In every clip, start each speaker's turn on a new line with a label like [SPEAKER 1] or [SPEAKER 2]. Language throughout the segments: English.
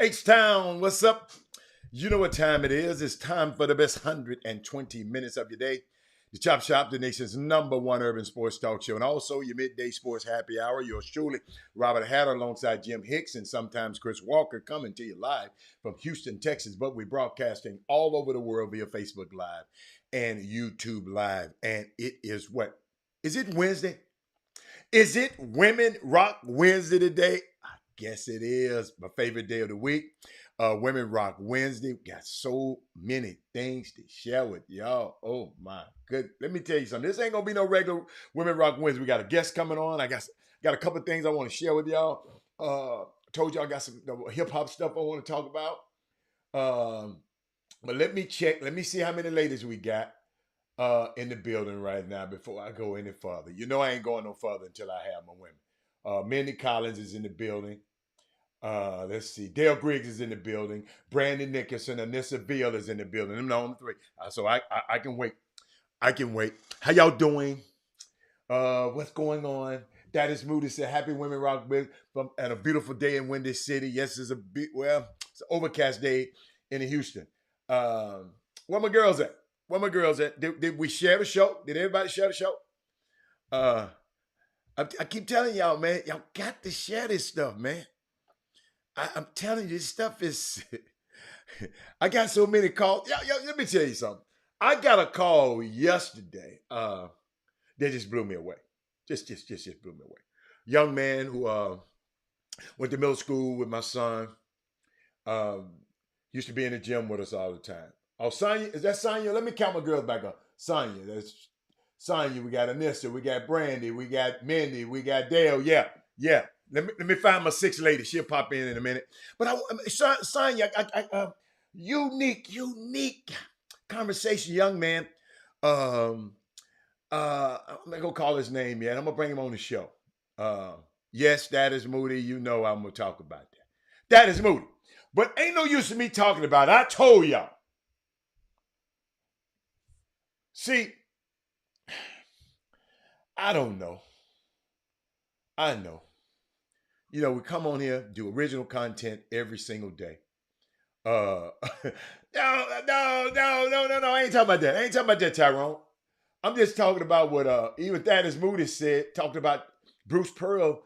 [SPEAKER 1] H-Town, what's up? You know what time it is. It's time for the best 120 minutes of your day. The Chop Shop, the nation's #1 urban sports talk show, and also your midday sports happy hour. Yours truly, Robert Hatter, alongside Jim Hicks and sometimes Chris Walker, coming to you live from Houston, Texas. But we're broadcasting all over the world via Facebook Live and YouTube Live. And it is what? Is it Wednesday? Is it Women Rock Wednesday today? I guess it is. My favorite day of the week. Women Rock Wednesday. We got so many things to share with y'all. Oh my good. Let me tell you something. This ain't gonna be no regular Women Rock Wednesday. We got a guest coming on. I got a couple of things I want to share with y'all. Told y'all I got some hip hop stuff I want to talk about. But let me check. Let me see how many ladies we got in the building right now before I go any further. You know I ain't going no further until I have my women. Mindy Collins is in the building. Let's see. Dale Griggs is in the building. Brandon Nickerson, Anissa Veal is in the building. I'm the only three. So I can wait. I can wait. How y'all doing? What's going on? That is Moody said, happy Women Rock Week and a beautiful day in Windy City. Yes, it's it's an overcast day in Houston. Where my girls at? Where my girls at? Did we share the show? Did everybody share the show? I keep telling y'all, man, y'all got to share this stuff, man. I'm telling you, this stuff is. I got so many calls. Yo, let me tell you something. I got a call yesterday. That just blew me away. Just blew me away. Young man who went to middle school with my son. Used to be in the gym with us all the time. Oh, Sonya, is that Sonya? Let me count my girls back up. Sonya, that's Sonya. We got Anissa. We got Brandy. We got Mindy. We got Dale. Yeah. Let me find my sixth lady. She'll pop in a minute. But Sonya, unique conversation, young man. I'm not gonna call his name yet. I'm gonna bring him on the show. Yes, that is Moody. You know I'm gonna talk about that. That is Moody. But ain't no use in me talking about it. I told y'all. See, I don't know. I know. You know, we come on here, do original content every single day. No. I ain't talking about that. I ain't talking about that, Tyrone. I'm just talking about what even Thaddeus Moody said, talked about Bruce Pearl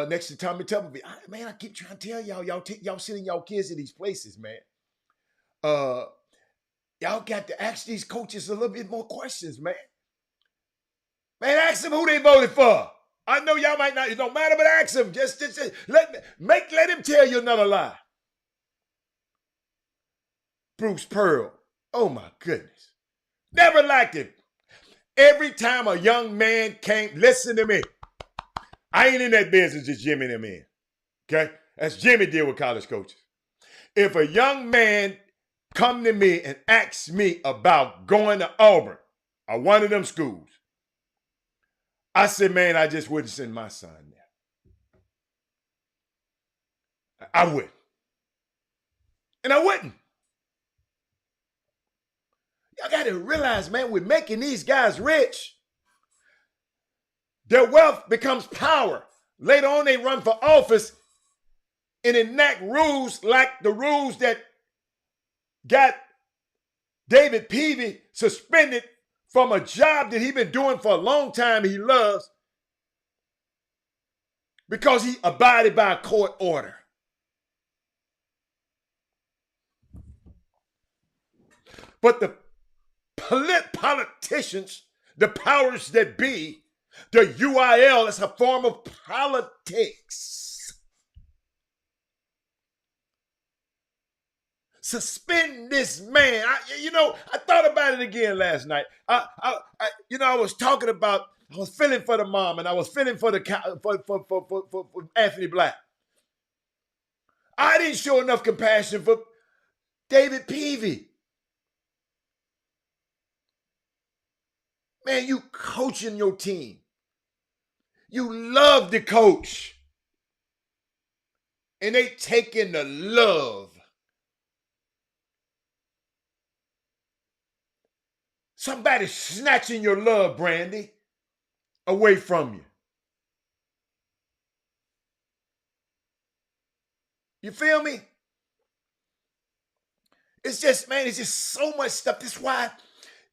[SPEAKER 1] next to Tommy Tuberville. Man, I keep trying to tell y'all sending y'all kids to these places, man. Y'all got to ask these coaches a little bit more questions, man. Man, ask them who they voted for. I know y'all might not, it don't matter, but ask them. Just let him tell you another lie. Bruce Pearl. Oh my goodness. Never liked him. Every time a young man came, listen to me. I ain't in that business just Jimmy them in. Okay? That's Jimmy deal with college coaches. If a young man come to me and ask me about going to Auburn or one of them schools, I said, man, I just wouldn't send my son there. I wouldn't. And I wouldn't. Y'all got to realize, man, we're making these guys rich. Their wealth becomes power. Later on, they run for office and enact rules like the rules that got David Peavy suspended from a job that he's been doing for a long time he loves because he abided by a court order. But the politicians, the powers that be, the UIL is a form of politics. Suspend this man. I thought about it again last night. I was talking about, I was feeling for the mom and I was feeling for Anthony Black. I didn't show enough compassion for David Peavy. Man, you coaching your team. You love the coach. And they taking the love. Somebody snatching your love, Brandy, away from you. You feel me? It's just, man, it's just so much stuff. That's why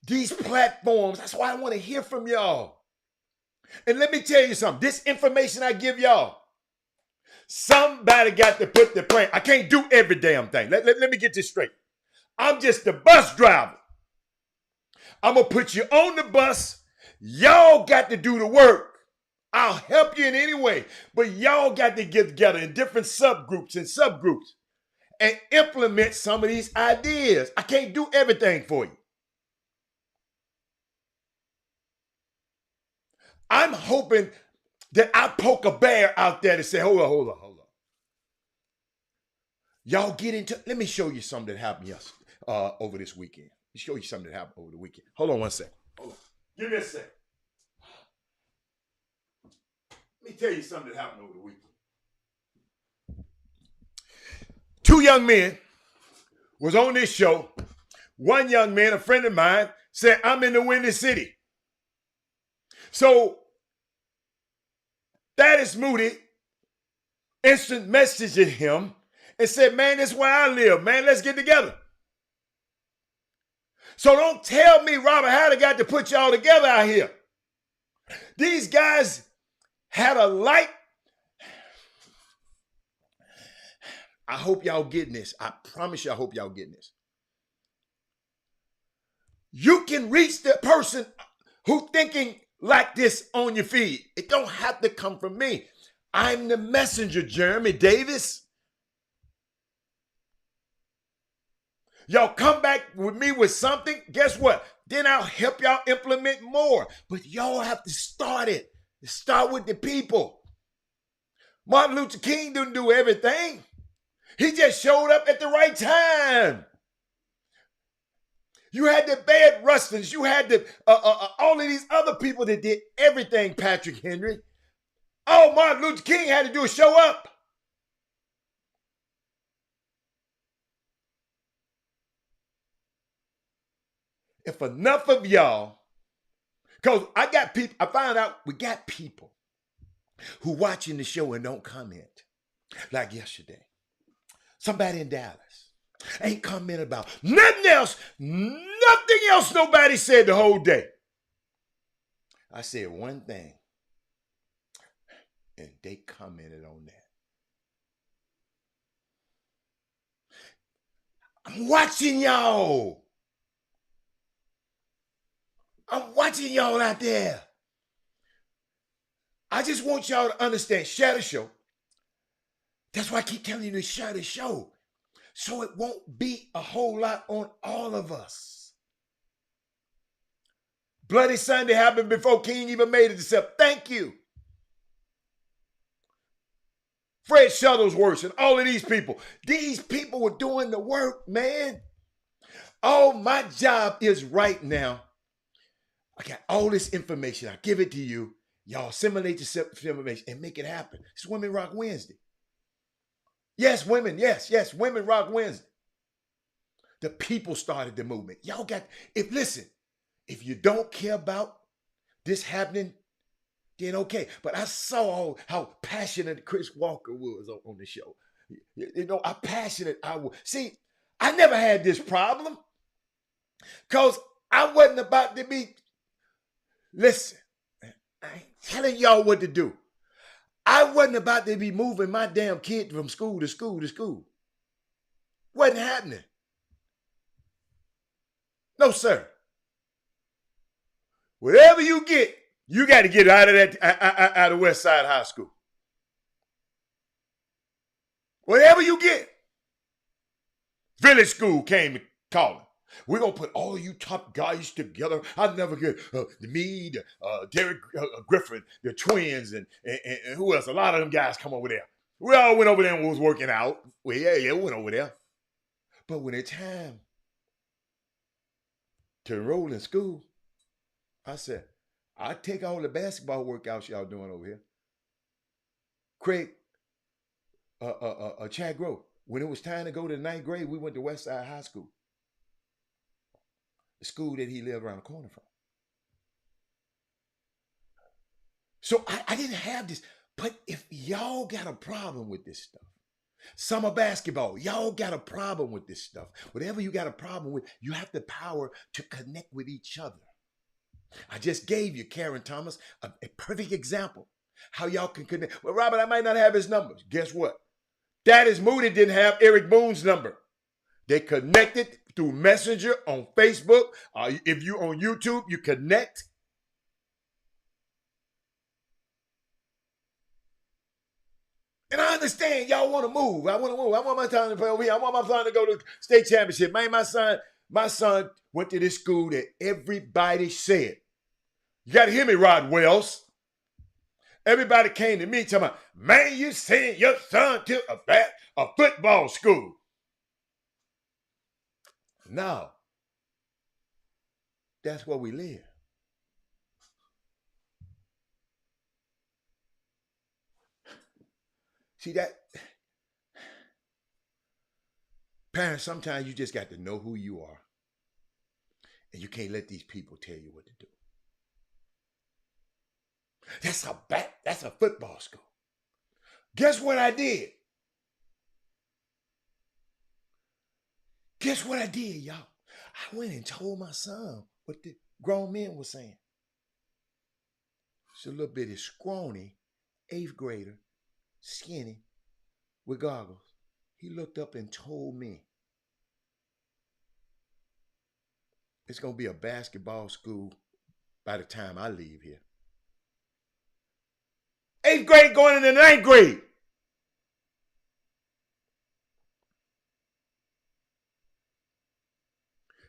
[SPEAKER 1] these platforms, that's why I want to hear from y'all. And let me tell you something. This information I give y'all, somebody got to put the plan. I can't do every damn thing. Let me get this straight. I'm just the bus driver. I'm going to put you on the bus. Y'all got to do the work. I'll help you in any way. But y'all got to get together in different subgroups and implement some of these ideas. I can't do everything for you. I'm hoping that I poke a bear out there to say, hold on. Y'all get into, let me show you something that happened over this weekend. Let me show you something that happened over the weekend. Hold on one second. Hold on. Give me a second. Let me tell you something that happened over the weekend. Two young men was on this show. One young man, a friend of mine, said, I'm in the Windy City. So Thaddeus Moody instant messaged him and said, man, that's where I live, man. Let's get together. So don't tell me Robert Hatter got to put y'all together out here. These guys had a light. I hope y'all getting this. I promise you, I hope y'all getting this. You can reach the person who thinking like this on your feed. It don't have to come from me. I'm the messenger, Jeremy Davis. Y'all come back with me with something, guess what? Then I'll help y'all implement more. But y'all have to start it. Start with the people. Martin Luther King didn't do everything. He just showed up at the right time. You had the Bad Rustins. You had the all of these other people that did everything, Patrick Henry. All Martin Luther King had to do is show up. If enough of y'all, because I found out we got people who watching the show and don't comment. Like yesterday. Somebody in Dallas ain't comment about nothing else nobody said the whole day. I said one thing, and they commented on that. I'm watching y'all. I'm watching y'all out there. I just want y'all to understand, share the show. That's why I keep telling you to share the show. So it won't be a whole lot on all of us. Bloody Sunday happened before King even made it himself. Thank you. Fred Shuttlesworth and all of these people. These people were doing the work, man. All my job is right now. I got all this information. I give it to you. Y'all assimilate the information and make it happen. It's Women Rock Wednesday. Yes, women. Yes, Women Rock Wednesday. The people started the movement. Y'all got, if you don't care about this happening, then okay. But I saw how passionate Chris Walker was on the show. You know, how passionate I was. See, I never had this problem because I wasn't about to be, listen, I ain't telling y'all what to do. I wasn't about to be moving my damn kid from school to school to school. Wasn't happening. No, sir. Whatever you get, you got to get out of that, out of West Side High School. Whatever you get. Village School came calling. We're going to put all you top guys together. I'll never get me, Derek Griffin, the twins, and who else? A lot of them guys come over there. We all went over there and was working out. Well, yeah, we went over there. But when it's time to enroll in school, I said, I take all the basketball workouts y'all doing over here. Craig, Chad Grove, when it was time to go to the 9th grade, we went to West Side High School. The school that he lived around the corner from. So I didn't have this. But if y'all got a problem with this stuff, Summer basketball. Y'all got a problem with this stuff. Whatever you got a problem with, you have the power to connect with each other. I just gave you, Karen Thomas, a perfect example how y'all can connect. Well, Robert, I might not have his numbers. Guess what? Daddy's Moody didn't have Eric Boone's number. They connected through Messenger on Facebook. If you on YouTube, you connect. And I understand y'all want to move. I want to move. I want my son to play over here. I want my son to go to state championship. Man, my son went to this school that everybody said. You got to hear me, Rod Wells. Everybody came to me talking about, man, you send your son to a football school. No. That's where we live. See that? Parents, sometimes you just got to know who you are. And you can't let these people tell you what to do. That's a football school. Guess what I did? Guess what I did, y'all? I went and told my son what the grown men were saying. It's a little bitty scrawny 8th grader, skinny, with goggles. He looked up and told me, it's going to be a basketball school by the time I leave here. 8th grade going into 9th grade.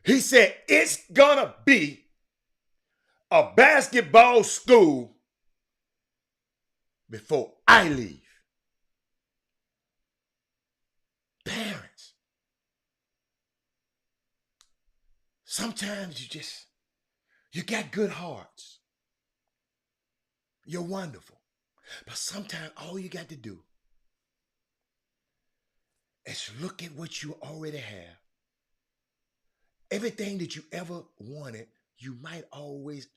[SPEAKER 1] He said, it's going to be a basketball school before I leave. Parents, sometimes you got good hearts. You're wonderful. But sometimes all you got to do is look at what you already have. Everything that you ever wanted, you might always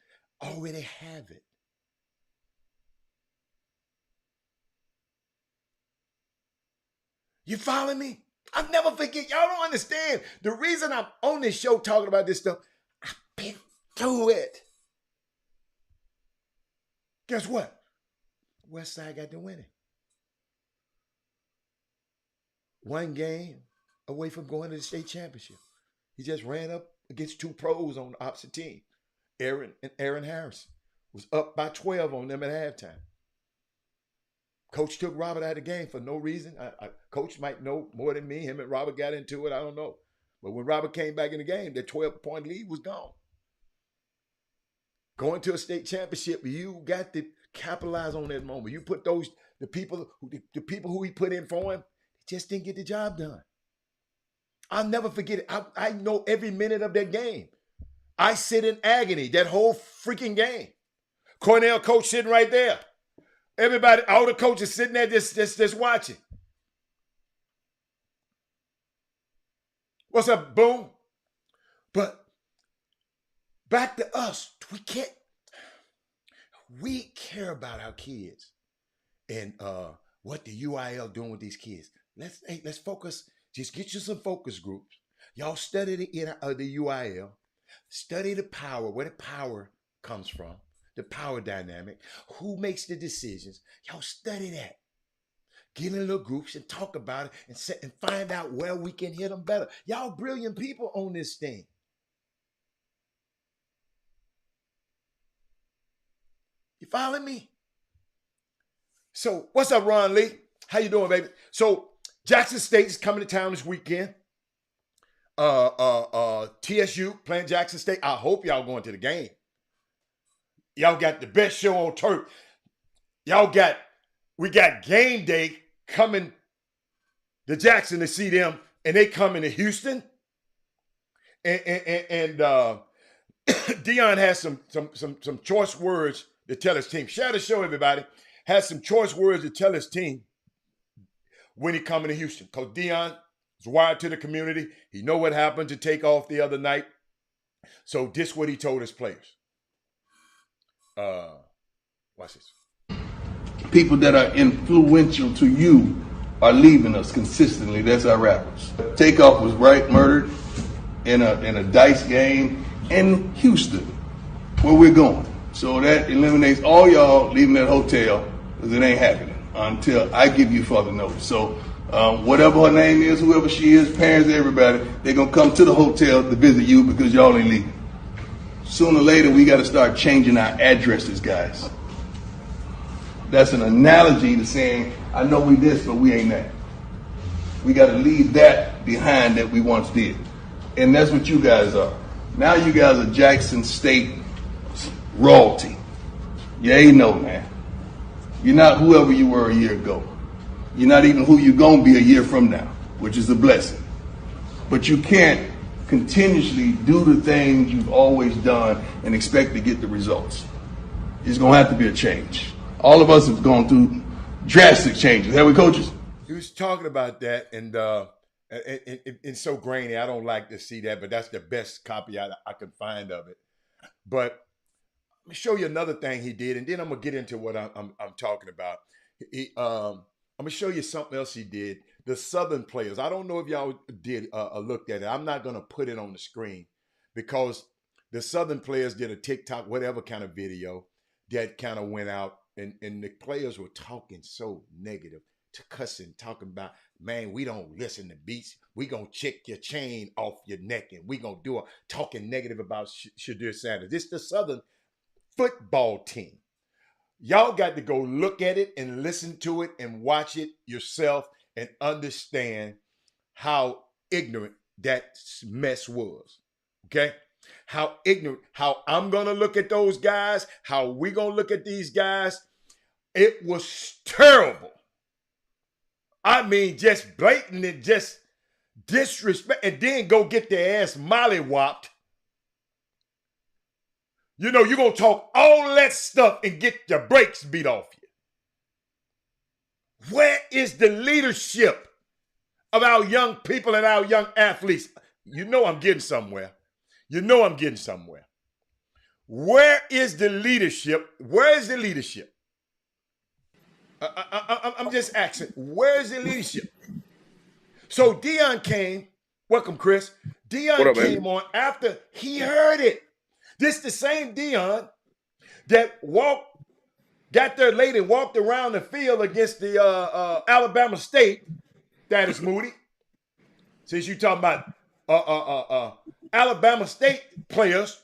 [SPEAKER 1] already have it. You follow me? I'll never forget. Y'all don't understand. The reason I'm on this show talking about this stuff, I've been through it. Guess what? Westside got to win it. One game away from going to the state championship. He just ran up against 2 pros on the opposite team. Aaron Harrison was up by 12 on them at halftime. Coach took Robert out of the game for no reason. Coach might know more than me. Him and Robert got into it. I don't know. But when Robert came back in the game, that 12-point lead was gone. Going to a state championship, you got to capitalize on that moment. You put the people who he put in for him, just didn't get the job done. I'll never forget it. I know every minute of that game. I sit in agony that whole freaking game. Cornell coach sitting right there. Everybody, all the coaches sitting there just watching. What's up, Boom? But back to us. We care about our kids and what the UIL doing with these kids. Let's focus. Just get you some focus groups. Y'all study the UIL. Study the power, where the power comes from, the power dynamic, who makes the decisions. Y'all study that. Get in little groups and talk about it and find out where we can hit them better. Y'all brilliant people on this thing. You follow me? So what's up, Ron Lee? How you doing, baby? So Jackson State is coming to town this weekend. TSU playing Jackson State. I hope y'all going to the game. Y'all got the best show on turf. We got game day coming to Jackson to see them, and they coming to Houston. And Dion has some choice words to tell his team. Share the show, everybody. Has some choice words to tell his team when he coming to Houston. Because Dion is wired to the community. He know what happened to take off the other night. So this is what he told his players. Watch this.
[SPEAKER 2] People that are influential to you are leaving us consistently. That's our rappers. Takeoff was murdered in a dice game in Houston, where we're going. So that eliminates all y'all leaving that hotel, because it ain't happening until I give you further notice. So whatever her name is, whoever she is, parents, everybody, they're going to come to the hotel to visit you because y'all ain't leaving. Sooner or later, we got to start changing our addresses, guys. That's an analogy to saying, I know we this, but we ain't that. We got to leave that behind that we once did. And that's what you guys are. Now you guys are Jackson State royalty. You ain't know, man. You're not whoever you were a year ago. You're not even who you're going to be a year from now, which is a blessing. But you can't continuously do the things you've always done and expect to get the results. It's going to have to be a change. All of us have gone through drastic changes. Have we, coaches?
[SPEAKER 1] He was talking about that, and it's so grainy. I don't like to see that, but that's the best copy I can find of it. But let me show you another thing he did, and then I'm gonna get into what I'm talking about. I'm gonna show you something else he did. The Southern players. I don't know if y'all did looked at it. I'm not gonna put it on the screen because the Southern players did a TikTok, whatever kind of video that kind of went out, and the players were talking so negative, to cussing, talking about, man, we don't listen to beats. We gonna check your chain off your neck, and we gonna do talking negative about Shadir Sanders. This the Southern football team. Y'all got to go look at it and listen to it and watch it yourself and understand how ignorant that mess was. Okay? How ignorant, how I'm going to look at those guys, how we going to look at these guys. It was terrible. I mean, just blatant and just disrespect, and then go get their ass mollywopped. You know, you're going to talk all that stuff and get your brakes beat off you. Where is the leadership of our young people and our young athletes? You know I'm getting somewhere. You know I'm getting somewhere. Where is the leadership? Where is the leadership? I'm just asking, where is the leadership? So Deion came, welcome Chris. Deion came on after he heard it. This the same Deion that got there late and walked around the field against the Alabama State. That is Moody. Since you talking about Alabama State players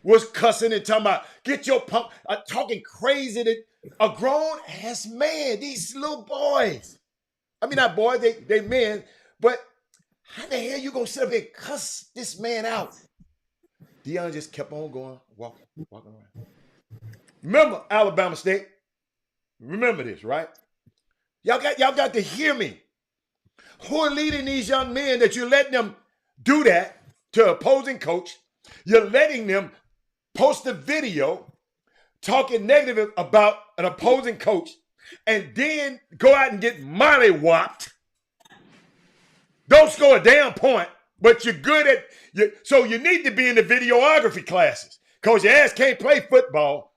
[SPEAKER 1] was cussing and talking about get your pump, talking crazy to a grown ass man. These little boys. I mean, not boys, they men, but how the hell you gonna sit up and cuss this man out? Deion just kept on going, walking around. Remember Alabama State? Remember this, right? Y'all got to hear me. Who are leading these young men that you're letting them do that to opposing coach? You're letting them post a video talking negative about an opposing coach and then go out and get mollywopped. Don't score a damn point, but you're good at so you need to be in the videography classes because your ass can't play football,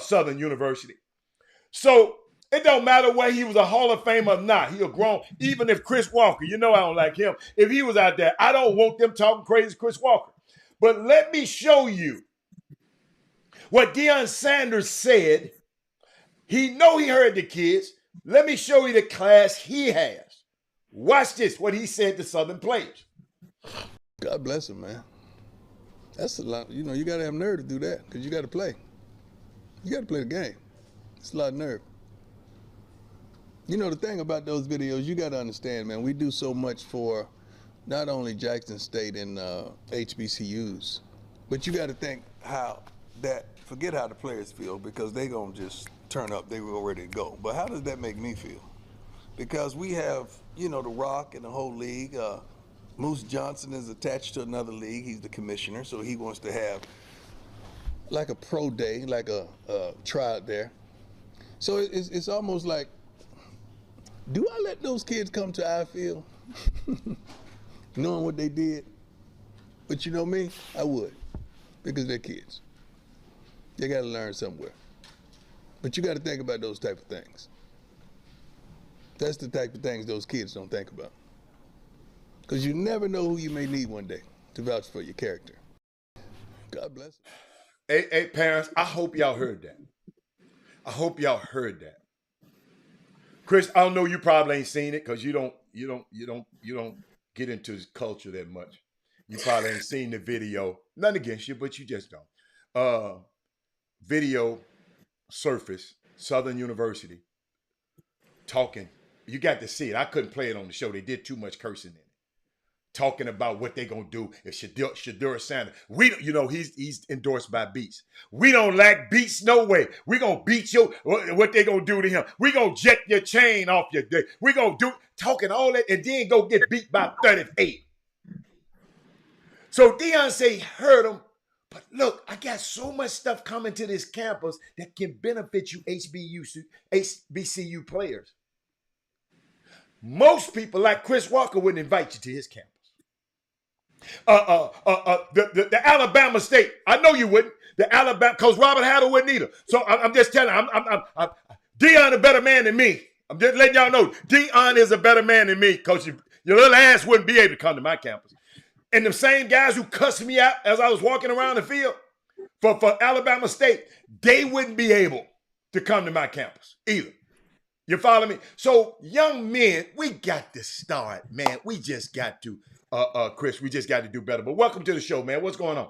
[SPEAKER 1] Southern University. So it don't matter whether he was a Hall of Famer or not. He a grown, even if Chris Walker, you know I don't like him. If he was out there, I don't want them talking crazy as Chris Walker. But let me show you what Deion Sanders said. He heard the kids. Let me show you the class he has. Watch this, what he said to Southern players.
[SPEAKER 2] God bless him, man. That's a lot. You know, you got to have nerve to do that because you got to play. You got to play the game. It's a lot of nerve. You know, the thing about those videos, you got to understand, man, we do so much for not only Jackson State and HBCUs, but you got to think forget how the players feel because they going to just turn up. They were ready to go. But how does that make me feel? Because we have, you know, The Rock and the whole league. Moose Johnson is attached to another league. He's the commissioner, so he wants to have like a pro day, like a tryout there. So it's almost like, do I let those kids come to our field knowing what they did? But you know me, I would, because they're kids. They got to learn somewhere. But you got to think about those type of things. That's the type of things those kids don't think about. Because you never know who you may need one day to vouch for your character. God bless.
[SPEAKER 1] Hey, parents, I hope y'all heard that. I hope y'all heard that. Chris, I don't know, you probably ain't seen it because you don't get into his culture that much. You probably ain't seen the video. Nothing against you, but you just don't. Video surface, Southern University, talking. You got to see it. I couldn't play it on the show. They did too much cursing in it. Talking about what they gonna do if Shadura Sanders. He's endorsed by Beats. We don't lack Beats no way. We gonna beat you. What they gonna do to him? We gonna jet your chain off your day. We gonna do talking all that and then go get beat by 38. So Deion heard him. But look, I got so much stuff coming to this campus that can benefit you HBCU players. Most people like Chris Walker wouldn't invite you to his campus. The Alabama State. I know you wouldn't. The Alabama, because Robert Haddle wouldn't either. So I'm just telling you, Deion a better man than me. I'm just letting y'all know, Deion is a better man than me, because your little ass wouldn't be able to come to my campus. And the same guys who cussed me out as I was walking around the field for Alabama State, they wouldn't be able to come to my campus either. You follow me? So young men, we got to start, man. We just got to, Chris, we just got to do better. But welcome to the show, man. What's going on?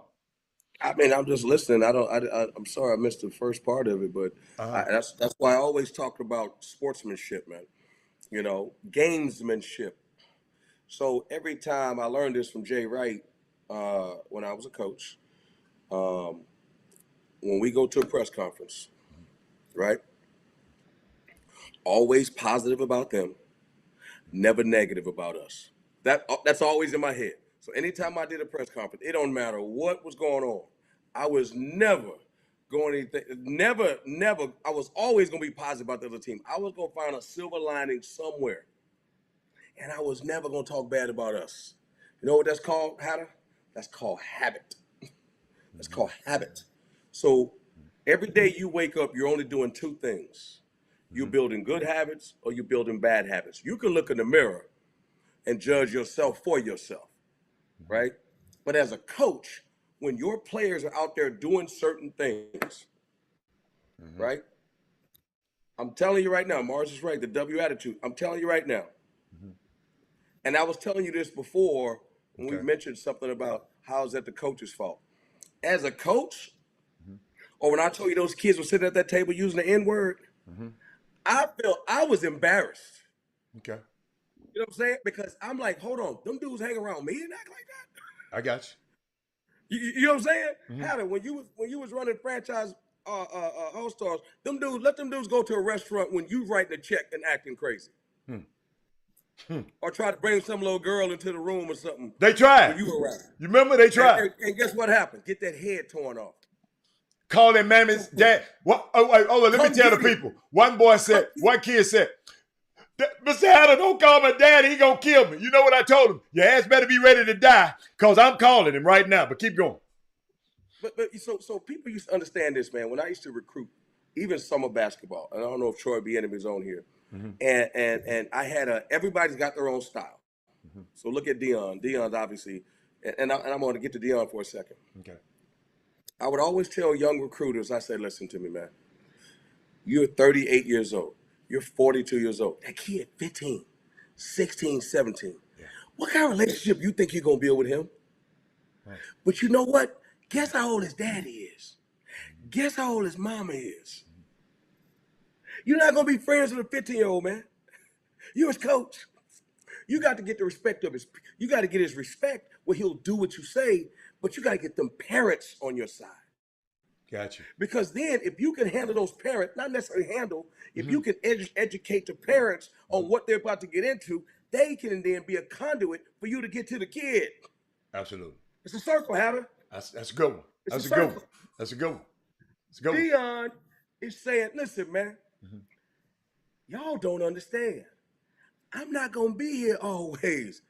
[SPEAKER 3] I mean, I'm just listening. I'm sorry I missed the first part of it, but that's why I always talk about sportsmanship, man. You know, gamesmanship. So every time I learned this from Jay Wright when I was a coach, when we go to a press conference, right? Always positive about them, never negative about us. That's always in my head. So anytime I did a press conference, it don't matter what was going on. I was never going anything. Never. I was always going to be positive about the other team. I was going to find a silver lining somewhere, and I was never going to talk bad about us. You know what that's called, Hatter? That's called habit. That's called habit. So every day you wake up, you're only doing two things. You're building good habits or you're building bad habits. You can look in the mirror and judge yourself for yourself, right? But as a coach, when your players are out there doing certain things, right? I'm telling you right now, Mars is right, the W attitude. I'm telling you right now. And I was telling you this before when we mentioned something about how is that the coach's fault. As a coach, or when I told you those kids were sitting at that table using the N-word, I felt I was embarrassed.
[SPEAKER 1] Okay.
[SPEAKER 3] You know what I'm saying? Because I'm like, hold on, them dudes hang around me and act like that.
[SPEAKER 1] I got
[SPEAKER 3] you. You know what I'm saying? Hatter, when you was running franchise All-Stars, let them dudes go to a restaurant when you writing a check and acting crazy. Or try to bring some little girl into the room or something.
[SPEAKER 1] They tried.
[SPEAKER 3] When you were around.
[SPEAKER 1] You remember they tried.
[SPEAKER 3] And guess what happened? Get that head torn off.
[SPEAKER 1] Call their mammy's dad. What? Let me tell the people. One kid said, Mr. Hatter, don't call my dad. He gonna kill me. You know what I told him? Your ass better be ready to die, because I'm calling him right now. But keep going.
[SPEAKER 3] But so people used to understand this, man. When I used to recruit, even summer basketball, and I don't know if Troy B. is on here, and I had everybody's got their own style. So look at Deion. Deion's obviously, and I'm going to get to Deion for a second.
[SPEAKER 1] Okay.
[SPEAKER 3] I would always tell young recruiters, I said, listen to me, man. You're 38 years old. You're 42 years old. That kid, 15, 16, 17. Yeah. What kind of relationship you think you're going to build with him? Right. But you know what? Guess how old his daddy is. Guess how old his mama is. You're not going to be friends with a 15-year-old, man. You're his coach. You got to get the respect of you got to get his respect where he'll do what you say, but you got to get them parents on your side.
[SPEAKER 1] Gotcha.
[SPEAKER 3] Because then if you can handle those parents, not necessarily handle, if you can educate the parents on what they're about to get into, they can then be a conduit for you to get to the kid.
[SPEAKER 1] Absolutely.
[SPEAKER 3] It's a circle, Hatter.
[SPEAKER 1] That's a good one. That's a good one. That's a good one. It's a good one.
[SPEAKER 3] Deion is saying, listen, man, y'all don't understand. I'm not going to be here always.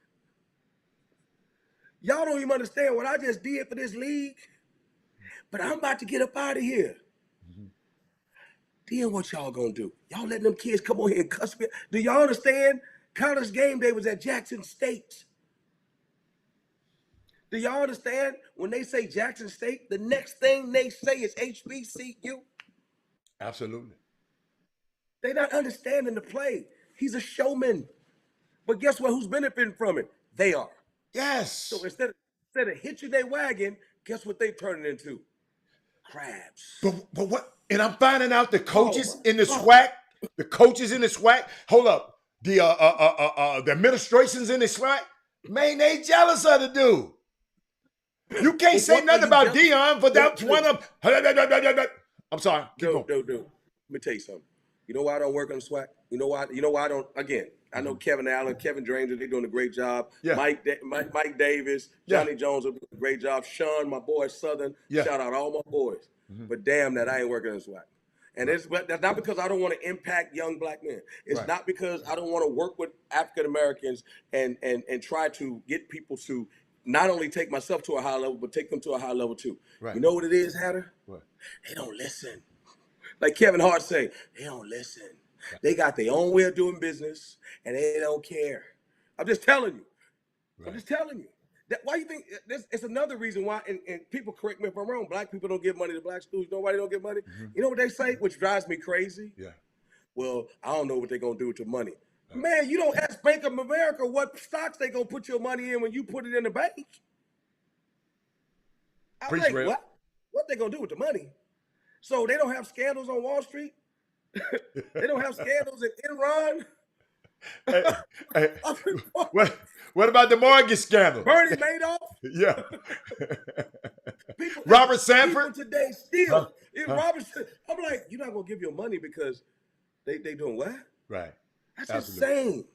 [SPEAKER 3] Y'all don't even understand what I just did for this league, but I'm about to get up out of here. Then what y'all gonna do? Y'all letting them kids come on here and cuss me? Do y'all understand? College game day was at Jackson State. Do y'all understand when they say Jackson State, the next thing they say is HBCU?
[SPEAKER 1] Absolutely.
[SPEAKER 3] They're not understanding the play. He's a showman. But guess what? Who's benefiting from it? They are.
[SPEAKER 1] Yes.
[SPEAKER 3] So instead of hitching their wagon, guess what they turning into? Crabs.
[SPEAKER 1] But what? And I'm finding out the coaches
[SPEAKER 3] my
[SPEAKER 1] in the
[SPEAKER 3] God.
[SPEAKER 1] SWAC, the coaches in the SWAC. Hold up, the administrations in the SWAC. Man, they jealous of the dude. You can't
[SPEAKER 3] But
[SPEAKER 1] say
[SPEAKER 3] what are
[SPEAKER 1] nothing
[SPEAKER 3] you
[SPEAKER 1] about
[SPEAKER 3] jealous-
[SPEAKER 1] Dion without
[SPEAKER 3] Dude,
[SPEAKER 1] one of. I'm sorry. Keep going.
[SPEAKER 3] Dude. Let me tell you something. You know why I don't work on the SWAC? You know why? You know why I don't? Again, I know Kevin Allen, Kevin Dranger, they're doing a great job.
[SPEAKER 1] Yeah.
[SPEAKER 3] Mike Davis,
[SPEAKER 1] Yeah.
[SPEAKER 3] Johnny Jones are doing a great job. Sean, my boy, Southern.
[SPEAKER 1] Yeah.
[SPEAKER 3] Shout out all my boys. But damn that I ain't working on the SWAC. And that's not because I don't want to impact young black men. It's
[SPEAKER 1] Right.
[SPEAKER 3] not because I don't want to work with African Americans and try to get people to not only take myself to a high level, but take them to a high level too.
[SPEAKER 1] Right.
[SPEAKER 3] You know what it is, Hatter?
[SPEAKER 1] What?
[SPEAKER 3] They don't listen. Like Kevin Hart say, they don't listen. They got their own way of doing business, and they don't care. I'm just telling you.
[SPEAKER 1] Right.
[SPEAKER 3] I'm just telling you. Why you think it's another reason why, and people correct me if I'm wrong, black people don't give money to black schools. Nobody don't give money. You know what they say, which drives me crazy?
[SPEAKER 1] Yeah.
[SPEAKER 3] Well, I don't know what they're going to do with your money. Man, you don't ask Bank of America what stocks they going to put your money in when you put it in the bank. I'm
[SPEAKER 1] Preach,
[SPEAKER 3] like,
[SPEAKER 1] Rev.
[SPEAKER 3] what they going to do with the money? So they don't have scandals on Wall Street? They don't have scandals in Enron?
[SPEAKER 1] Hey, what about the mortgage scandal?
[SPEAKER 3] Bernie Madoff?
[SPEAKER 1] Yeah.
[SPEAKER 3] People,
[SPEAKER 1] Robert Sanford?
[SPEAKER 3] People today still.
[SPEAKER 1] Huh?
[SPEAKER 3] Robert, I'm like, you're not going to give your money because they doing what?
[SPEAKER 1] Right.
[SPEAKER 3] That's
[SPEAKER 1] Absolutely.
[SPEAKER 3] insane.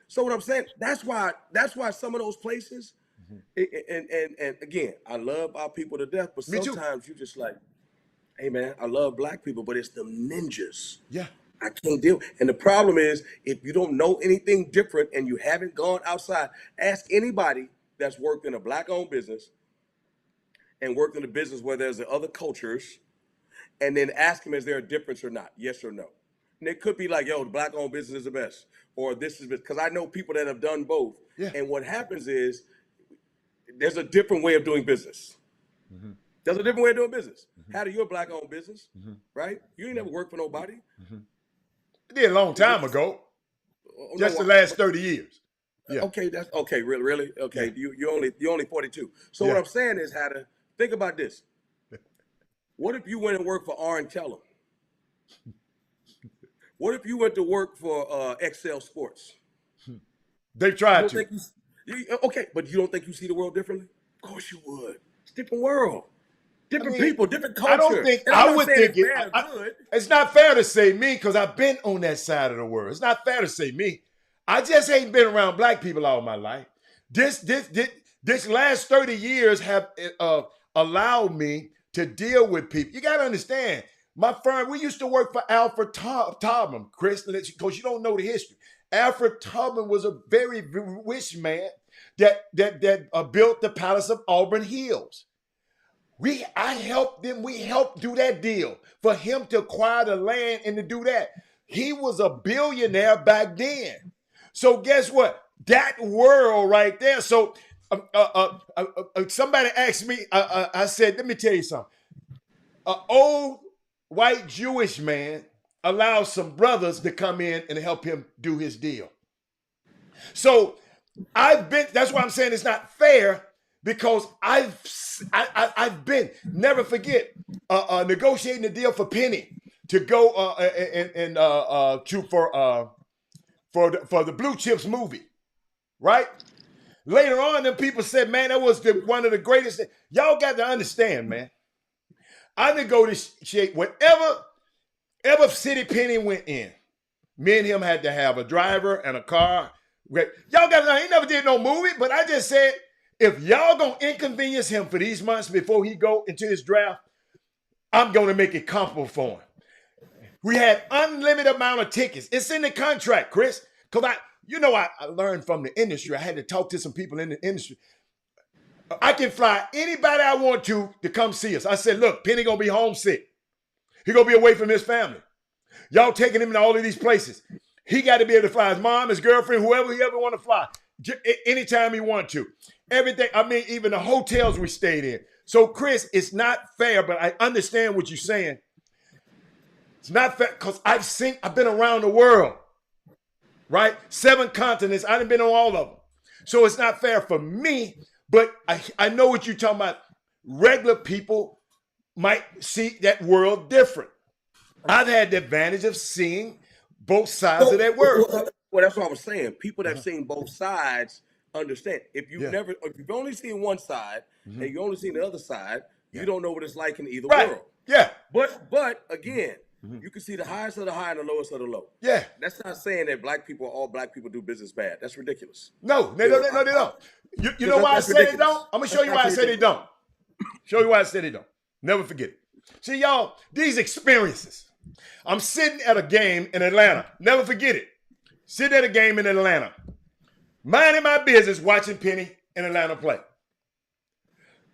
[SPEAKER 3] So what I'm saying, that's why some of those places, and again, I love our people to death, but
[SPEAKER 1] Me too.
[SPEAKER 3] sometimes you just like, hey man, I love black people, but it's them ninjas.
[SPEAKER 1] Yeah.
[SPEAKER 3] I can't deal. And the problem is, if you don't know anything different and you haven't gone outside, ask anybody that's worked in a black-owned business and worked in a business where there's other cultures, and then ask them, is there a difference or not? Yes or no. And it could be like, yo, the black-owned business is the best, or this is because I know people that have done both.
[SPEAKER 1] Yeah.
[SPEAKER 3] And what happens is, there's a different way of doing business. There's a different way of doing business. How do you a black-owned business, right? You ain't never worked for nobody.
[SPEAKER 1] I did a long time ago. Just the last 30 years. Yeah.
[SPEAKER 3] Okay, that's okay. Really? Okay,
[SPEAKER 1] Yeah.
[SPEAKER 3] you only 42. So
[SPEAKER 1] Yeah.
[SPEAKER 3] what I'm saying is, how to think about this. What if you went and worked for Arn Kellum? What if you went to work for Excel Sports?
[SPEAKER 1] They've tried to.
[SPEAKER 3] Okay, but you don't think you see the world differently? Of course you would. It's a different world, different people, different culture.
[SPEAKER 1] I don't think
[SPEAKER 3] And I'm
[SPEAKER 1] I
[SPEAKER 3] not
[SPEAKER 1] would
[SPEAKER 3] saying
[SPEAKER 1] think
[SPEAKER 3] it's
[SPEAKER 1] it.
[SPEAKER 3] bad or good.
[SPEAKER 1] It's not fair to say me because I've been on that side of the world. It's not fair to say me. I just ain't been around black people all my life. This last 30 years have allowed me to deal with people. You got to understand, my firm, we used to work for Alfred Tubman, Chris, because you don't know the history. Alfred Tubman was a very rich man that built the Palace of Auburn Hills. I helped them. We helped do that deal for him to acquire the land and to do that. He was a billionaire back then. So guess what? That world right there. So somebody asked me. I said, let me tell you something. An old white Jewish man allows some brothers to come in and help him do his deal. So that's why I'm saying it's not fair, because I've been, never forget, negotiating a deal for Penny to go for the Blue Chips movie, right? Later on, them people said, man, that was one of the greatest things. Y'all got to understand, man. I negotiate whatever city Penny went in. Me and him had to have a driver and a car. Y'all got to know, he never did no movie, but I just said, if y'all gonna inconvenience him for these months before he go into his draft, I'm gonna make it comfortable for him. We had unlimited amount of tickets. It's in the contract, Chris. Because I learned from the industry. I had to talk to some people in the industry. I can fly anybody I want to come see us. I said, look, Penny gonna be homesick. He gonna be away from his family. Y'all taking him to all of these places. He got to be able to fly his mom, his girlfriend, whoever he ever want to fly, anytime he want to. Everything. I mean, even the hotels we stayed in. So, Chris, it's not fair, but I understand what you're saying. It's not fair because I've been around the world, right? 7 continents. I done been on all of them. So it's not fair for me, but I know what you're talking about. Regular people might see that world different. I've had the advantage of seeing both sides of that world.
[SPEAKER 3] Well, that's what I was saying. People that have seen both sides understand. If you've only seen one side and you only seen the other side, you don't know what it's like in either world.
[SPEAKER 1] Yeah.
[SPEAKER 3] But again, you can see the highest of the high and the lowest of the low.
[SPEAKER 1] Yeah.
[SPEAKER 3] That's not saying that all black people do business bad. That's ridiculous.
[SPEAKER 1] No, they don't. You know why I say they don't? I'm gonna show you why I say they don't. Show you why I say they don't. Never forget it. See, y'all, these experiences. I'm sitting at a game in Atlanta. Never forget it. Sitting at a game in Atlanta. Minding my business, watching Penny in Atlanta play.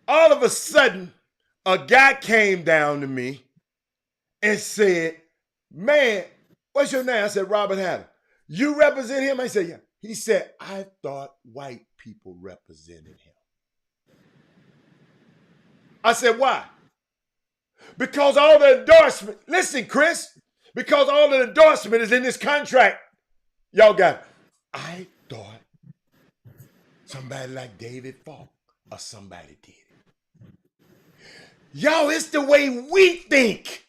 [SPEAKER 1] All of a sudden, a guy came down to me and said, man, what's your name? I said, Robert Hatter. You represent him? I said, yeah. He said, I thought white people represented him. I said, why? Because all the endorsement, listen, Chris, because all the endorsement is in this contract. Y'all got it. I thought somebody like David Falk or somebody did it. Y'all, it's the way we think.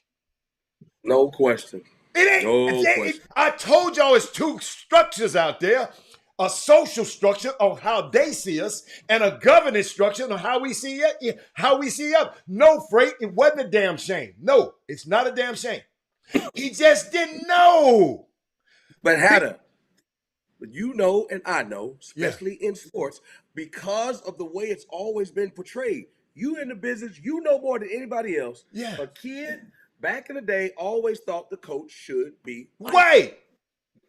[SPEAKER 3] No question.
[SPEAKER 1] It ain't. I told y'all it's 2 structures out there. A social structure of how they see us, and a governance structure of how we see it, how we see us. No, Freight, it wasn't a damn shame. No, it's not a damn shame. He just didn't know.
[SPEAKER 3] But Hatter, you know, and I know, especially in sports, because of the way it's always been portrayed. You in the business, you know more than anybody else.
[SPEAKER 1] Yeah.
[SPEAKER 3] A kid back in the day always thought the coach should be white.
[SPEAKER 1] Right.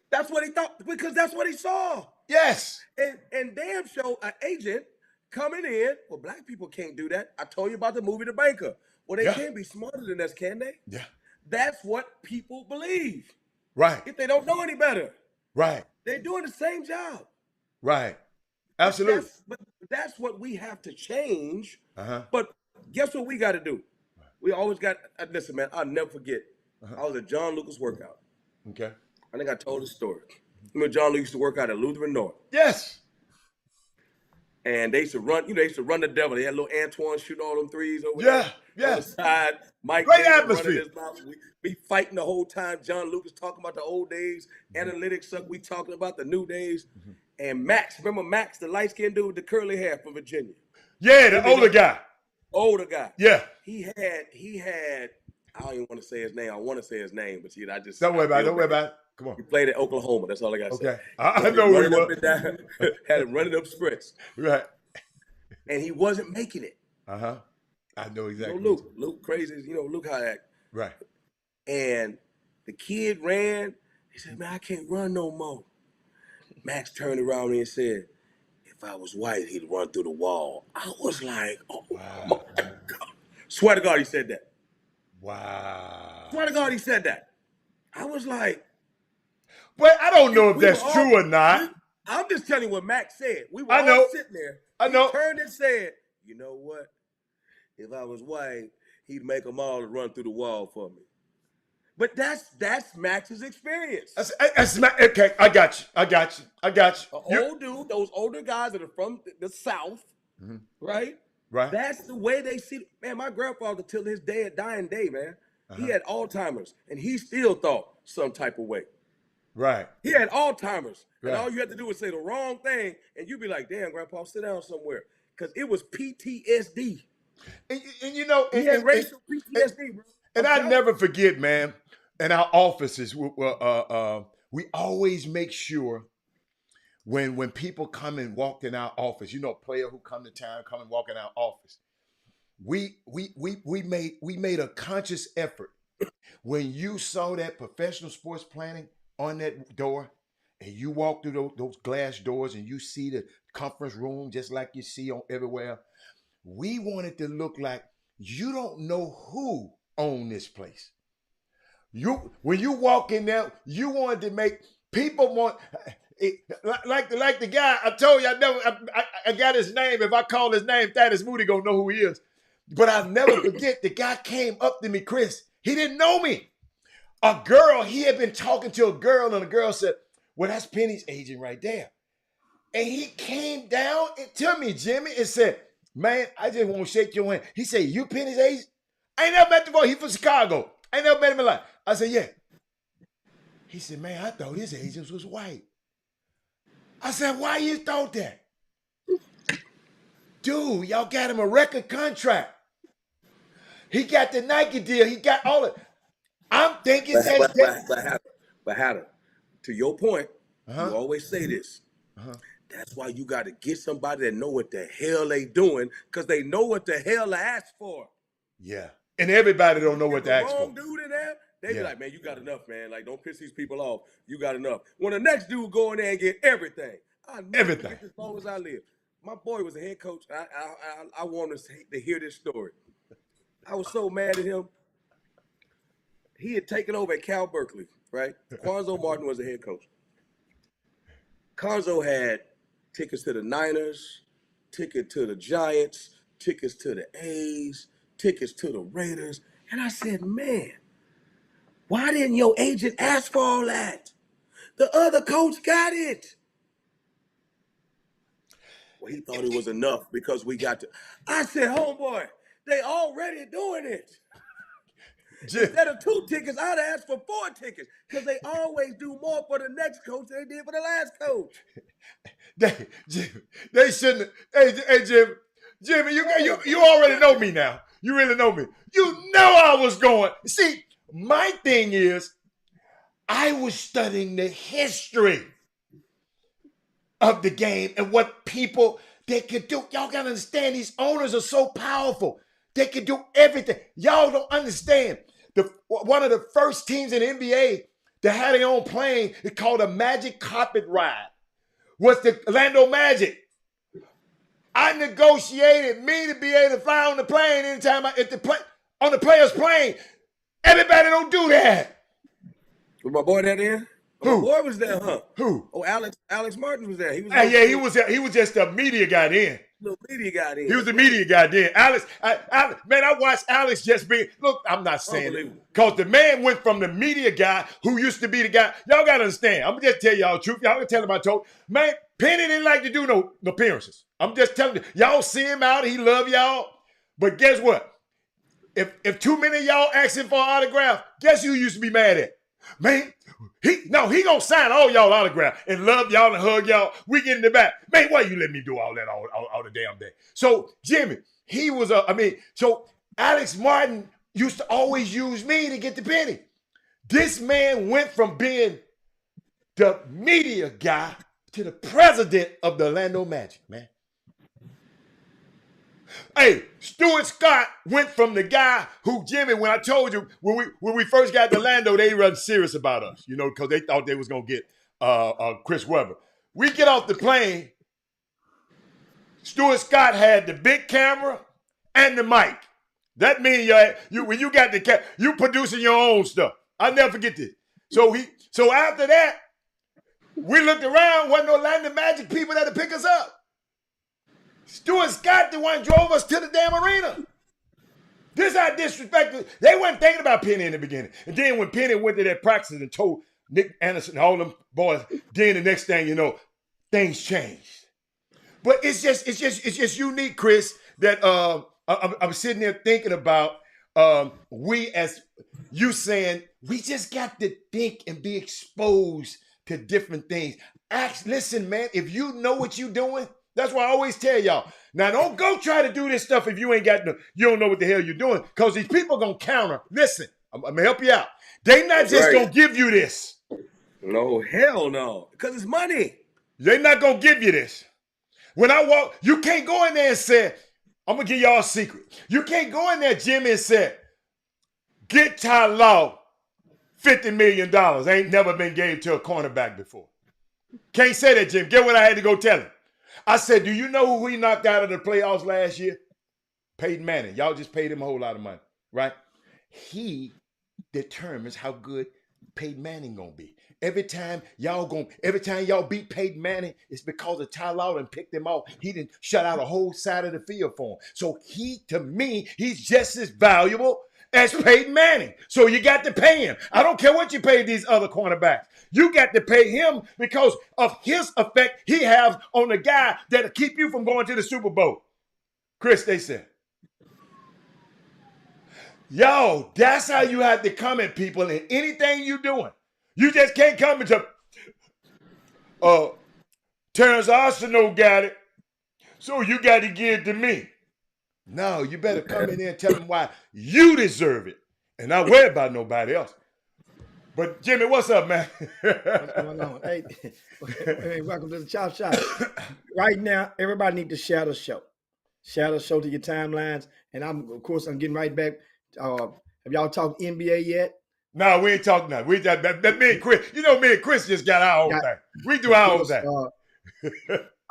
[SPEAKER 3] That's what he thought, because that's what he saw.
[SPEAKER 1] Yes.
[SPEAKER 3] And damn show an agent coming in. Well, black people can't do that. I told you about the movie The Banker. Well, they can't be smarter than us, can they?
[SPEAKER 1] Yeah.
[SPEAKER 3] That's what people believe.
[SPEAKER 1] Right.
[SPEAKER 3] If they don't know any better.
[SPEAKER 1] Right.
[SPEAKER 3] They're doing the same job.
[SPEAKER 1] Right. Absolutely.
[SPEAKER 3] But that's what we have to change.
[SPEAKER 1] Uh-huh.
[SPEAKER 3] But guess what we got to do? We always got, listen, man, I'll never forget. I was at John Lucas workout.
[SPEAKER 1] Okay.
[SPEAKER 3] I think I told the story. Remember John Lucas used to work out at Lutheran North.
[SPEAKER 1] Yes.
[SPEAKER 3] And they used to run, they used to run the devil. They had little Antoine shooting all them threes over there.
[SPEAKER 1] Yeah.
[SPEAKER 3] On the side. Mike
[SPEAKER 1] Great atmosphere.
[SPEAKER 3] We be fighting the whole time. John Lucas talking about the old days. Analytics suck. We talking about the new days. And Max, remember Max, the light-skinned dude with the curly hair from Virginia?
[SPEAKER 1] Yeah, the older guy.
[SPEAKER 3] Older guy.
[SPEAKER 1] Yeah.
[SPEAKER 3] He had, I don't even want to say his name. I want to say his name, but I just.
[SPEAKER 1] Don't worry about it. Come on.
[SPEAKER 3] He played at Oklahoma. That's all I got to say.
[SPEAKER 1] Okay. I know who he was.
[SPEAKER 3] Had him running up sprints.
[SPEAKER 1] Right.
[SPEAKER 3] And he wasn't making it.
[SPEAKER 1] Uh-huh. I know exactly.
[SPEAKER 3] Luke crazy. Luke how act.
[SPEAKER 1] Right.
[SPEAKER 3] And the kid ran. He said, man, I can't run no more. Max turned around and said, if I was white, he'd run through the wall. I was like, oh, wow. My God. Swear to God, he said that.
[SPEAKER 1] Wow.
[SPEAKER 3] Swear to God, he said that. I was like.
[SPEAKER 1] But I don't know if that's true or not.
[SPEAKER 3] I'm just telling you what Max said. We were all sitting there.
[SPEAKER 1] I know.
[SPEAKER 3] He turned and said, you know what? If I was white, he'd make them all run through the wall for me. But that's Max's experience.
[SPEAKER 1] Okay, I got you.
[SPEAKER 3] Old dude, those older guys that are from the South, right?
[SPEAKER 1] Right.
[SPEAKER 3] That's the way they see it. Man, my grandfather, till his dying day, man, he had Alzheimer's, and he still thought some type of way.
[SPEAKER 1] Right.
[SPEAKER 3] He had Alzheimer's,
[SPEAKER 1] right.
[SPEAKER 3] And all you had to do was say the wrong thing, and you'd be like, damn, Grandpa, sit down somewhere. Because it was PTSD.
[SPEAKER 1] And you know,
[SPEAKER 3] he had racial PTSD, bro.
[SPEAKER 1] And I never forget, man, in our offices, we always make sure when people come and walk in our office, a player who come to town, come and walk in our office, we made a conscious effort. When you saw that professional sports planning on that door, and you walk through those glass doors and you see the conference room just like you see on everywhere, we want it to look like you don't know who owned this place. When you walk in there, you wanted to make people want like the guy I told you. I got his name. If I call his name, Thaddeus Moody gonna know who he is. But I'll never forget the guy came up to me, Chris. He didn't know me. A girl, he had been talking to a girl, and the girl said, "Well, that's Penny's agent right there." And he came down and to me, Jimmy, and said, "Man, I just want to shake your hand." He said, "You Penny's agent?" I ain't never met the boy. He from Chicago. I ain't never met him in life. I said, "Yeah." He said, "Man, I thought his agent was white." I said, "Why you thought that?" Dude, y'all got him a record contract. He got the Nike deal. He got all it. I'm thinking
[SPEAKER 3] But Hatter, to your point,
[SPEAKER 1] uh-huh.
[SPEAKER 3] you always say this. That's why you got to get somebody that know what the hell they doing, because they know what the hell to ask for.
[SPEAKER 1] Yeah. And everybody don't know what to ask for.
[SPEAKER 3] Wrong dude in there, they be like, "Man, you got enough, man. Like, don't piss these people off. You got enough." When the next dude go in there and get everything, I never forget as long as I live. My boy was a head coach. I want to hear this story. I was so mad at him. He had taken over at Cal Berkeley, right? Quanzo Martin was the head coach. Quanzo had tickets to the Niners, ticket to the Giants, tickets to the A's, tickets to the Raiders. And I said, "Man, why didn't your agent ask for all that? The other coach got it." Well, he thought it was enough because we got to. I said, "Homeboy, they already doing it." Instead of 2 tickets, I'd ask for 4 tickets, because they always do more for the next coach than they did for the last coach.
[SPEAKER 1] They shouldn't. Hey, Jimmy, you already know me now. You really know me. You know I was going. See, my thing is, I was studying the history of the game and what people they could do. Y'all gotta understand, these owners are so powerful. They can do everything. Y'all don't understand. One of the first teams in the NBA that had their own plane, it's called a Magic Carpet Ride, was the Orlando Magic. I negotiated me to be able to fly on the plane anytime on the player's plane. Everybody don't do that.
[SPEAKER 3] Was my boy that in?
[SPEAKER 1] Who?
[SPEAKER 3] My boy was there, huh?
[SPEAKER 1] Who?
[SPEAKER 3] Oh, Alex Martin was there. He was.
[SPEAKER 1] He was just a media guy then.
[SPEAKER 3] The media guy then.
[SPEAKER 1] He was the media guy then. Alex, man, I watched Alex just be. Look, I'm not saying it because the man went from the media guy who used to be the guy. Y'all gotta understand. I'm gonna just tell y'all the truth. Y'all can tell him I told. Man, Penny didn't like to do no appearances. I'm just telling you. Y'all see him out. He love y'all. But guess what? If too many of y'all asking for an autograph, guess who you used to be mad at? Man, he gonna sign all y'all autograph and love y'all and hug y'all. We get in the back. Man, why you let me do all that all the damn day? So Jimmy, he was so Alex Martin used to always use me to get the penny. This man went from being the media guy to the president of the Orlando Magic, man. Hey, Stuart Scott went from the guy who, Jimmy, when I told you, when we first got to Orlando, they wasn't serious about us, because they thought they was going to get Chris Webber. We get off the plane, Stuart Scott had the big camera and the mic. That means when you got you producing your own stuff. I'll never forget this. So after that, we looked around, wasn't no Orlando Magic people there to pick us up. Stuart Scott, the one drove us to the damn arena. This how disrespectful. They weren't thinking about Penny in the beginning. And then when Penny went to that practice and told Nick Anderson and all them boys, then the next thing you know, things changed. But it's just unique, Chris, that I'm sitting there thinking about we as you saying, we just got to think and be exposed to different things. Listen, man, if you know what you're doing, that's why I always tell y'all. Now, don't go try to do this stuff if you don't know what the hell you're doing, because these people going to counter. Listen, I'm going to help you out. They not just going to give you this.
[SPEAKER 3] No, hell no, because it's money.
[SPEAKER 1] They not going to give you this. When I walk, you can't go in there and say, I'm going to give y'all a secret. You can't go in there, Jimmy, and say, get Ty Law $50 million. Ain't never been gave to a cornerback before. Can't say that, Jim. Get what I had to go tell him. I said, do you know who we knocked out of the playoffs last year? Peyton Manning. Y'all just paid him a whole lot of money, right? He determines how good Peyton Manning gonna be. Every time y'all beat Peyton Manning, it's because of Ty Lawler picked him off. He didn't shut out a whole side of the field for him. So to me, he's just as valuable as Peyton Manning. So you got to pay him. I don't care what you pay these other cornerbacks. You got to pay him because of his effect he has on the guy that'll keep you from going to the Super Bowl. Chris, they said. Yo, that's how you have to come at people in anything you're doing. You just can't come into Terrence Arsenault got it, so you got to give it to me. No, you better come in there and tell them why you deserve it and not worry about nobody else. But Jimmy, what's up, man?
[SPEAKER 4] What's going on? Hey, welcome to the Chop Shop. Right now, everybody need to share the show. Share the show to your timelines. And I'm getting right back. Have y'all talked NBA yet?
[SPEAKER 1] No, we ain't talking nothing. We just that me and Chris. You know, me and Chris just got our own thing. We do our own thing.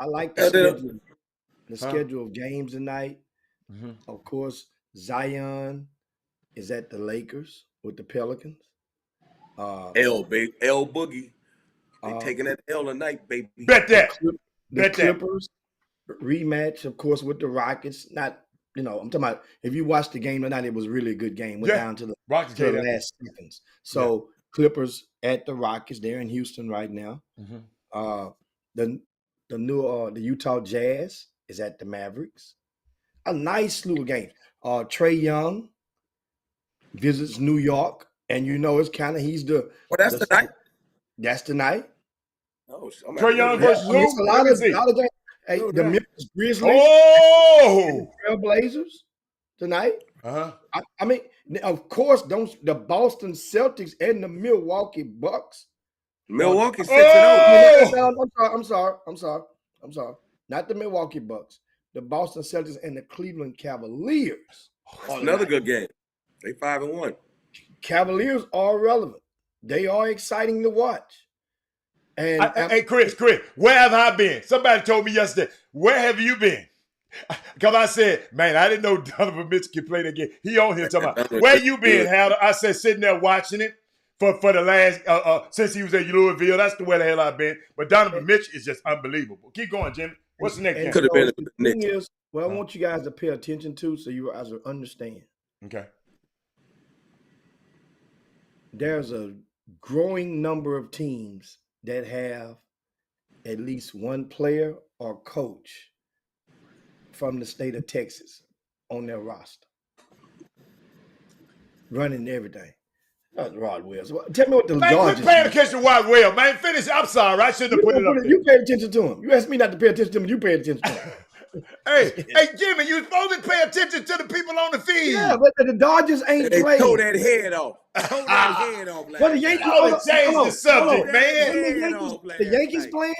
[SPEAKER 4] I like the schedule of games tonight. Mm-hmm. Of course, Zion is at the Lakers with the Pelicans.
[SPEAKER 3] L Boogie. They taking that L tonight, baby.
[SPEAKER 1] Bet that.
[SPEAKER 4] The Clippers rematch, of course, with the Rockets. Not, I'm talking about if you watched the game tonight, it was really a good game. Went down to the last seconds. So Clippers at the Rockets. They're in Houston right now. Mm-hmm. The Utah Jazz is at the Mavericks. A nice slew of games. Trae Young visits New York. And it's kind of he's the.
[SPEAKER 3] Well, that's tonight.
[SPEAKER 4] That's tonight.
[SPEAKER 1] Oh, Trae Young versus who?
[SPEAKER 4] A lot of games. Hey, the Memphis Grizzlies.
[SPEAKER 1] Oh,
[SPEAKER 4] the Trailblazers tonight. I mean, of course, the Boston Celtics and the Milwaukee Bucks.
[SPEAKER 3] Milwaukee 6-0.
[SPEAKER 4] I'm sorry. Not the Milwaukee Bucks. The Boston Celtics and the Cleveland Cavaliers.
[SPEAKER 3] Another good game. They 5-1.
[SPEAKER 1] Cavaliers are relevant. They are exciting to watch. And hey, Chris, where have I been? Somebody told me yesterday, where have you been? Because I said, man, I didn't know Donovan Mitchell could play that game. He on here talking about, where you been, Hal? I said, sitting there watching it for the last, since he was at Louisville. That's the way the hell I've been. But Donovan Mitchell is just unbelievable. Keep going, Jimmy. What's the next game?
[SPEAKER 3] Could have been
[SPEAKER 4] the thing is, what I want you guys to pay attention to so you guys will understand.
[SPEAKER 1] Okay.
[SPEAKER 4] There's a growing number of teams that have at least one player or coach from the state of Texas on their roster, running everything. Rod Wells. Tell me what the Dodgers.
[SPEAKER 1] Quit paying attention to Rod Wells, man. Finish. I'm sorry. I shouldn't have put it up there.
[SPEAKER 4] You paid attention to him. You asked me not to pay attention to him. You paid attention to him.
[SPEAKER 1] Hey, Jimmy, you supposed to pay attention to the people on the field.
[SPEAKER 4] Yeah, but the Dodgers ain't
[SPEAKER 3] they
[SPEAKER 4] playing.
[SPEAKER 3] Throw that head off. Throw that head off.
[SPEAKER 4] Well, the Yankees
[SPEAKER 1] change the subject, man.
[SPEAKER 4] The Yankees playing?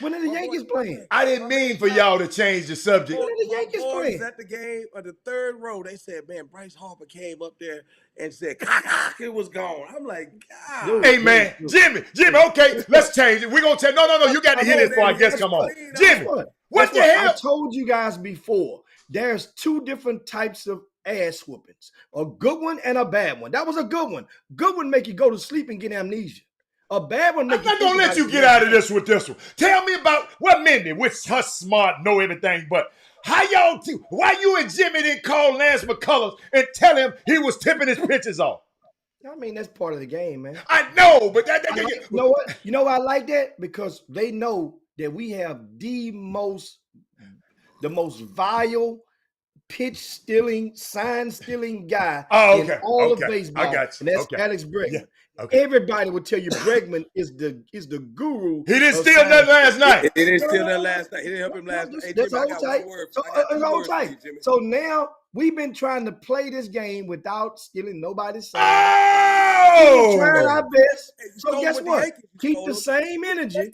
[SPEAKER 4] When are the Yankees playing?
[SPEAKER 1] I didn't mean for y'all to change the subject.
[SPEAKER 4] When are the Yankees playing?
[SPEAKER 3] At the game of the third row, they said, man, Bryce Harper came up there and said, it was gone. I'm like, God.
[SPEAKER 1] Hey, man, Jimmy, okay, let's change it. We're going to tell, no, you got to hear this before I guess come on. Jimmy, what the hell?
[SPEAKER 4] I told you guys before, there's two different types of ass whoopings, a good one and a bad one. That was a good one. Good one make you go to sleep and get amnesia. A bad one.
[SPEAKER 1] I'm not gonna let you get out of this with this one. Tell me about what Mindy, which her smart, know everything, but how y'all why you and Jimmy didn't call Lance McCullers and tell him he was tipping his pitches off?
[SPEAKER 4] I mean, that's part of the game, man.
[SPEAKER 1] I know, but
[SPEAKER 4] you know what? You know why I like that? Because they know that we have the most vile, pitch stealing, sign stealing guy in all of baseball.
[SPEAKER 1] I got you.
[SPEAKER 4] And that's Alex Bregman.
[SPEAKER 1] Yeah. Okay.
[SPEAKER 4] Everybody would tell you Bregman is the guru.
[SPEAKER 1] He didn't steal that last night.
[SPEAKER 3] He didn't steal that last night. He didn't help him last night.
[SPEAKER 4] That's all tight. So now we've been trying to play this game without stealing nobody's sign.
[SPEAKER 1] Oh!
[SPEAKER 4] We're trying our best. So guess what? Keep the same energy.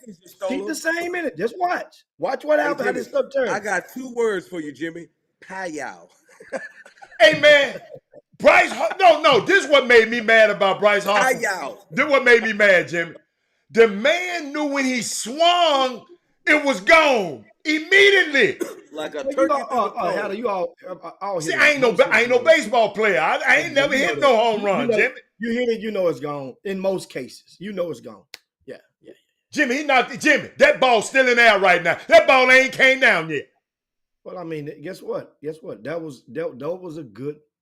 [SPEAKER 4] Keep the same energy. Just watch. Watch what happens. How this stuff turns.
[SPEAKER 3] I got 2 words for you, Jimmy. Payal.
[SPEAKER 1] Hey, man. Bryce, no, this is what made me mad about Bryce Harper. This is what made me mad, Jimmy. The man knew when he swung, it was gone. Immediately.
[SPEAKER 3] Like a turkey through the cold.
[SPEAKER 4] You all
[SPEAKER 1] See, I ain't no baseball player. I ain't never hit no home run, Jimmy.
[SPEAKER 4] You hit it, you know it's gone. In most cases, you know it's gone. Yeah.
[SPEAKER 1] Jimmy, he knocked it. Jimmy, that ball's still in the air right now. That ball ain't came down yet.
[SPEAKER 4] Well, I mean, guess what? That was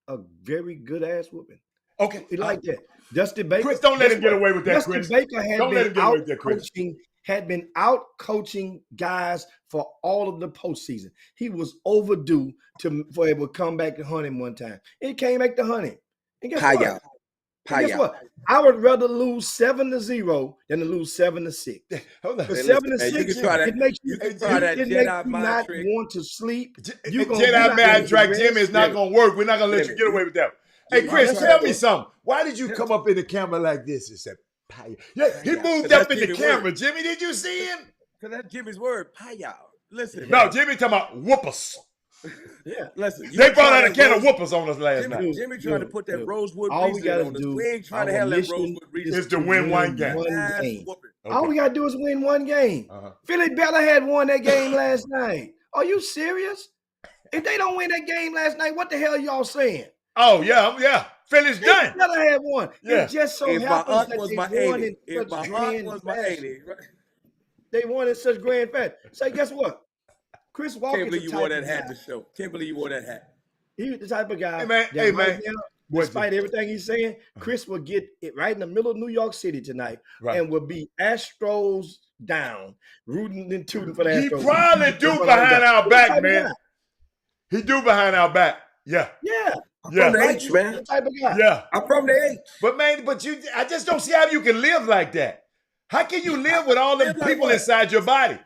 [SPEAKER 4] a very good ass whooping.
[SPEAKER 1] Okay,
[SPEAKER 4] he like that. Dusty Baker.
[SPEAKER 1] Chris, don't let him get away with that.
[SPEAKER 4] Dusty
[SPEAKER 1] Chris.
[SPEAKER 4] Baker had been out coaching guys for all of the postseason. He was overdue for able to come back to hunt him one time. It came back to hunt him. And guess what? Guess what? I would rather lose 7-0 than to lose 7-6.
[SPEAKER 1] Hold on.
[SPEAKER 4] 7-6, it makes you not want to sleep.
[SPEAKER 1] Jedi mind track, Jimmy, is not going to work. We're not going to let you get away with that. Hey, Chris, tell me something. Why did you come up in the camera like this and say, yeah, he moved up in the camera. Jimmy, did you see him?
[SPEAKER 3] Because that's Jimmy's word, payal. Listen.
[SPEAKER 1] No, Jimmy talking about whoopers.
[SPEAKER 3] Yeah, listen.
[SPEAKER 1] They brought out a can of whoopers on us last night.
[SPEAKER 3] Jimmy trying to put that Rosewood
[SPEAKER 4] all we gotta
[SPEAKER 3] on us.
[SPEAKER 4] do,
[SPEAKER 3] We ain't trying to have that Rosewood
[SPEAKER 1] is to win one game.
[SPEAKER 4] Okay. All we gotta do is win one game. Philly Bella had won that game last night. Are you serious? If they don't win that game last night, what the hell are y'all saying?
[SPEAKER 1] Oh yeah. Philly's done.
[SPEAKER 4] Bella had won.
[SPEAKER 1] Yeah.
[SPEAKER 4] It just so happens that they won in such grand fashion. They won in such grand fashion. Say, guess what? Chris Walker.
[SPEAKER 3] Can't believe you wore that hat to show. Can't believe you wore that hat.
[SPEAKER 4] He's the type of guy.
[SPEAKER 1] Hey man.
[SPEAKER 4] Now, despite everything he's saying, Chris will get it right in the middle of New York City tonight, and will be Astros down, rooting and tooting for the Astros.
[SPEAKER 1] He probably do behind our back, man. He do behind our back. Yeah.
[SPEAKER 3] I'm from the H, man.
[SPEAKER 4] Type of guy.
[SPEAKER 1] Yeah.
[SPEAKER 3] I'm from the H.
[SPEAKER 1] But man, I just don't see how you can live like that. How can you live with all them people inside your body?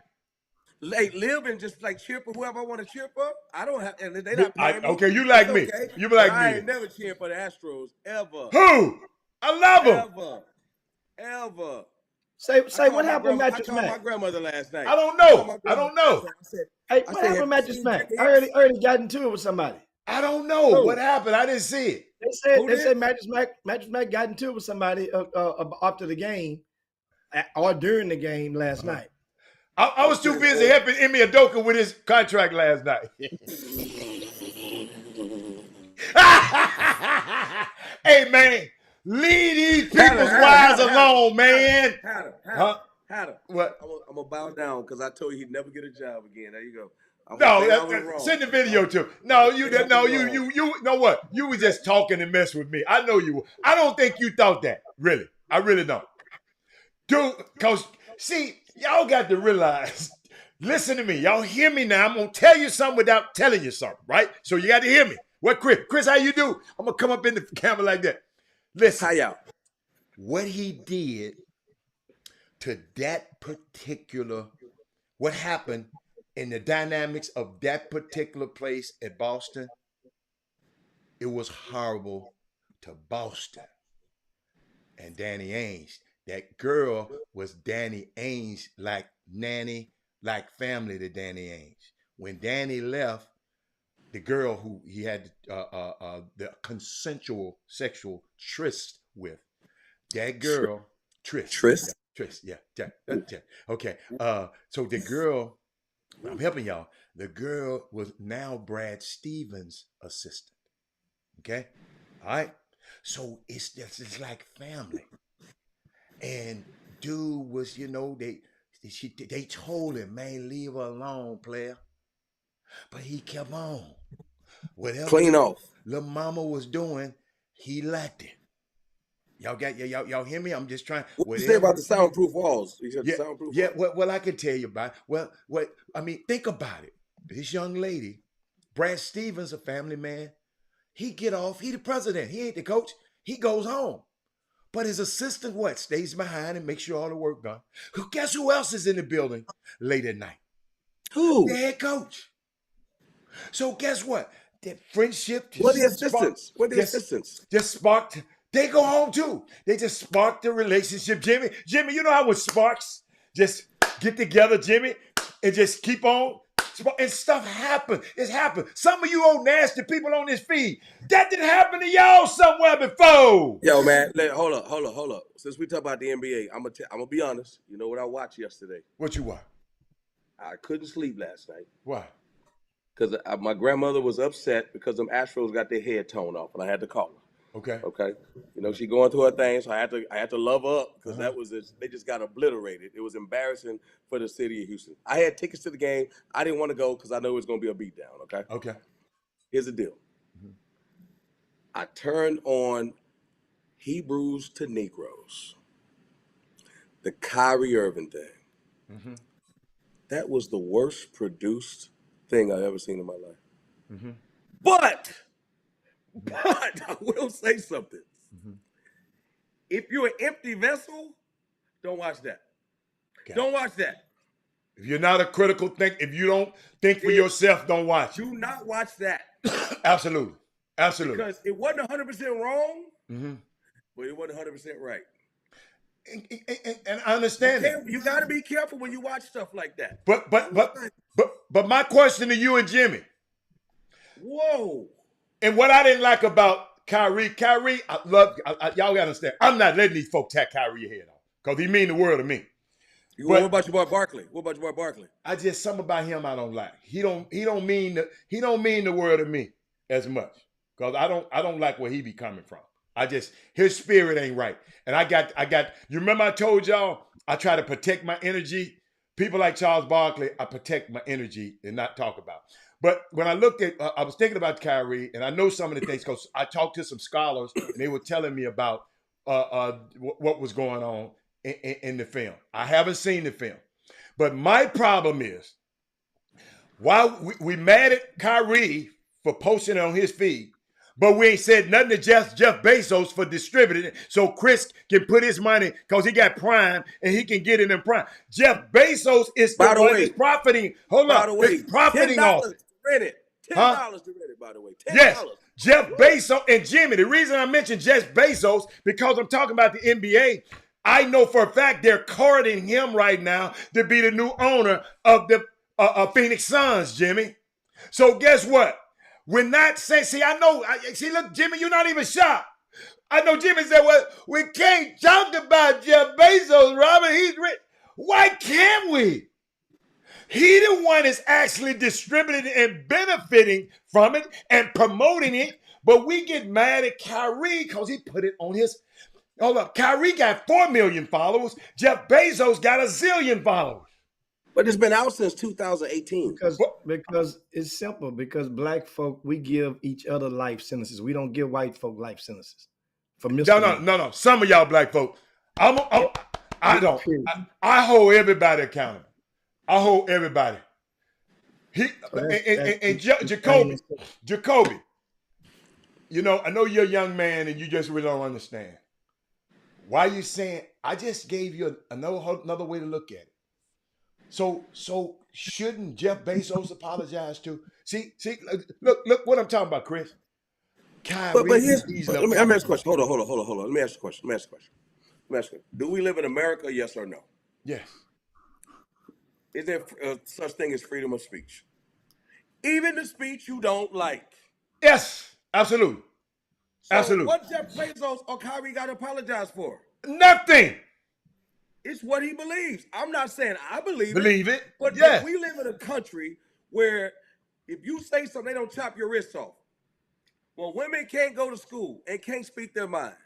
[SPEAKER 3] Like live and just like cheer for whoever I want to cheer for. I don't have, and they not playing me.
[SPEAKER 1] Okay, you like me.
[SPEAKER 3] Okay.
[SPEAKER 1] You like me.
[SPEAKER 3] I ain't never cheered for the Astros ever.
[SPEAKER 1] Who? I love them.
[SPEAKER 3] Ever.
[SPEAKER 4] Say what happened, Mattress Mac?
[SPEAKER 3] I called my grandmother last night.
[SPEAKER 1] I don't know.
[SPEAKER 4] Hey, what happened, Mattress Mac? I already got into it with somebody.
[SPEAKER 1] I don't know what happened. I didn't see it.
[SPEAKER 4] They said Mattress Mac got into it with somebody after the game or during the game last night.
[SPEAKER 1] I was too busy helping Emi Adoka with his contract last night. Hey, man, leave these people's wives alone, man.
[SPEAKER 3] Hatter.
[SPEAKER 1] What?
[SPEAKER 3] I'm going to bow down because I told you he'd never get a job again. There you go.
[SPEAKER 1] No, send the video to him. No, you know what? You were just talking and mess with me. I know you were. I don't think you thought that. Really. I really don't. Dude, because, see, y'all got to realize, listen to me. Y'all hear me now. I'm going to tell you something without telling you something, right? So you got to hear me. What, Chris, how you do? I'm going to come up in the camera like that. Listen.
[SPEAKER 3] Hi, y'all.
[SPEAKER 1] What he did to that particular, what happened in the dynamics of that particular place at Boston, it was horrible to Boston and Danny Ainge. That girl was Danny Ainge, like nanny, like family to Danny Ainge. When Danny left, the girl who he had the consensual sexual tryst with, that girl, Tryst, yeah. Okay, so the girl, I'm helping y'all. The girl was now Brad Stevens' assistant. Okay, all right. So it's like family. And dude was, they told him, man, leave her alone, player. But he kept on. Whatever
[SPEAKER 3] clean off
[SPEAKER 1] little mama was doing, he liked it. Y'all hear me? I'm just trying.
[SPEAKER 3] What you say about the soundproof walls? Soundproof
[SPEAKER 1] walls? Well, I can tell you about it. Think about it. This young lady, Brad Stevens, a family man, he get off. He the president. He ain't the coach. He goes home. But his assistant, stays behind and makes sure all the work done. Guess who else is in the building late at night?
[SPEAKER 3] Who?
[SPEAKER 1] The head coach. So guess what? That friendship.
[SPEAKER 3] What the assistants?
[SPEAKER 1] Just sparked. They go home too. They just sparked the relationship, Jimmy. Jimmy, you know how with sparks just get together, Jimmy, and just keep on. And stuff happened. It's happened. Some of you old nasty people on this feed, that didn't happen to y'all somewhere before.
[SPEAKER 3] Yo, man, hold up. Since we talk about the NBA, I'm gonna be honest. You know what I watched yesterday?
[SPEAKER 1] What you watch?
[SPEAKER 3] I couldn't sleep last night.
[SPEAKER 1] Why?
[SPEAKER 3] Because my grandmother was upset because them Astros got their head torn off, and I had to call her.
[SPEAKER 1] Okay.
[SPEAKER 3] Okay. You know, she going through her thing, so I had to love her up because they just got obliterated. It was embarrassing for the city of Houston. I had tickets to the game. I didn't want to go because I know it was going to be a beatdown. Okay.
[SPEAKER 1] Okay.
[SPEAKER 3] Here's the deal. I turned on Hebrews to Negroes, the Kyrie Irving thing. That was the worst produced thing I've ever seen in my life. But I will say something. If you're an empty vessel, don't watch that. Okay. Don't watch that.
[SPEAKER 1] If you're not a critical think, if you don't think for yourself, don't watch.
[SPEAKER 3] Do not watch that.
[SPEAKER 1] Absolutely. Absolutely.
[SPEAKER 3] Because it wasn't 100% wrong, but it wasn't 100% right.
[SPEAKER 1] And I understand that.
[SPEAKER 3] You got to be careful when you watch stuff like that.
[SPEAKER 1] But my question to you and Jimmy.
[SPEAKER 3] Whoa.
[SPEAKER 1] And what I didn't like about Kyrie, I love, y'all got to understand, I'm not letting these folks tap Kyrie head on because he mean the world to me.
[SPEAKER 3] What about your boy Barkley?
[SPEAKER 1] I just, something about him I don't like. He don't mean the world to me as much because I don't like where he be coming from. His spirit ain't right. And I got, you remember I told y'all, I try to protect my energy. People like Charles Barkley, I protect my energy and not talk about. But when I looked at, I was thinking about Kyrie, and I know some of the things because I talked to some scholars, and they were telling me about what was going on in the film. I haven't seen the film. But my problem is, while we mad at Kyrie for posting it on his feed, but we ain't said nothing to Jeff Bezos for distributing it so Chris can put his money because he got Prime and he can get it in Prime. Jeff Bezos is the one that's profiting. Hold on. He's profiting off it.
[SPEAKER 3] $10 to rent it, by the way. $10.
[SPEAKER 1] Yes. Jeff Bezos and Jimmy. The reason I mentioned Jeff Bezos because I'm talking about the NBA. I know for a fact they're courting him right now to be the new owner of the Phoenix Suns, Jimmy. So guess what? We're not saying, look, Jimmy, you're not even shocked. I know Jimmy said, well, we can't talk about Jeff Bezos, Robert. He's rich. Why can't we? He the one is actually distributing and benefiting from it and promoting it. But we get mad at Kyrie because he put it on his. Hold up. Kyrie got 4 million followers. Jeff Bezos got 1 zillion followers.
[SPEAKER 3] But it's been out since 2018.
[SPEAKER 4] Because it's simple. Because black folk, we give each other life sentences. We don't give white folk life sentences.
[SPEAKER 1] No. Some of y'all black folk, I don't. I hold everybody accountable. I hold everybody. Jacoby, you know, I know you're a young man and you just really don't understand. Why are you saying, I just gave you another way to look at it. So shouldn't Jeff Bezos apologize to? See, look what I'm talking about, Chris. Kyrie,
[SPEAKER 3] let me ask a question. Hold on. Let me ask a question. Do we live in America, yes or no?
[SPEAKER 1] Yes.
[SPEAKER 3] Is there such thing as freedom of speech? Even the speech you don't like.
[SPEAKER 1] Yes, absolutely.
[SPEAKER 3] So
[SPEAKER 1] absolutely.
[SPEAKER 3] What Jeff Bezos or Kyrie got to apologize for?
[SPEAKER 1] Nothing.
[SPEAKER 3] It's what he believes. I'm not saying I believe
[SPEAKER 1] it.
[SPEAKER 3] But if we live in a country where if you say something, they don't chop your wrists off. Well, women can't go to school and can't speak their mind.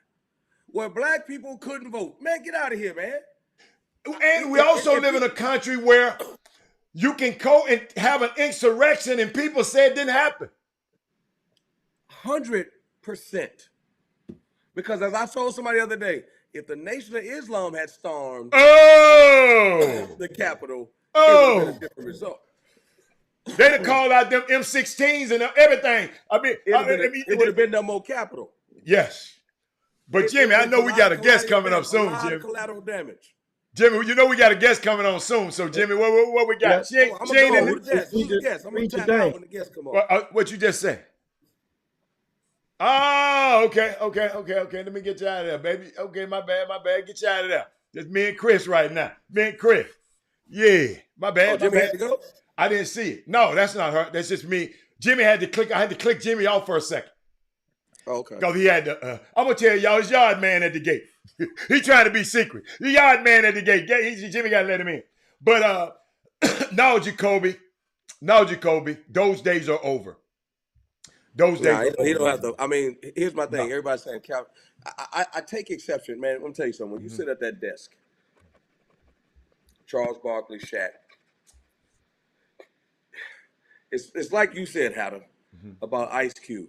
[SPEAKER 3] Where black people couldn't vote. Man, get out of here, man.
[SPEAKER 1] And we also live in a country where you can go and have an insurrection and people say it didn't happen.
[SPEAKER 3] 100%. Because as I told somebody the other day, if the Nation of Islam had stormed the Capitol, it would have been a different result.
[SPEAKER 1] They'd have called out them M16s and everything. I mean,
[SPEAKER 3] it would have been no more Capitol.
[SPEAKER 1] Yes. But Jimmy, I know we got a guest coming up soon, Jimmy.
[SPEAKER 3] Collateral damage.
[SPEAKER 1] Jimmy, you know we got a guest coming on soon. So, Jimmy, what we got?
[SPEAKER 3] I'm going to guest. I'm going to tap out when the guest come on.
[SPEAKER 1] What you just say? Oh, okay. Let me get you out of there, baby. Okay, my bad. Get you out of there. Just me and Chris right now. Me and Chris. Yeah, my bad.
[SPEAKER 3] Jimmy had to go?
[SPEAKER 1] I didn't see it. No, that's not her. That's just me. Jimmy had to click. I had to click Jimmy off for a second.
[SPEAKER 3] Okay.
[SPEAKER 1] Because he had to. I'm going to tell y'all, his yard man at the gate. He trying to be secret. The yard man at the gate. Jimmy got to let him in. But No, Jacoby. No, Jacoby. Those days are over. Those days are
[SPEAKER 3] he
[SPEAKER 1] over.
[SPEAKER 3] don't have to. I mean, here's my thing.
[SPEAKER 1] No.
[SPEAKER 3] Everybody's saying, Cal, I take exception, man. Let me tell you something. When you sit at that desk, Charles Barkley, Shaq, it's like you said, Hatter, about Ice Cube.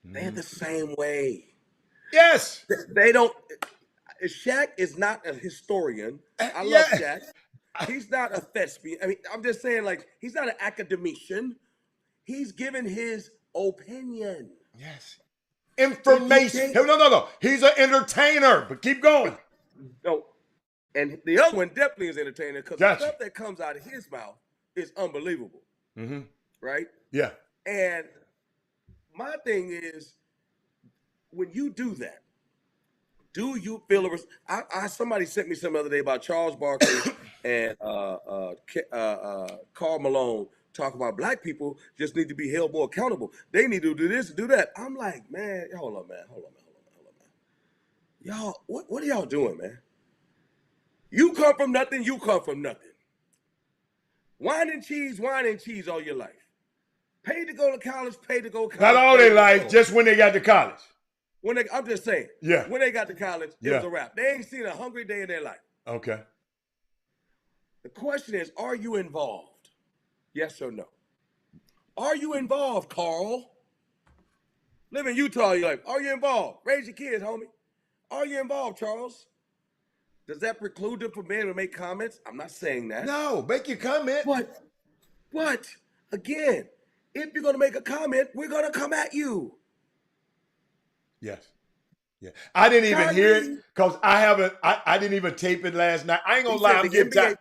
[SPEAKER 3] They're the same way.
[SPEAKER 1] Yes.
[SPEAKER 3] They don't. Shaq is not a historian. I love Shaq. He's not a thespian. I mean, I'm just saying, like, he's not an academician. He's giving his opinion.
[SPEAKER 1] Yes. Information. No. He's an entertainer, but keep going.
[SPEAKER 3] No, and the other one definitely is entertaining because the stuff that comes out of his mouth is unbelievable. Right?
[SPEAKER 1] Yeah.
[SPEAKER 3] And my thing is, when you do that, do you feel somebody sent me some other day about Charles Barkley and Karl Malone talking about black people just need to be held more accountable. They need to do this, do that. I'm like, man, hold on, man. Y'all, what are y'all doing, man? You come from nothing, you come from nothing. Wine and cheese all your life. Paid to go to college, paid to go to college.
[SPEAKER 1] Not all their life, just when they got to college.
[SPEAKER 3] I'm just saying.
[SPEAKER 1] Yeah.
[SPEAKER 3] When they got to college, it was a wrap. They ain't seen a hungry day in their life.
[SPEAKER 1] Okay.
[SPEAKER 3] The question is, are you involved? Yes or no? Are you involved, Carl? Live in Utah, you're like, are you involved? Raise your kids, homie. Are you involved, Charles? Does that preclude them from being able to make comments? I'm not saying that.
[SPEAKER 1] No, make your comment.
[SPEAKER 3] But again, if you're going to make a comment, we're going to come at you.
[SPEAKER 1] Yes. Yeah. I didn't even hear it because I didn't even tape it last night. I ain't gonna lie, I'm getting tired.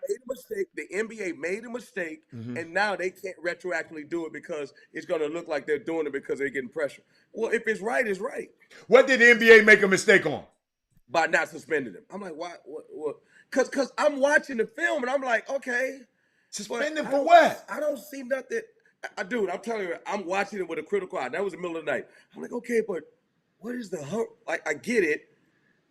[SPEAKER 3] The NBA made a mistake, and now they can't retroactively do it because it's gonna look like they're doing it because they're getting pressure. Well, if it's right, it's right.
[SPEAKER 1] What did the NBA make a mistake on?
[SPEAKER 3] By not suspending him. I'm like, why? What? Because I'm watching the film and I'm like, okay.
[SPEAKER 1] Suspend him for what?
[SPEAKER 3] I don't see nothing. Dude, I'm telling you, I'm watching it with a critical eye. That was the middle of the night. I'm like, okay, but what is the hurt? Like, I get it.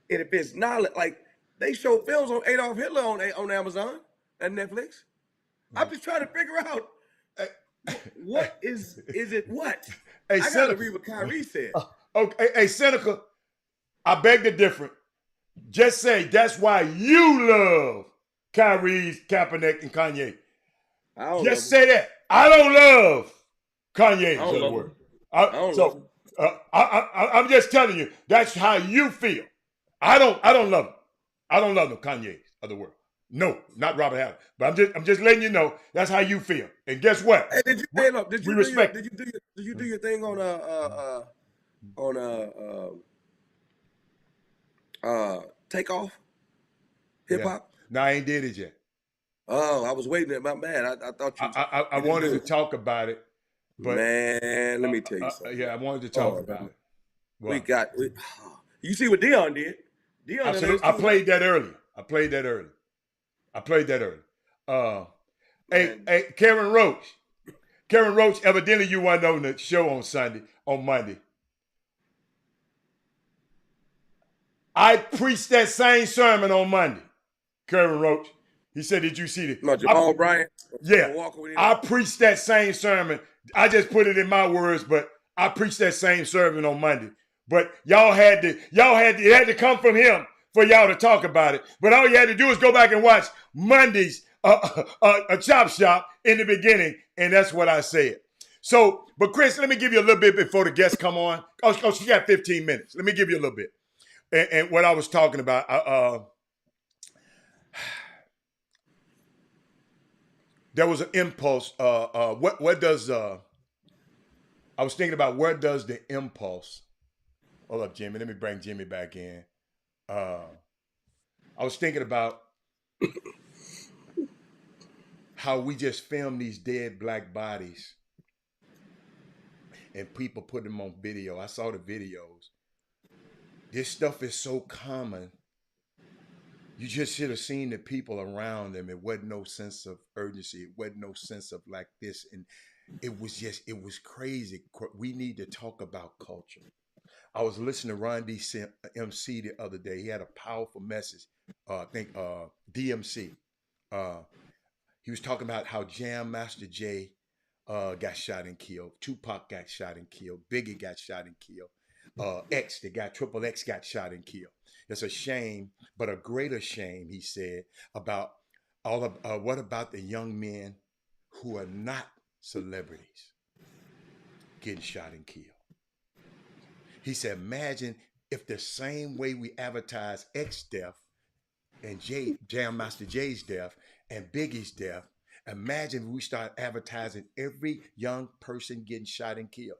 [SPEAKER 3] And if it's not, like, they show films on Adolf Hitler on Amazon and Netflix. I'm just trying to figure out what is it what?
[SPEAKER 1] Hey,
[SPEAKER 3] I got to read what Kyrie said.
[SPEAKER 1] Okay, hey, Seneca, I beg to differ. Just say that's why you love Kyrie's, Kaepernick, and Kanye. Just say that. I don't love Kanye's. I'm just telling you, that's how you feel. I don't love him. I don't love the Kanye's of the world. No, not Robert Half. But I'm just letting you know that's how you feel. And guess what?
[SPEAKER 3] Hey, did you do your thing on Takeoff hip hop?
[SPEAKER 1] No, I ain't did it yet.
[SPEAKER 3] Oh, I was waiting at my man. I thought you.
[SPEAKER 1] I wanted to talk about it, but
[SPEAKER 3] man, let me tell you something.
[SPEAKER 1] I wanted to talk about it.
[SPEAKER 3] Well, you see what Dion did?
[SPEAKER 1] I played that earlier. Hey, Karen Roach. Karen Roach, evidently you weren't on the show on Monday. I preached that same sermon on Monday. Karen Roach. He said, did you see it?
[SPEAKER 3] Jamal Bryant?
[SPEAKER 1] Yeah. I preached that same sermon. I just put it in my words, but I preached that same sermon on Monday. But it had to come from him for y'all to talk about it. But all you had to do is go back and watch Monday's a chop shop in the beginning, and that's what I said. So, but Chris, let me give you a little bit before the guests come on. Oh, she got 15 minutes. Let me give you a little bit. And what I was talking about, there was an impulse. What does I was thinking about where does the impulse? Hold up, Jimmy. Let me bring Jimmy back in. I was thinking about how we just film these dead black bodies and people put them on video. I saw the videos. This stuff is so common. You just should have seen the people around them. It wasn't no sense of urgency. It wasn't no sense of like this. And it was crazy. We need to talk about culture. I was listening to Ron DMC the other day. He had a powerful message. I think DMC. He was talking about how Jam Master Jay got shot and killed. Tupac got shot and killed. Biggie got shot and killed. X, the guy Triple X, got shot and killed. It's a shame, but a greater shame, he said, about all of what about the young men who are not celebrities getting shot and killed. He said, imagine if the same way we advertise X death and Jam Master Jay's death and Biggie's death, imagine if we start advertising every young person getting shot and killed.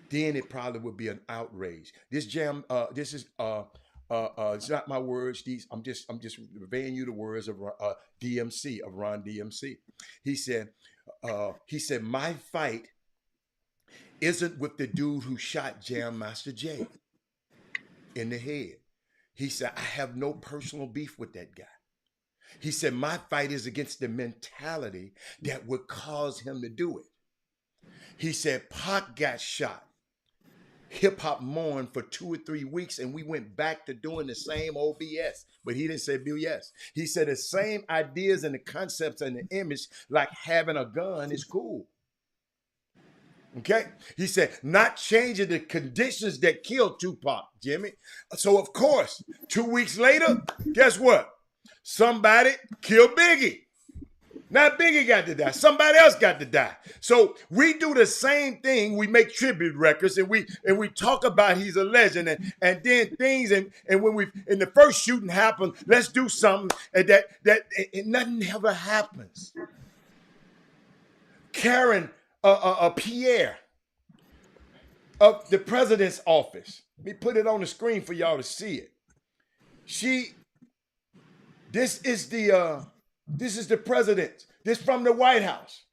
[SPEAKER 1] Then it probably would be an outrage. This is it's not my words. I'm just conveying you the words of DMC, of Ron DMC. He said, my fight isn't with the dude who shot Jam Master Jay in the head. He said, I have no personal beef with that guy. He said, my fight is against the mentality that would cause him to do it. He said, Pac got shot. Hip hop mourned for 2 or 3 weeks, and we went back to doing the same old BS. But he didn't say BS. He said the same ideas and the concepts and the image, like having a gun, is cool. Okay? He said, not changing the conditions that killed Tupac, Jimmy. So, of course, 2 weeks later, guess what? Somebody killed Biggie. Not Biggie got to die. Somebody else got to die. So we do the same thing. We make tribute records and we talk about he's a legend and then things and when the first shooting happened, let's do something and that nothing ever happens. Karen Pierre of the president's office. Let me put it on the screen for y'all to see it. This is the president. This from the White House.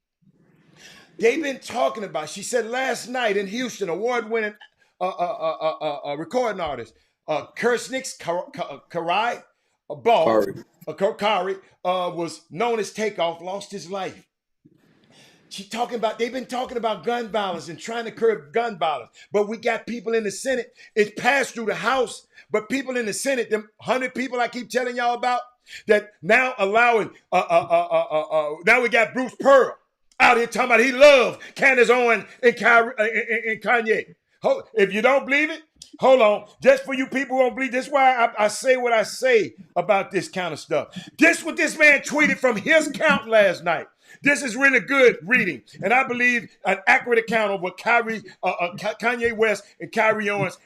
[SPEAKER 1] They've been talking about, she said last night in Houston, award-winning recording artist, Kersnix Kari was known as Takeoff, lost his life. They've been talking about gun violence and trying to curb gun violence. But we got people in the Senate. It's passed through the House, but people in the Senate, them 100 people I keep telling y'all about, that now allowing, now we got Bruce Pearl out here talking about he loved Candace Owens and Kanye. If you don't believe it, hold on. Just for you people who don't believe, this is why I say what I say about this kind of stuff. This what this man tweeted from his account last night. This is really good reading, and I believe an accurate account of what Kanye West and Kyrie Owens'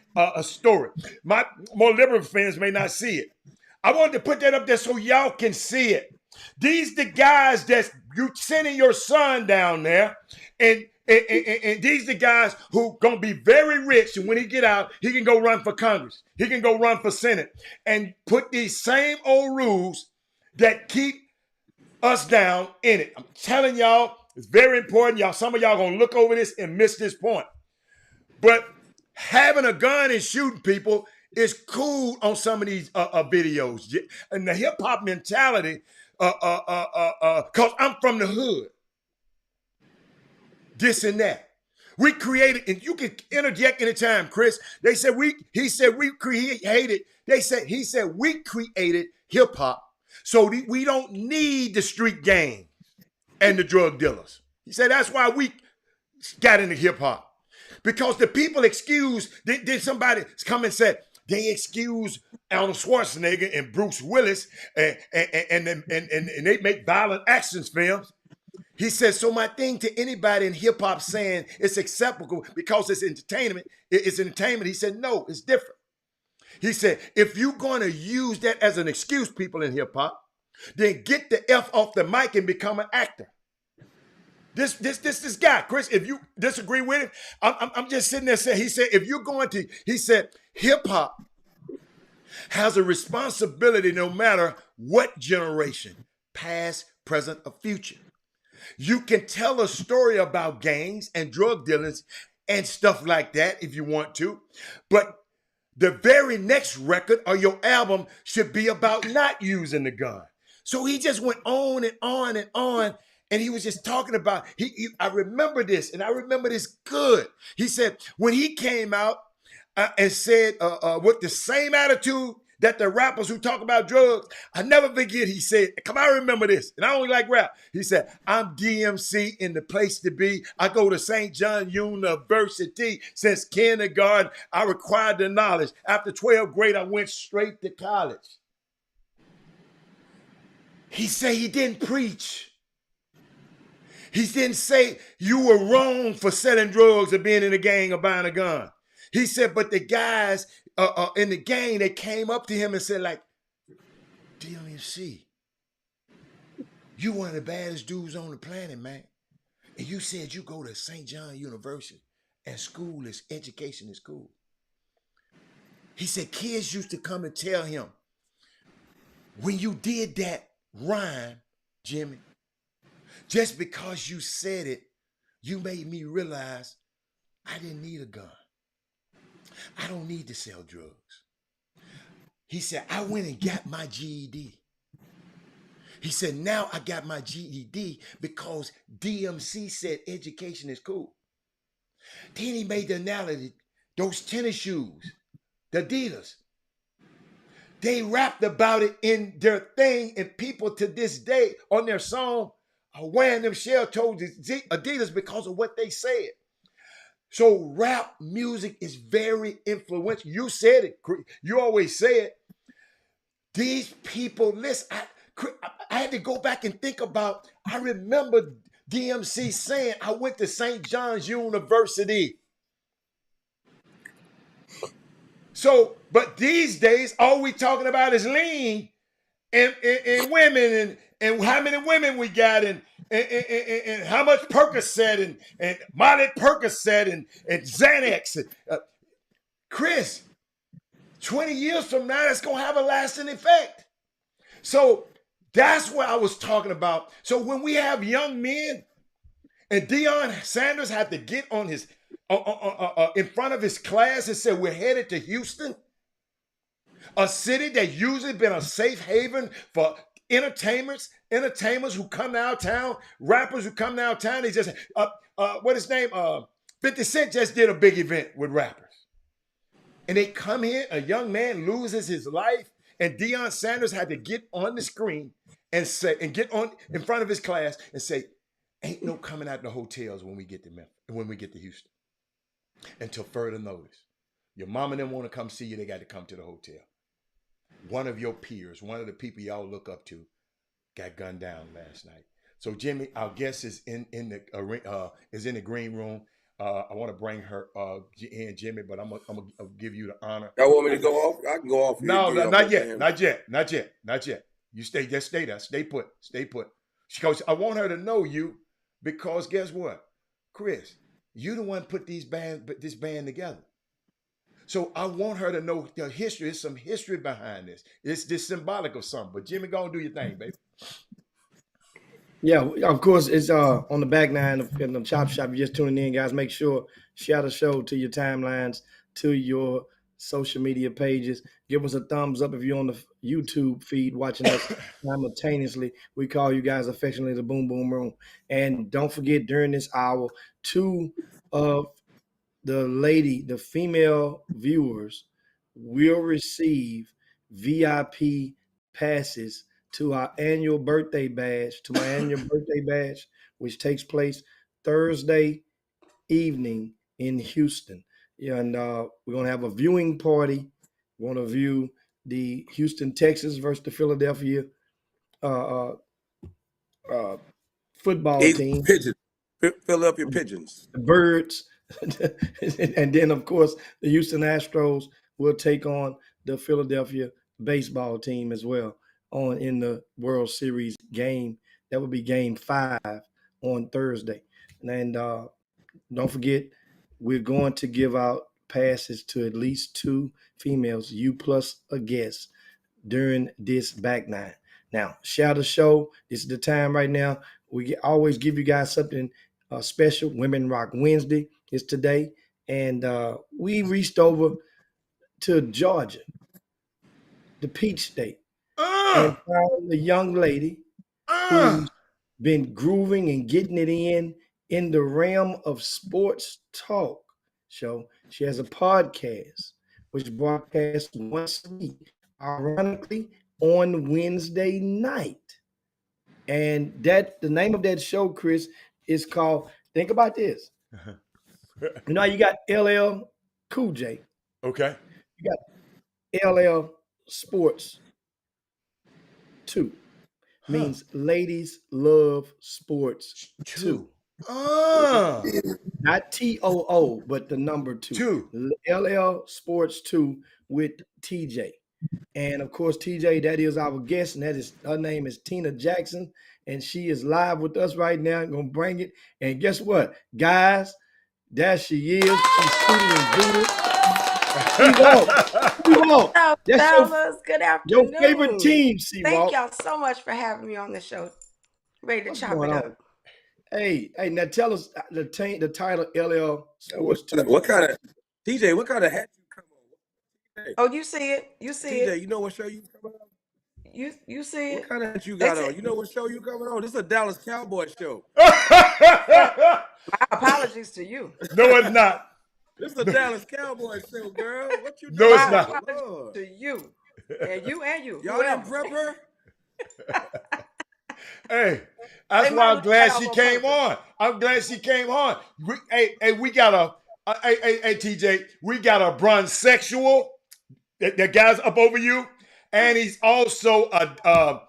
[SPEAKER 1] story. My more liberal fans may not see it. I wanted to put that up there so y'all can see it. These the guys that you sending your son down there, and these the guys who gonna be very rich, and when he get out, he can go run for Congress. He can go run for Senate and put these same old rules that keep us down in it. I'm telling y'all, it's very important. Some of y'all gonna look over this and miss this point. But having a gun and shooting people is cool on some of these videos. And the hip hop mentality, cause I'm from the hood. This and that. We created, and you can interject anytime, Chris. He said we created hip hop. So we don't need the street gangs and the drug dealers. He said that's why we got into hip hop. Because the people did somebody come and said, they excuse Arnold Schwarzenegger and Bruce Willis and they make violent action films. He says, so my thing to anybody in hip hop saying it's acceptable because it's entertainment, he said, no, it's different. He said, if you're going to use that as an excuse, people in hip hop, then get the F off the mic and become an actor. This guy, Chris, if you disagree with it, I'm just sitting there saying, he said, hip hop has a responsibility no matter what generation, past, present, or future. You can tell a story about gangs and drug dealers and stuff like that if you want to, but the very next record or your album should be about not using the gun. So he just went on and on and on. And he was just talking about, I remember this, and I remember this good. He said, when he came out and said, with the same attitude that the rappers who talk about drugs, I never forget he said, come on, remember this, and I only like rap. He said, I'm DMC in the place to be. I go to St. John University. Since kindergarten, I required the knowledge. After 12th grade, I went straight to college. He said he didn't preach. He didn't say you were wrong for selling drugs or being in a gang or buying a gun. He said, but the guys in the gang, they came up to him and said, like, DMC, you one of the baddest dudes on the planet, man. And you said you go to St. John University and school is education is cool. He said kids used to come and tell him, when you did that rhyme, Jimmy, just because you said it, you made me realize I didn't need a gun. I don't need to sell drugs. He said, I went and got my GED. He said, now I got my GED because DMC said education is cool. Then he made the analogy, those tennis shoes, the Adidas, they rapped about it in their thing, and people to this day on their song are wearing them shell-toed Adidas because of what they said. So rap music is very influential. You said it. You always say it. These people, listen, I had to go back and think about, I remember DMC saying, I went to St. John's University. So, but these days, all we talking about is lean and women and how many women we got and how much Percocet and Molly Percocet and Xanax. Chris, 20 years from now, that's going to have a lasting effect. So that's what I was talking about. So when we have young men and Deion Sanders had to get on his in front of his class and say, we're headed to Houston, a city that usually been a safe haven for entertainers who come downtown, rappers who come downtown. They just, what his name? 50 Cent just did a big event with rappers. And they come here, a young man loses his life, and Deion Sanders had to get on the screen and say, and get on in front of his class and say, ain't no coming out the hotels when we get to Memphis, when we get to Houston, until further notice. Your mom and them want to come see you, they got to come to the hotel. One of your peers, one of the people y'all look up to, got gunned down last night. So Jimmy, our guest is in the green room. I want to bring her in, Jimmy, but I'm gonna give you the honor.
[SPEAKER 3] Y'all want me to go off? I can go off.
[SPEAKER 1] No, not yet. You just stay there. Stay put. She goes, I want her to know you because guess what, Chris, you the one put this band together. So I want her to know the history. There's some history behind this. It's this symbolic of something. But Jimmy, go and do your thing, baby.
[SPEAKER 4] Yeah, of course, it's on the back nine of the Chop Shop. You're just tuning in, guys. Make sure share the show to your timelines, to your social media pages. Give us a thumbs up if you're on the YouTube feed watching us simultaneously. We call you guys affectionately the Boom Boom Room. And don't forget, during this hour, two of the female viewers will receive VIP passes to our annual birthday bash, which takes place Thursday evening in Houston. And we're going to have a viewing party. We're going to view the Houston Texans versus the Philadelphia football team.
[SPEAKER 3] Pigeons. Philadelphia Pigeons.
[SPEAKER 4] The Birds. And then, of course, the Houston Astros will take on the Philadelphia baseball team as well in the World Series game. That would be game 5 on Thursday. And don't forget, we're going to give out passes to at least 2 females, you plus a guest, during this back nine. Now, share the show. This is the time right now. We always give you guys something special. Women Rock Wednesday is today. And we reached over to Georgia, the Peach State, and found a young lady who's been grooving and getting it in the realm of sports talk show. She has a podcast which broadcasts once a week ironically, on Wednesday night. And that the name of that show, Chris, is called, think about this. You know, you got LL Cool J.
[SPEAKER 1] Okay.
[SPEAKER 4] You got LL Sports 2. Means ladies love sports 2. Not TOO, but the number 2. LL Sports 2 with TJ. And of course, TJ, that is our guest, and her name is Tina Jackson, and she is live with us right now. I'm gonna bring it. And guess what, guys? There she is. She's suited and booted.
[SPEAKER 5] What's up, fellas? Good afternoon.
[SPEAKER 4] Your favorite team,
[SPEAKER 5] Thank y'all so much for having me on the show. Ready to chop it up.
[SPEAKER 4] Hey, now tell us the title LL Sports 2.
[SPEAKER 3] What kind of TJ? What kind of hat you come on?
[SPEAKER 5] Oh, you see it. You see
[SPEAKER 3] TJ,
[SPEAKER 5] it.
[SPEAKER 3] you know what show you coming on?
[SPEAKER 5] You see it.
[SPEAKER 3] What kind of hat you got on? You know what show you coming on? This is a Dallas Cowboys show.
[SPEAKER 5] My apologies to you.
[SPEAKER 1] No, it's not.
[SPEAKER 3] This is a Dallas Cowboys show, girl. What you doing?
[SPEAKER 1] No, it's not.
[SPEAKER 5] My apologies to you. And you.
[SPEAKER 3] Y'all didn't prep her?
[SPEAKER 1] Hey, that's why I'm glad she came on. I'm glad she came on. We got TJ, we got a bronzexual that guy's up over you, and he's also I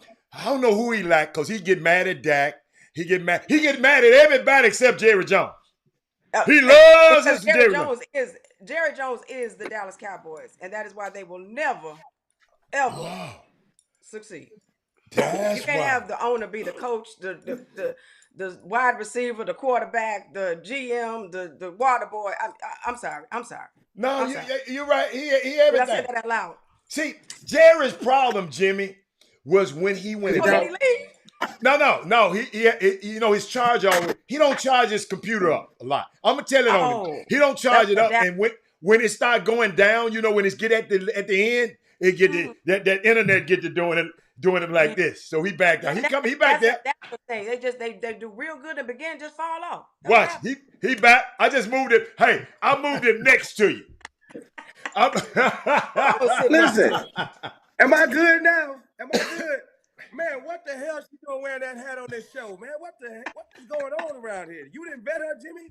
[SPEAKER 1] don't know who he like because he get mad at Dak. He get mad at everybody except Jerry Jones. He loves his Jerry Jones.
[SPEAKER 5] Jerry Jones is the Dallas Cowboys, and that is why they will never, ever succeed. You can't have the owner be the coach, the wide receiver, the quarterback, the GM, the water boy. I'm sorry.
[SPEAKER 1] No, you're right. He everything.
[SPEAKER 5] Did I say that out loud?
[SPEAKER 1] See, Jerry's problem, Jimmy, was when he went
[SPEAKER 5] Did he leave?
[SPEAKER 1] No. He his charge always. He don't charge his computer up a lot. I'm gonna tell it on him. He don't charge it up, and when it start going down, when it's get at the end, it get that internet get to doing it like this. So he back down. He back there.
[SPEAKER 5] That's the thing. They do real good in the beginning, just fall off.
[SPEAKER 1] Watch. He back. I just moved it. Hey, I moved it next to you.
[SPEAKER 3] Listen, am I good now? Am I good? Man, what the hell she doing wearing that hat on this show, man? What is going on around here? You didn't vet her, Jimmy?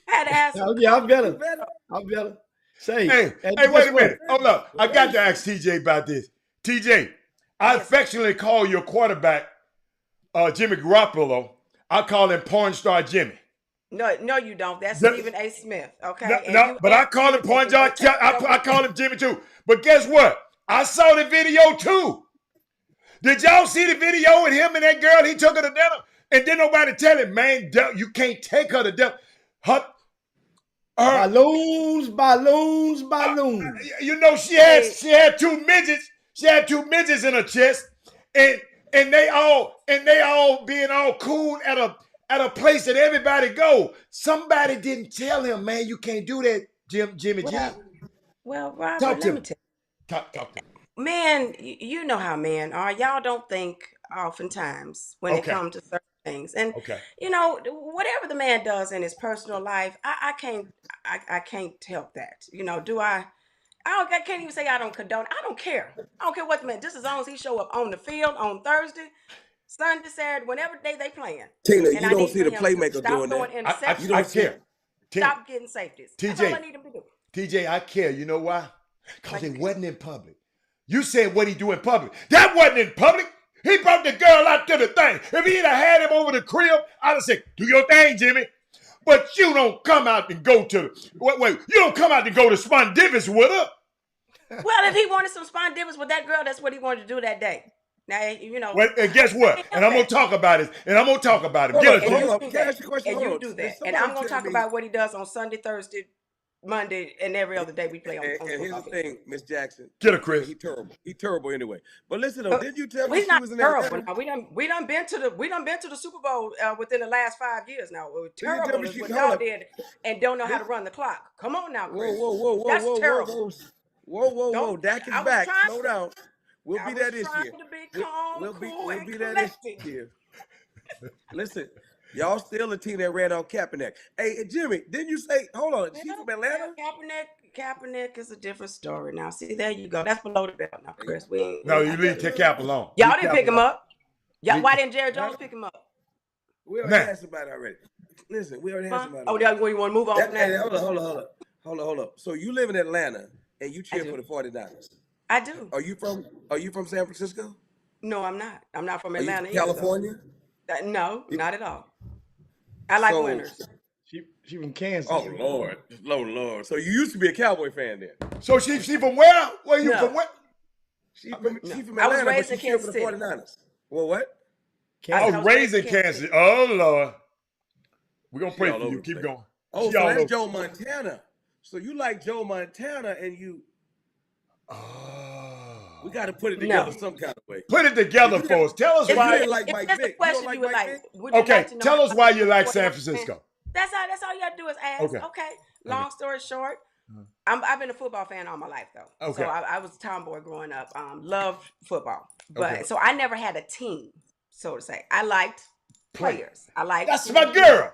[SPEAKER 5] I had to ask her.
[SPEAKER 4] Yeah, I'm better. Say,
[SPEAKER 1] hey, wait a minute. Hold up. I got to ask TJ about this. TJ, I affectionately call your quarterback, Jimmy Garoppolo. I call him porn star Jimmy.
[SPEAKER 5] No, you don't. That's Stephen A. Smith. Okay.
[SPEAKER 1] But I call him porn star. I call him Jimmy too. But guess what? I saw the video too. Did y'all see the video with him and that girl? He took her to dinner, and then nobody tell him, man, you can't take her to dinner.
[SPEAKER 4] Balloons.
[SPEAKER 1] She had two midgets. She had two midgets in her chest, and they all being all cool at a place that everybody go. Somebody didn't tell him, man, you can't do that, Jimmy G.
[SPEAKER 5] Well, Robert,
[SPEAKER 1] talk to me.
[SPEAKER 5] Talk to me. Man, you know how men are. Y'all don't think oftentimes when it comes to certain things. And whatever the man does in his personal life, I can't help that. I can't even say I don't condone. I don't care. I don't care what the man, just as long as he show up on the field on Thursday, Sunday, Saturday, whenever day they playing.
[SPEAKER 3] Tina, you don't see the playmaker doing that.
[SPEAKER 1] I care.
[SPEAKER 5] Stop getting safeties. That's all I need him to do.
[SPEAKER 1] TJ, I care. You know why? Because it wasn't in public. You said what he do in public. That wasn't in public. He brought the girl out to the thing. If he'd have had him over the crib, I'd have said, do your thing, Jimmy. But you don't come out and go to, you don't come out to go to Spondivis with her.
[SPEAKER 5] Well, if he wanted some Spondivis with that girl, that's what he wanted to do that day. Now,
[SPEAKER 1] Well, and guess what? And I'm going to talk about it. Get it.
[SPEAKER 5] You do that. And I'm going to talk about what he does on Sunday, Thursday, Monday, and every other day we play on.
[SPEAKER 3] And here's the thing, Miss Jackson.
[SPEAKER 1] Get her, Chris.
[SPEAKER 3] He terrible anyway. But listen, though, did you tell me
[SPEAKER 5] she was in terrible? Now, we done been to the Super Bowl within the last 5 years. Now, terrible is what y'all did, and don't know how to run the clock. Come on now, Chris.
[SPEAKER 3] Whoa,
[SPEAKER 5] that's terrible.
[SPEAKER 3] Whoa. Dak is back. Slow down. We'll be there this year.
[SPEAKER 5] We'll
[SPEAKER 3] be there this year. Listen. Y'all still a team that ran on Kaepernick. Hey, Jimmy, didn't you say, hold on, she's from Atlanta?
[SPEAKER 5] Kaepernick, Kaepernick is a different story. Now, see, there you go. That's below the belt now, Chris.
[SPEAKER 1] No, you leave Cap alone.
[SPEAKER 5] Y'all didn't pick him up. Why didn't Jerry Jones pick him up?
[SPEAKER 3] We already had somebody already. Listen, we already had somebody.
[SPEAKER 5] Oh, that's where you want to move on from that?
[SPEAKER 3] Hold up. So you live in Atlanta and you cheer for the 49ers.
[SPEAKER 5] I do.
[SPEAKER 3] Are you from San Francisco?
[SPEAKER 5] No, I'm not. I'm not from Atlanta.
[SPEAKER 3] California?
[SPEAKER 5] No, not at all. I like winners.
[SPEAKER 4] She from Kansas.
[SPEAKER 3] Oh Lord. So you used to be a Cowboy fan then?
[SPEAKER 1] So she from where? Where you from? Where?
[SPEAKER 3] She from Atlanta. I was raised in Kansas City. 49ers. Well, what?
[SPEAKER 1] I was raised in Kansas. Oh Lord, we're gonna pray for you. Keep going.
[SPEAKER 3] Oh, so that's Joe Montana. So you like Joe Montana, and you. We got to put it together some kind of way.
[SPEAKER 1] Put it together for us. Tell us why.
[SPEAKER 3] You didn't like Mike Vick. You don't like Mike Vick?
[SPEAKER 1] Okay, tell us why you like San Francisco.
[SPEAKER 5] That's all you got to do is ask. Okay. Long story short, I've been a football fan all my life though. Okay. So I was a tomboy growing up. Loved football, but so I never had a team, so to say. I liked players. That's my girl.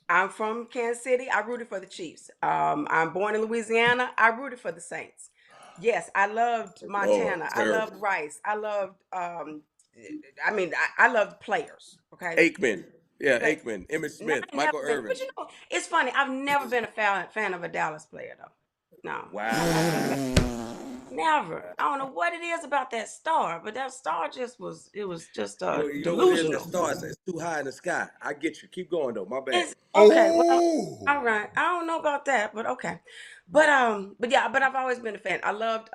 [SPEAKER 5] I'm from Kansas City. I rooted for the Chiefs. I'm born in Louisiana. I rooted for the Saints. Yes, I loved Montana. I loved Rice. I loved. I loved players. Okay.
[SPEAKER 3] Aikman. Yeah, Aikman, Emmitt Smith, Michael Irvin.
[SPEAKER 5] But it's funny. I've never been a fan of a Dallas player though. No.
[SPEAKER 3] Wow.
[SPEAKER 5] Never. I don't know what it is about that star, but that star was delusional.
[SPEAKER 3] That star is too high in the sky. I get you. Keep going though. My bad.
[SPEAKER 5] Okay. Well, all right. I don't know about that, but okay. But I've always been a fan. I loved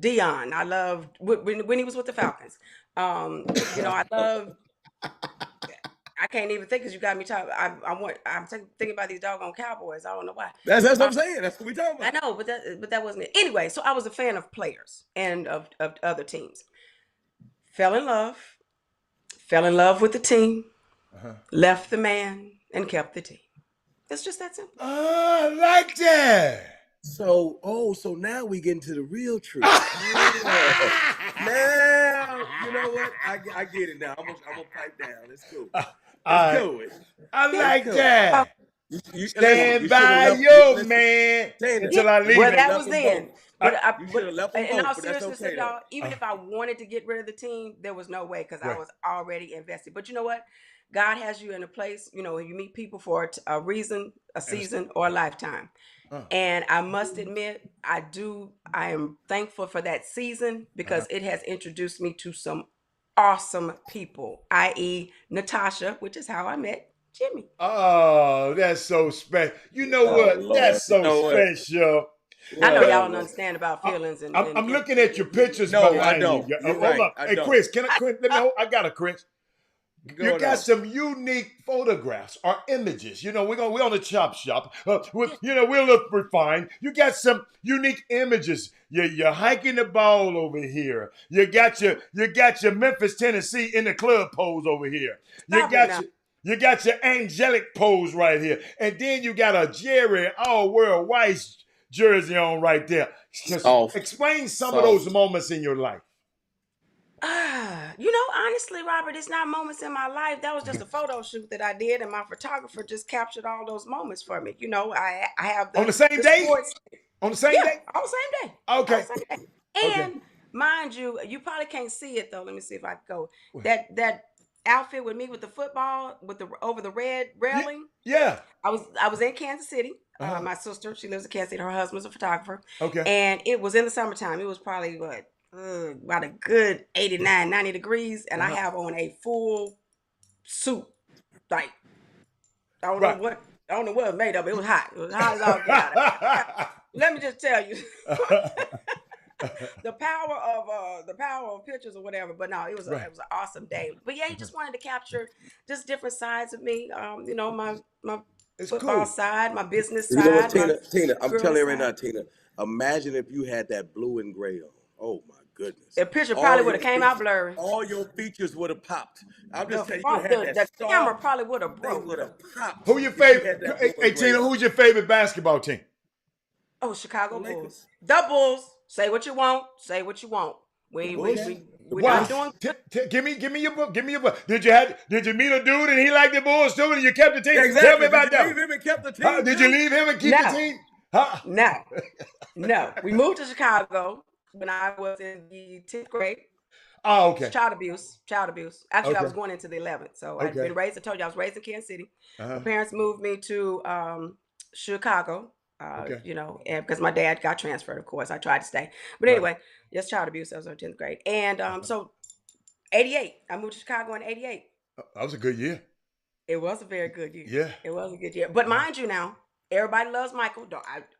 [SPEAKER 5] Dion. I loved when he was with the Falcons. I loved. I can't even think because you got me talking. I'm thinking about these doggone Cowboys. I don't know why.
[SPEAKER 3] That's what I'm saying. That's what we talking about.
[SPEAKER 5] I know, but that wasn't it. Anyway, so I was a fan of players and of other teams. Fell in love with the team. Left the man and kept the team. It's just that simple.
[SPEAKER 1] I like that.
[SPEAKER 3] So now we get into the real truth. Now, you know what? I get it now. I'm gonna pipe down. It's cool.
[SPEAKER 1] I like that. You stand by your man until I leave.
[SPEAKER 5] Well, that was then. But in all seriousness, y'all, even if I wanted to get rid of the team, there was no way because I was already invested. But you know what? God has you in a place, you meet people for a reason, a season, or a lifetime. And I must admit, I am thankful for that season because it has introduced me to some awesome people, i.e. Natasha, which is how I met Jimmy.
[SPEAKER 1] Oh, that's so special. You know what? Lord. That's so special.
[SPEAKER 5] I know y'all don't understand about feelings.
[SPEAKER 1] I'm looking at your pictures.
[SPEAKER 3] No, I don't.
[SPEAKER 1] Hold up. Hey, Chris, let me hold. I got a Chris. You got some unique photographs or images. We're on the chop shop. We'll look refined. You got some unique images. You're hiking the ball over here. You got your Memphis, Tennessee in the club pose over here. You got your angelic pose right here, and then you got a Jerry All World Weiss jersey on right there. Explain some of those moments in your life.
[SPEAKER 5] Honestly, Robert, it's not moments in my life. That was just a photo shoot that I did, and my photographer just captured all those moments for me. I have
[SPEAKER 1] on the same day. On the same day.
[SPEAKER 5] On the same day.
[SPEAKER 1] Okay.
[SPEAKER 5] And mind you, you probably can't see it though. Let me see if I can go. That outfit with me with the football with the over the red railing.
[SPEAKER 1] Yeah.
[SPEAKER 5] I was in Kansas City. My sister, she lives in Kansas City. Her husband's a photographer.
[SPEAKER 1] Okay.
[SPEAKER 5] And it was in the summertime. It was probably about a good 89, 90 degrees, and I have on a full suit. Like I don't know what it was made of. It was hot. It was hot as all get out. Let me just tell you. the power of pictures or whatever. But no, it was an awesome day. But yeah, he just wanted to capture just different sides of me. My football side, my business side.
[SPEAKER 3] You know what, Tina, I'm telling you right now, Tina, imagine if you had that blue and gray on. Oh my goodness.
[SPEAKER 5] The picture probably would have came out blurry.
[SPEAKER 3] All your features would have popped. I'm just telling you,
[SPEAKER 5] the camera probably would have broke.
[SPEAKER 3] Would have popped.
[SPEAKER 1] Who your favorite? Hey, Tina, who's your favorite basketball team?
[SPEAKER 5] Oh, Chicago Bulls. The Bulls. Say what you want. Say what you want. We're not doing.
[SPEAKER 1] Give me your book. Give me your book. Did you meet a dude and he liked the Bulls too, and you kept the team?
[SPEAKER 3] Exactly.
[SPEAKER 1] Tell me about that.
[SPEAKER 3] Did you leave him and kept the team?
[SPEAKER 1] Did you leave him and keep the team?
[SPEAKER 5] No. We moved to Chicago when I was in the 10th grade.
[SPEAKER 1] Oh, okay.
[SPEAKER 5] Child abuse. Actually, I was going into the 11th. So I'd been raised, I told you I was raised in Kansas City. My parents moved me to Chicago, you know, and because my dad got transferred, of course. I tried to stay. But anyway, just child abuse. I was in 10th grade. And so 88, I moved to Chicago in 88.
[SPEAKER 1] That was a good year.
[SPEAKER 5] It was a very good year.
[SPEAKER 1] Yeah.
[SPEAKER 5] It was a good year. But mind you now, everybody loves Michael.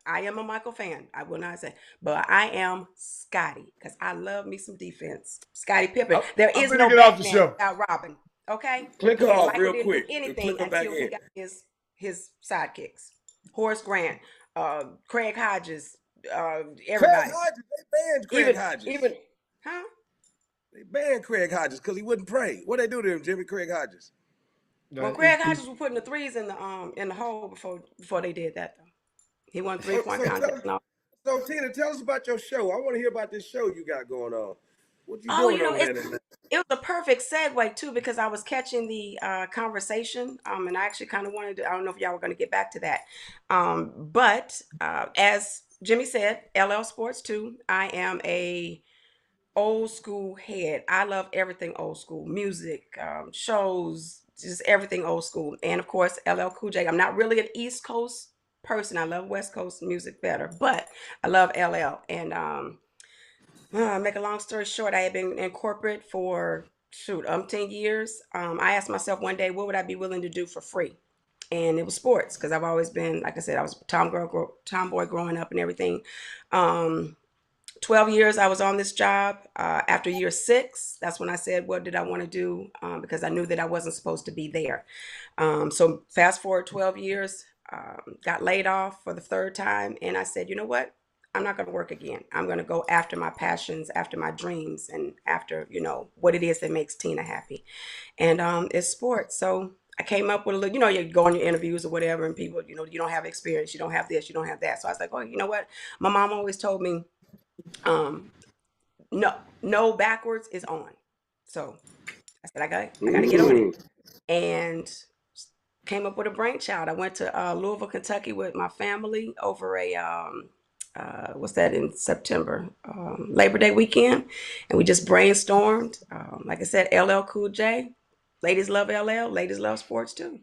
[SPEAKER 5] I am a Michael fan. I will not say. But I am Scotty because I love me some defense. Scottie Pippen. There is no Batman without Robin. Okay?
[SPEAKER 3] Click off
[SPEAKER 5] Michael
[SPEAKER 3] real
[SPEAKER 5] didn't
[SPEAKER 3] quick.
[SPEAKER 5] do anything until he got his sidekicks. Horace Grant, Craig Hodges, everybody.
[SPEAKER 3] Craig Hodges, they banned Craig Hodges.
[SPEAKER 5] Huh?
[SPEAKER 3] They banned Craig Hodges because he wouldn't pray. What they do to him, Jimmy? Craig Hodges.
[SPEAKER 5] Well, Craig Hodges was putting the threes in the hole before they did that though. He won 3-point contest.
[SPEAKER 3] So Tina, tell us about your show. I want to hear about this show you got going on. What you doing over there?
[SPEAKER 5] It was a perfect segue too because I was catching the conversation, and I actually kind of wanted to. I don't know if y'all were going to get back to that, but as Jimmy said, LL Sports 2. I am a old school head. I love everything old school, music, shows, just everything old school, and of course LL Cool J. I'm not really an East Coast person. I love West Coast music better, but I love LL and make a long story short, I had been in corporate for umpteen years. I asked myself one day, what would I be willing to do for free? And it was sports because I've always been, like I said, I was a tomboy growing up and everything. 12 years I was on this job. After year 6, that's when I said, what did I want to do? Because I knew that I wasn't supposed to be there. So fast forward 12 years, got laid off for the 3rd time. And I said, you know what? I'm not going to work again. I'm going to go after my passions, after my dreams, and after, you know, what it is that makes Tina happy. And it's sports. So I came up with a little, you know, you go on your interviews or whatever, and people, you know, you don't have experience, you don't have this, you don't have that. So I was like, oh, you know what? My mom always told me, no backwards is on. So I said, I got to get on it. And came up with a brainchild. I went to Louisville, Kentucky with my family over a what's that in September, Labor Day weekend, and we just brainstormed. Like I said, LL Cool J, ladies love LL, ladies love sports too.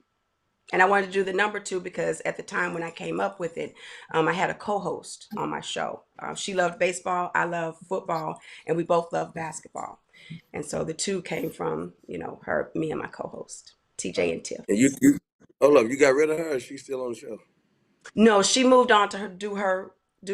[SPEAKER 5] And I wanted to do the number 2 because at the time when I came up with it, I had a co-host on my show. She loved baseball, I love football, and we both love basketball. And so the 2 came from, you know, me and my co-host, TJ and Tiff.
[SPEAKER 3] And you hold up, you got rid of her, or she's still on the show?
[SPEAKER 5] No, she moved on to do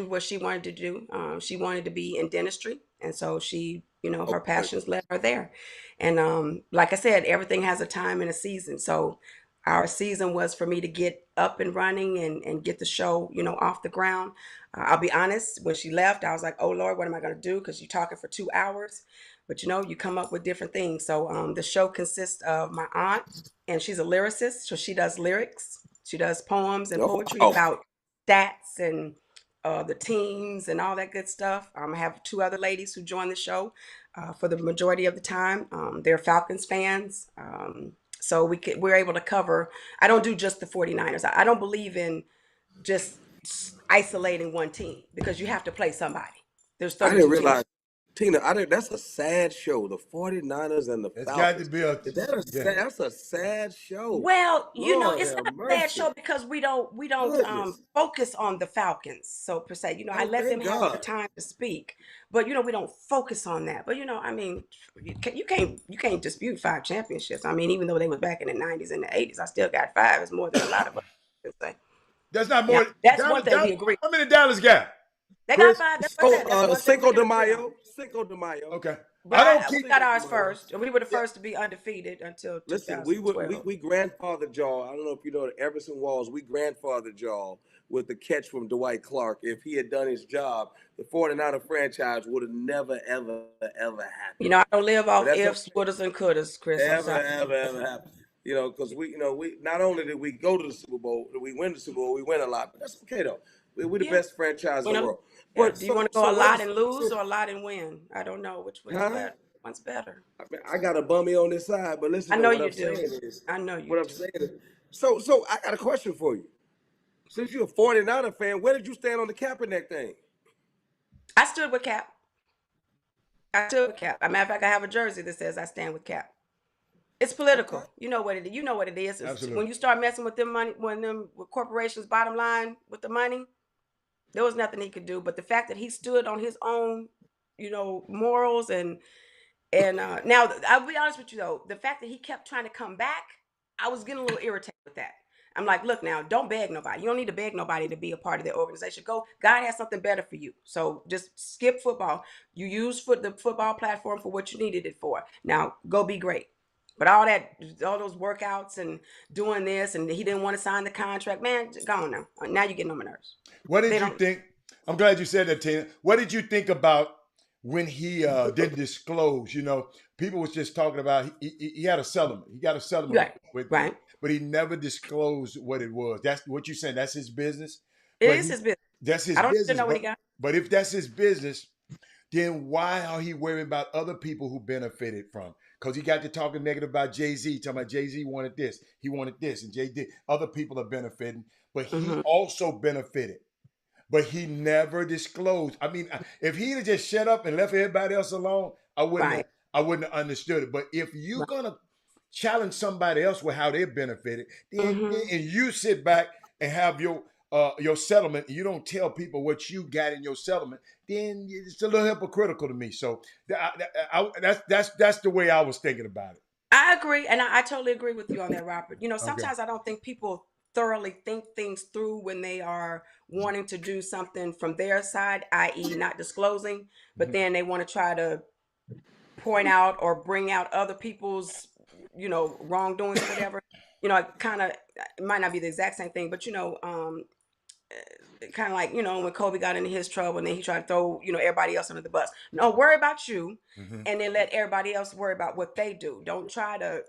[SPEAKER 5] what she wanted to do. She wanted to be in dentistry, and so she, you know, her passions led her there. And like I said, everything has a time and a season. So our season was for me to get up and running and get the show, you know, off the ground. I'll be honest, when she left, I was like, oh Lord, what am I going to do? Because you're talking for 2 hours, but you know, you come up with different things. So the show consists of my aunt, and she's a lyricist, so she does lyrics. She does poems and poetry about stats and the teams and all that good stuff. I have 2 other ladies who join the show for the majority of the time. They're Falcons fans. So we're able to cover. I don't do just the 49ers. I don't believe in just isolating one team because you have to play somebody. There's 32
[SPEAKER 3] I didn't realize, Tina, that's a sad show. The 49ers and the Falcons. It's got to be that's a sad show.
[SPEAKER 5] Well, you know, it's not a sad show because we don't focus on the Falcons, so per se. You know, I let them have the time to speak, but you know, we don't focus on that. But you know, I mean, you can't dispute 5 championships. I mean, even though they was back in the 90s and the 80s, I still got 5. It's more than a lot of us can say.
[SPEAKER 1] That's not more.
[SPEAKER 5] Now, that's one thing we agree.
[SPEAKER 1] How many Dallas got?
[SPEAKER 5] They got 5. That's what I said.
[SPEAKER 3] Cinco de Mayo. Cinco de Mayo.
[SPEAKER 1] Okay.
[SPEAKER 5] But we got ours first. We were the first to be undefeated until 2012.
[SPEAKER 3] Listen, we grandfathered y'all. I don't know if you know that Everson Walls, we grandfathered y'all with the catch from Dwight Clark. If he had done his job, the 49er franchise would have never, ever happened.
[SPEAKER 5] You know, I don't live off ifs, wouldas, and couldas, Chris.
[SPEAKER 3] Ever happened. You know, because we not only did we go to the Super Bowl, did we win the Super Bowl, we win a lot, but that's okay though. We're the best franchise in the world.
[SPEAKER 5] But do you want to go a lot and lose or a lot and win? I don't know which one's better. One's better.
[SPEAKER 3] I got a bummy on this side, but listen.
[SPEAKER 5] I know you do. I know you.
[SPEAKER 3] What I'm saying is, so I got a question for you. Since you're a 49er fan, where did you stand on the Kaepernick thing?
[SPEAKER 5] I stood with Cap. As a matter of fact, I have a jersey that says I stand with Cap. It's political. Okay. You know what it is. You know what it is.
[SPEAKER 1] Absolutely.
[SPEAKER 5] When you start messing with them money, with corporations' bottom line with the money, there was nothing he could do. But the fact that he stood on his own, morals and now I'll be honest with you though, the fact that he kept trying to come back, I was getting a little irritated with that. I'm like, look now, don't beg nobody. You don't need to beg nobody to be a part of their organization. God has something better for you. So just skip football. You use the football platform for what you needed it for. Now go be great. But all those workouts and doing this, and he didn't want to sign the contract, man, go on now. Now you're getting on my nerves.
[SPEAKER 1] What did you think? I'm glad you said that, Tina. What did you think about when he didn't disclose? People was just talking about he had a settlement. He got a settlement
[SPEAKER 5] right.
[SPEAKER 1] But he never disclosed what it was. That's what you're saying. That's his business.
[SPEAKER 5] It is his business.
[SPEAKER 1] That's his business. I don't know what he got. But if that's his business, then why are he worrying about other people who benefited from? Because he got to talking negative about Jay-Z, talking about Jay-Z wanted this, he wanted this, and Jay-Z, other people are benefiting, but he also benefited. But he never disclosed. I mean, if he'd have just shut up and left everybody else alone, I wouldn't have understood it. But if you're gonna challenge somebody else with how they benefited, then and you sit back and have your settlement, and you don't tell people what you got in your settlement, then it's a little hypocritical to me. So that's the way I was thinking about it.
[SPEAKER 5] I agree, and I totally agree with you on that, Robert. Sometimes I don't think people thoroughly think things through when they are wanting to do something from their side, i.e. not disclosing, but then they want to try to point out or bring out other people's, wrongdoings or whatever. It might not be the exact same thing, but kind of like, when Kobe got into his trouble and then he tried to throw, everybody else under the bus. No, worry about you and then let everybody else worry about what they do. Don't try to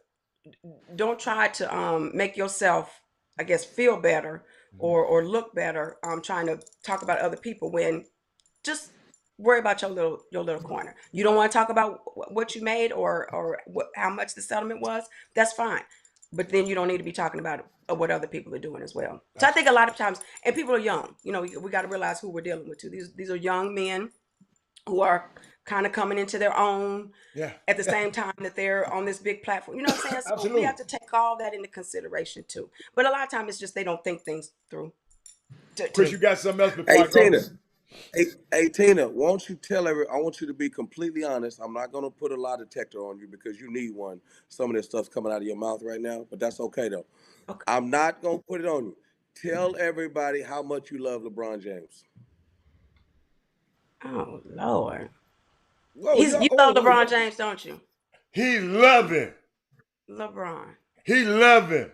[SPEAKER 5] make yourself, I guess, feel better or look better trying to talk about other people when just worry about your little corner. You don't want to talk about what you made or how much the settlement was. That's fine. But then you don't need to be talking about what other people are doing as well. So I think a lot of times, and people are young, we got to realize who we're dealing with too. These are young men who are kind of coming into their own at the same time that they're on this big platform. You know what I'm saying? So we have to take all that into consideration too. But a lot of times it's just they don't think things through.
[SPEAKER 1] Chris, you got something else before I go?
[SPEAKER 3] Tina. Hey, Tina, won't you tell I want you to be completely honest. I'm not going to put a lie detector on you because you need one. Some of this stuff's coming out of your mouth right now, but that's okay, though. Okay. I'm not going to put it on you. Tell everybody how much you love LeBron James.
[SPEAKER 5] Oh, Lord. You love LeBron James, don't you?
[SPEAKER 1] He love him.
[SPEAKER 5] LeBron.
[SPEAKER 1] He love him.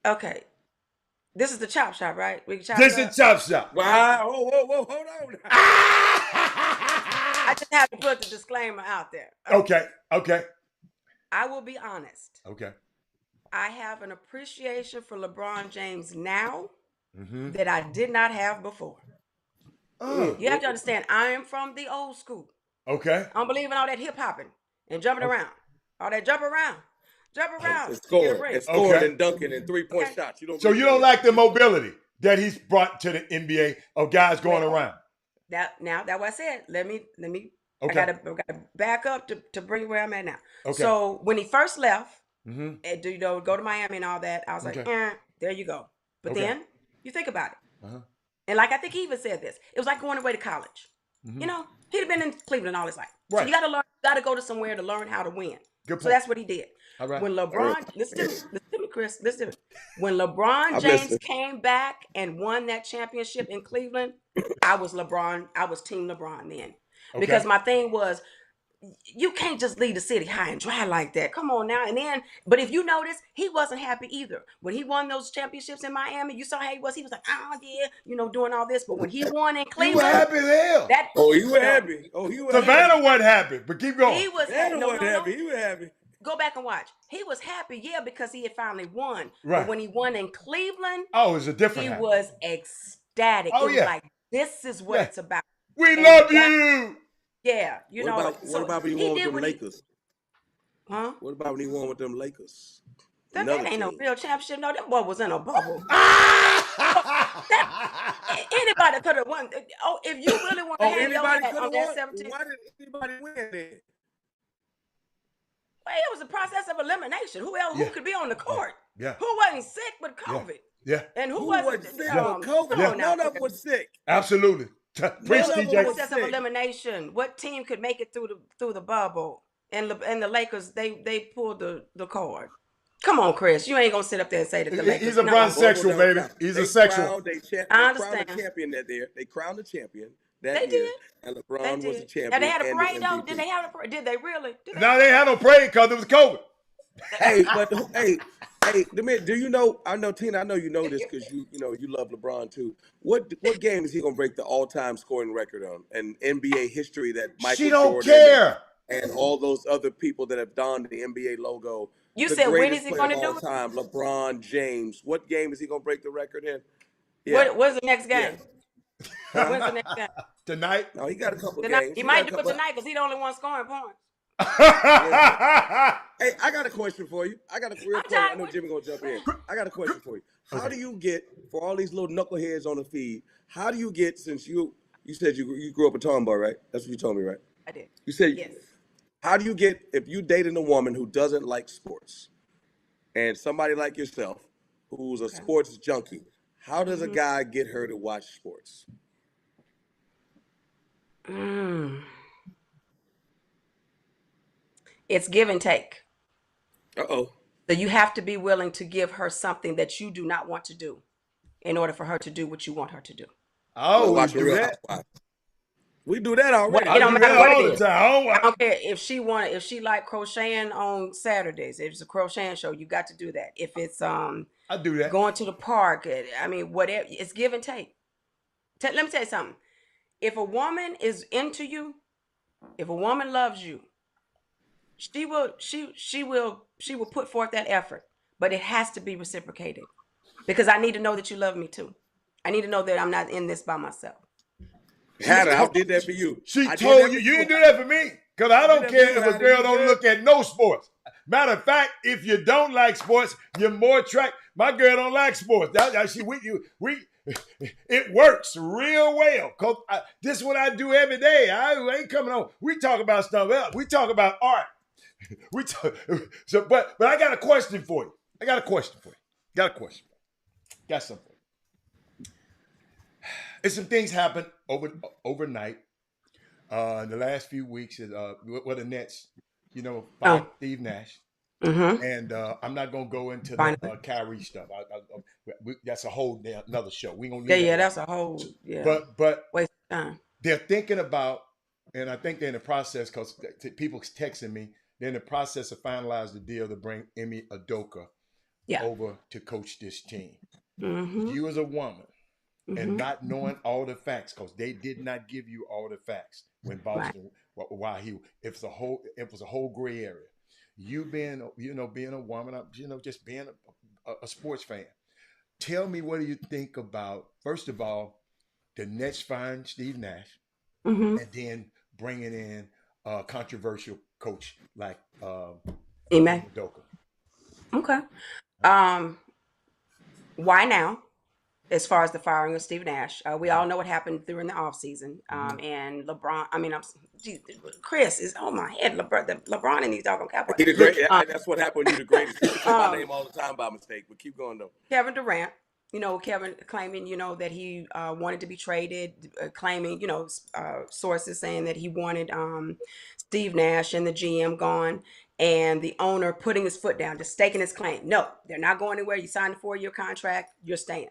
[SPEAKER 5] Okay. This is the chop shop, right? We can chop
[SPEAKER 1] this is chop shop.
[SPEAKER 3] Wow. Whoa, hold on.
[SPEAKER 5] I just have to put the disclaimer out there.
[SPEAKER 1] Okay.
[SPEAKER 5] I will be honest.
[SPEAKER 1] Okay.
[SPEAKER 5] I have an appreciation for LeBron James now that I did not have before. You have to understand, I am from the old school.
[SPEAKER 1] Okay.
[SPEAKER 5] I don't believe in all that hip hopping and jumping around. All that jump around.
[SPEAKER 3] It's scoring and dunking and 3-point shots.
[SPEAKER 1] You don't like the mobility that he's brought to the NBA of guys going around.
[SPEAKER 5] That's what I said. Let me. Okay. I gotta back up to bring where I'm at now. Okay. So when he first left, and go to Miami and all that, I was like, there you go. But then you think about it, and like I think he even said this. It was like going away to college. He'd have been in Cleveland all his life. Right. So you got to go to somewhere to learn how to win. So that's what he did. All right. When LeBron, listen to me, Chris. Listen to me. When LeBron James came back and won that championship in Cleveland, I was Team LeBron then. Because my thing was, you can't just leave the city high and dry like that. Come on now. And then, but if you notice, he wasn't happy either. When he won those championships in Miami, you saw how he was. He was like, doing all this. But when he won in Cleveland,
[SPEAKER 1] he was happy as hell.
[SPEAKER 3] He was happy.
[SPEAKER 1] Savannah wasn't happy, but keep going.
[SPEAKER 5] He was
[SPEAKER 3] happy. He was happy.
[SPEAKER 5] Go back and watch. He was happy, because he had finally won. Right. But when he won in Cleveland,
[SPEAKER 1] it was a different.
[SPEAKER 5] He was ecstatic. He was like, "This is what it's about.
[SPEAKER 1] We love you."
[SPEAKER 5] Yeah,
[SPEAKER 3] what about when he won with them Lakers?
[SPEAKER 5] Huh?
[SPEAKER 3] What about when he won with them Lakers?
[SPEAKER 5] That ain't no real championship. No, that boy was in a bubble. Anybody could have won. Oh, if you really want to hang your hat on that 17,
[SPEAKER 3] why did anybody win then?
[SPEAKER 5] Well, it was a process of elimination. Who else? Who could be on the court?
[SPEAKER 1] Yeah.
[SPEAKER 5] Who wasn't sick with COVID?
[SPEAKER 1] Yeah.
[SPEAKER 5] And who wasn't
[SPEAKER 3] sick with COVID?
[SPEAKER 1] Yeah.
[SPEAKER 3] None of them was sick.
[SPEAKER 1] Absolutely.
[SPEAKER 5] Process of elimination. What team could make it through the bubble? And the Lakers, they pulled the card. Come on, Chris. You ain't gonna sit up there and say that the Lakers.
[SPEAKER 1] He's a bisexual, baby. He's a sexual.
[SPEAKER 5] I understand.
[SPEAKER 3] Crowned the champion that year. They crowned the champion
[SPEAKER 5] that year. Did.
[SPEAKER 3] And LeBron was the champion.
[SPEAKER 5] Now they had a parade though. Did they have a parade? Did they really?
[SPEAKER 1] No, they had no parade because it was COVID.
[SPEAKER 3] Hey, do you know? I know, Tina. I know you know this because you love LeBron too. What game is he gonna break the all-time scoring record on in NBA history that Michael
[SPEAKER 1] She don't
[SPEAKER 3] Jordan
[SPEAKER 1] care.
[SPEAKER 3] And all those other people that have donned the NBA logo?
[SPEAKER 5] You said when is he going to do it?
[SPEAKER 3] Time, LeBron James. What game is he going to break the record in?
[SPEAKER 5] Yeah. What's the next game? Yeah. When's the next game?
[SPEAKER 1] Tonight?
[SPEAKER 3] No, he got a couple games.
[SPEAKER 5] He might do it tonight because he's the only one scoring points.
[SPEAKER 3] Hey, I got a question for you. I got a real question. I know Jimmy going to jump in. I got a question for you. How do you get, for all these little knuckleheads on the feed, how do you get, since you said you grew up a tomboy, right? That's what you told me, right?
[SPEAKER 5] I did.
[SPEAKER 3] You said
[SPEAKER 5] yes.
[SPEAKER 3] How do you get, if you dating a woman who doesn't like sports and somebody like yourself who's a sports junkie, how does a guy get her to watch sports?
[SPEAKER 5] It's give and take.
[SPEAKER 3] Uh-oh.
[SPEAKER 5] So you have to be willing to give her something that you do not want to do in order for her to do what you want her to do.
[SPEAKER 1] Oh, we do that.
[SPEAKER 3] We do that already.
[SPEAKER 5] It don't matter what it is. I don't care if she like crocheting on Saturdays. If it's a crocheting show, you got to do that. If it's
[SPEAKER 1] I do that.
[SPEAKER 5] Going to the park, I mean, whatever. It's give and take. Let me tell you something. If a woman is into you, if a woman loves you, she will put forth that effort, but it has to be reciprocated because I need to know that you love me too. I need to know that I'm not in this by myself.
[SPEAKER 3] Hannah, I did that for you.
[SPEAKER 1] She told you. You didn't do that for me. Because I don't care if a girl don't look at no sports. Matter of fact, if you don't like sports, you're more attracted. My girl don't like sports. It works real well. Cause this is what I do every day. I ain't coming on. We talk about stuff else. We talk about art. But I got a question for you. Got something. And some things happened overnight. In the last few weeks, with the Nets, fired Steve Nash. Mm-hmm. And I'm not gonna go into the Kyrie stuff. That's a whole another show. We gonna
[SPEAKER 5] that's a whole
[SPEAKER 1] But
[SPEAKER 5] waste of time.
[SPEAKER 1] They're thinking about, and I think they're in the process because people texting me. They're in the process of finalizing the deal to bring Emi Udoka over to coach this team. Mm-hmm. You as a woman. And not knowing all the facts, because they did not give you all the facts when Boston, it was a whole gray area. You being a woman, just being a sports fan. Tell me, what do you think about, first of all, the Nets firing Steve Nash, and then bringing in a controversial coach like
[SPEAKER 5] Ime Udoka? Okay. Why now? As far as the firing of Steve Nash, we all know what happened during the offseason. And LeBron, Chris is on my head. LeBron and these doggone Cowboys.
[SPEAKER 3] That's what happened when you're the greatest. You say my name all the time by mistake, but keep going though.
[SPEAKER 5] Kevin Durant, Kevin claiming, that he wanted to be traded, claiming, sources saying that he wanted Steve Nash and the GM gone. And the owner putting his foot down, just staking his claim. No, they're not going anywhere. You signed a 4-year contract. You're staying.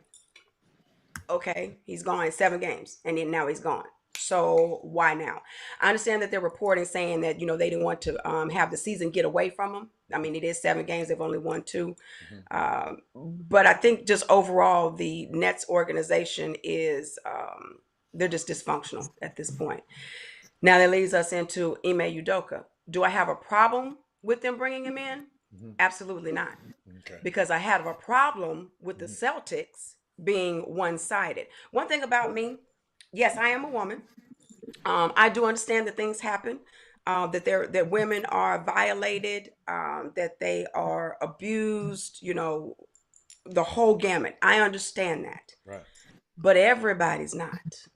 [SPEAKER 5] Okay, he's gone in 7 games, and then now he's gone. So why now? I understand that they're reporting saying that, they didn't want to have the season get away from them. I mean, it is 7 games. They've only won 2. But I think just overall, the Nets organization is, they're just dysfunctional at this point. Now that leads us into Ime Udoka. Do I have a problem with them bringing him in? Absolutely not. Okay. Because I have a problem with the Celtics being one-sided. One thing about me, yes, I am a woman. I do understand that things happen. that women are violated, that they are abused, the whole gamut. I understand that.
[SPEAKER 1] Right.
[SPEAKER 5] But everybody's not.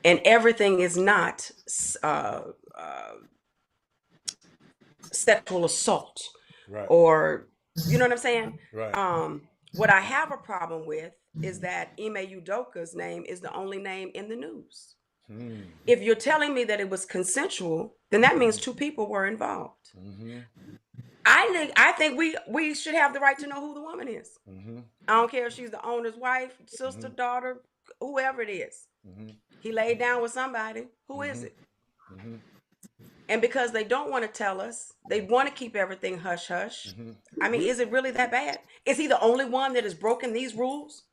[SPEAKER 5] And everything is not uh, uh, sexual assault,
[SPEAKER 1] Right.
[SPEAKER 5] or, you know what I'm saying?
[SPEAKER 1] Right.
[SPEAKER 5] What I have a problem with is that Ime Udoka's name is the only name in the news. If you're telling me that it was consensual, then that means two people were involved. I think we should have the right to know who the woman is. I don't care if she's the owner's wife, sister, daughter, whoever it is. He laid down with somebody. Who is it? And because they don't want to tell us, they want to keep everything hush hush. I mean, is it really that bad? Is he the only one that has broken these rules?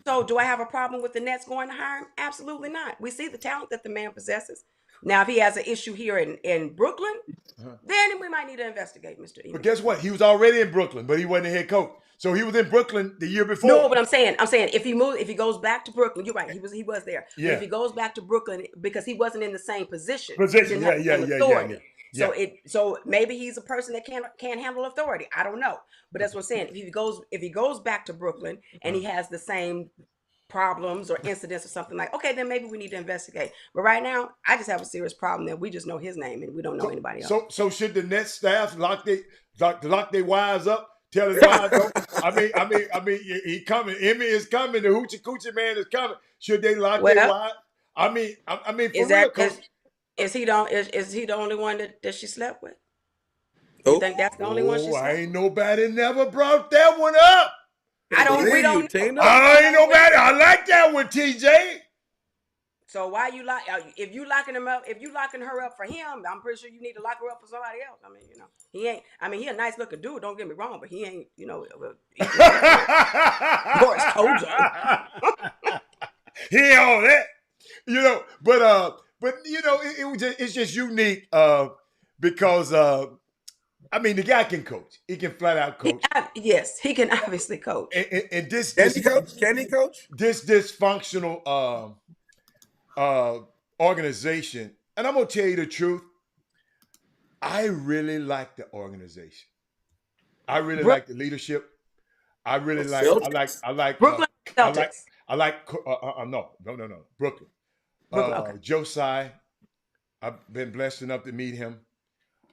[SPEAKER 5] So do I have a problem with the Nets going to hire him? Absolutely not. We see the talent that the man possesses. Now, if he has an issue here in Brooklyn, then we might need to investigate, Mr. Eden.
[SPEAKER 1] But guess what? He was already in Brooklyn, but he wasn't a head coach. So he was in Brooklyn the year before.
[SPEAKER 5] No, but I'm saying if he goes back to Brooklyn, you're right. He was there.
[SPEAKER 1] Yeah.
[SPEAKER 5] But if he goes back to Brooklyn, because he wasn't in the same position.
[SPEAKER 1] Yeah.
[SPEAKER 5] So maybe he's a person that can't handle authority. I don't know. But that's what I'm saying. If he goes back to Brooklyn and he has the same problems or incidents or something, like, okay, then maybe we need to investigate. But right now, I just have a serious problem that we just know his name and we don't know anybody else.
[SPEAKER 1] So should the Nets staff lock their wives up? Tell his wives, I mean, he coming. Emmy is coming. The Hoochie Coochie man is coming. Should they lock their wives? I mean, for real.
[SPEAKER 5] Is he the only one that she slept with? You think that's the only one she slept with?
[SPEAKER 1] Ain't nobody never brought that one up.
[SPEAKER 5] I ain't
[SPEAKER 1] nobody. I like that one, TJ.
[SPEAKER 5] So why if you locking her up for him, I'm pretty sure you need to lock her up for somebody else. I mean, he ain't. I mean, he a nice looking dude. Don't get me wrong, but he ain't. Boris Kojo.
[SPEAKER 1] He ain't all that. But it's just unique because I mean, the guy can coach. He can flat out coach.
[SPEAKER 5] Yes, he can obviously coach.
[SPEAKER 1] And this
[SPEAKER 3] can he coach?
[SPEAKER 1] This dysfunctional organization, and I'm gonna tell you the truth, I really like the organization. I really like the leadership. I really like
[SPEAKER 5] Brooklyn Celtics.
[SPEAKER 1] No, Brooklyn.
[SPEAKER 5] Okay.
[SPEAKER 1] Josiah, I've been blessed enough to meet him.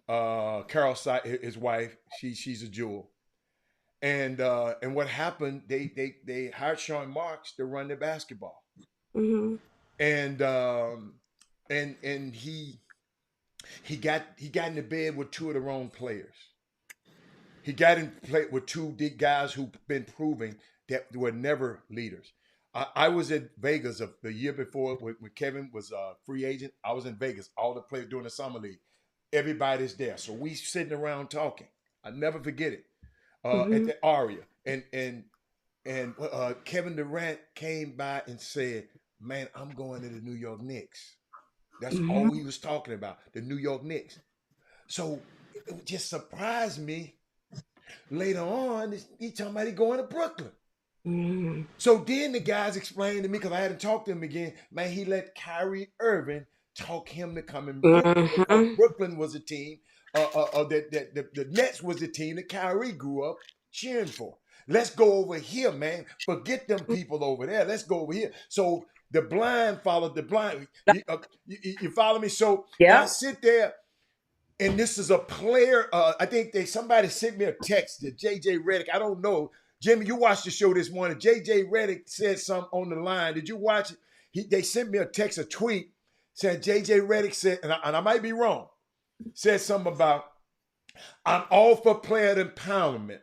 [SPEAKER 1] Carol, his wife, she's a jewel. And what happened? They hired Sean Marks to run the basketball. And he got in the bed with two of the wrong players. He got in play with two big guys who've been proving that were never leaders. I was at Vegas the year before when Kevin was a free agent. I was in Vegas, all the players during the summer league. Everybody's there. So we sitting around talking. I never forget it. At the Aria. And Kevin Durant came by and said, man, I'm going to the New York Knicks. That's all he was talking about, the New York Knicks. So it just surprised me. Later on, he talking about he going to Brooklyn. So then the guys explained to me, because I hadn't talked to him again, man, he let Kyrie Irving talk him to come in Brooklyn. Brooklyn was a team, the Nets was a team that Kyrie grew up cheering for. Let's go over here, man. Forget them people over there. Let's go over here. So the blind followed the blind. You follow me? So I sit there, and this is a player. I think somebody sent me a text to JJ Redick. I don't know. Jimmy, you watched the show this morning. JJ Redick said something on the line. Did you watch it? They sent me a text, a tweet, saying JJ Redick said, and I might be wrong, said something about, I'm all for player empowerment.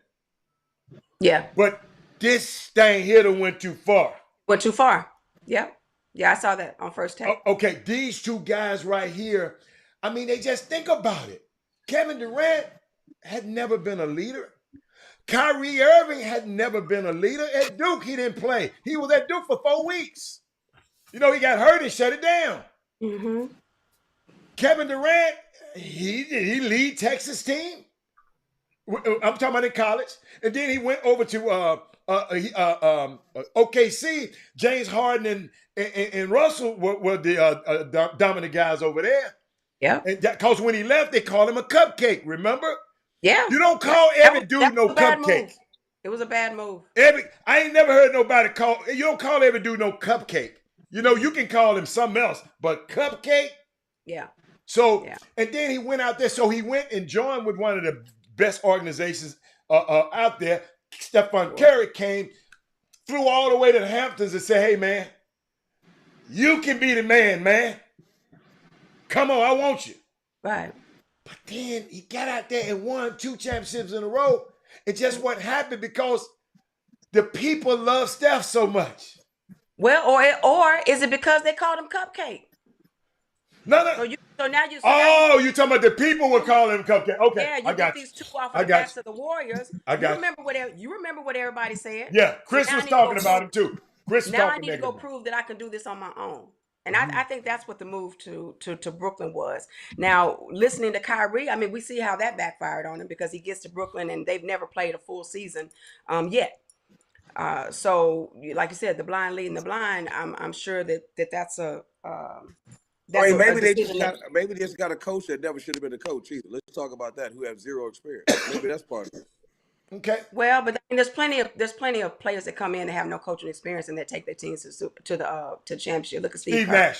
[SPEAKER 5] Yeah.
[SPEAKER 1] But this thing here done went too far.
[SPEAKER 5] Went too far. Yeah. Yeah, I saw that on First Take.
[SPEAKER 1] Okay, these two guys right here, I mean, they just think about it. Kevin Durant had never been a leader. Kyrie Irving had never been a leader. At Duke, he didn't play. He was at Duke for 4 weeks. He got hurt and shut it down. Kevin Durant, he lead Texas team. I'm talking about in college. And then he went over to OKC. James Harden and Russell were the dominant guys over there.
[SPEAKER 5] Yeah.
[SPEAKER 1] Because when he left, they called him a cupcake. Remember?
[SPEAKER 5] Yeah.
[SPEAKER 1] You don't call every dude no cupcake.
[SPEAKER 5] Move. It was a bad move.
[SPEAKER 1] I ain't never heard nobody call. You don't call every dude no cupcake. You know, you can call him something else, but cupcake.
[SPEAKER 5] Yeah.
[SPEAKER 1] So, and then he went out there. So he went and joined with one of the best organizations out there. Stephen Curry came, flew all the way to the Hamptons and said, "Hey, man, you can be the man. Come on, I want you."
[SPEAKER 5] Right.
[SPEAKER 1] But then he got out there and won 2 championships in a row. And just what happened because the people love Steph so much.
[SPEAKER 5] Well, or is it because they called him Cupcake?
[SPEAKER 1] No.
[SPEAKER 5] So now you.
[SPEAKER 1] You're talking about the people were calling him Cupcake. Okay,
[SPEAKER 5] yeah, you get these 2 off of the backs of the Warriors. You remember what everybody said?
[SPEAKER 1] Yeah, Chris was talking about him too.
[SPEAKER 5] Now I need to go prove that I can do this on my own. And I think that's what the move to Brooklyn was. Now, listening to Kyrie, I mean, we see how that backfired on him because he gets to Brooklyn and they've never played a full season yet. So, like you said, the blind leading the blind. I'm sure that's a.
[SPEAKER 3] Maybe they just got a coach that never should have been a coach either. Let's talk about that. Who have 0 experience? Maybe that's part of it.
[SPEAKER 1] Okay.
[SPEAKER 5] Well, but there's plenty of players that come in and have no coaching experience and that take their teams to the championship. Look at Steve Kerr.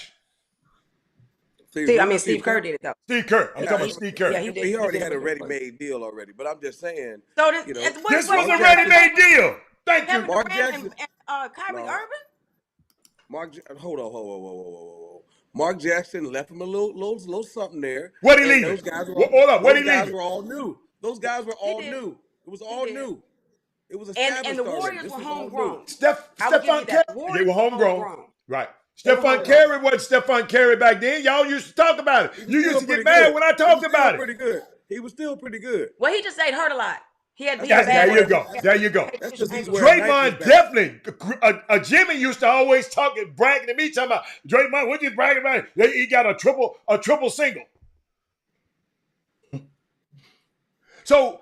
[SPEAKER 5] Steve Kerr did it though.
[SPEAKER 1] Steve Kerr. I'm talking about Steve Kerr.
[SPEAKER 3] Yeah, he already had a ready-made deal already. But I'm just saying.
[SPEAKER 5] So
[SPEAKER 1] this was a ready-made deal. Thank you,
[SPEAKER 5] Mark Jackson and Kyrie Irving.
[SPEAKER 3] Hold on. Mark Jackson left him a little something there.
[SPEAKER 1] What he leave?
[SPEAKER 3] Those guys were all new. Those guys were all new. It was all new. It was established.
[SPEAKER 5] And the Warriors were homegrown.
[SPEAKER 1] Stephon Curry. They were homegrown. Right. Stephon Curry wasn't Stephon Curry back then. Y'all used to talk about it. You used to get mad when I talked about it.
[SPEAKER 3] Pretty good. He was still pretty good.
[SPEAKER 5] Well, he just ate hurt a lot.
[SPEAKER 1] There you go. Draymond definitely. Jimmy used to always talk and bragging to me, talking about Draymond. What you bragging about? He got a triple single. So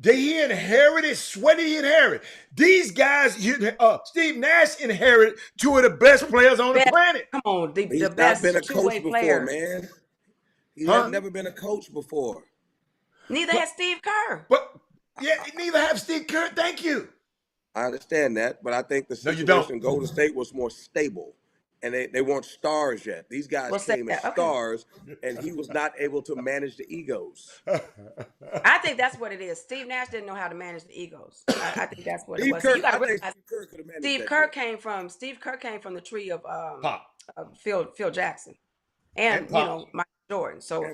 [SPEAKER 1] he inherited. What did he inherit? These guys. Steve Nash inherited 2 of the best players on the planet.
[SPEAKER 5] Come on, the
[SPEAKER 3] He's
[SPEAKER 5] best
[SPEAKER 3] not been a coach
[SPEAKER 5] player.
[SPEAKER 3] Before, man. He has never been a coach before.
[SPEAKER 5] Neither has Steve Kerr.
[SPEAKER 1] But neither have Steve Kerr. Thank you.
[SPEAKER 3] I understand that, but I think the situation in Golden State was more stable. And they weren't stars yet. These guys came as stars, and he was not able to manage the egos.
[SPEAKER 5] I think that's what it is. Steve Nash didn't know how to manage the egos. I think that's what it was. So you got to realize Steve Kerr came from the tree of Phil Jackson and Michael Jordan. So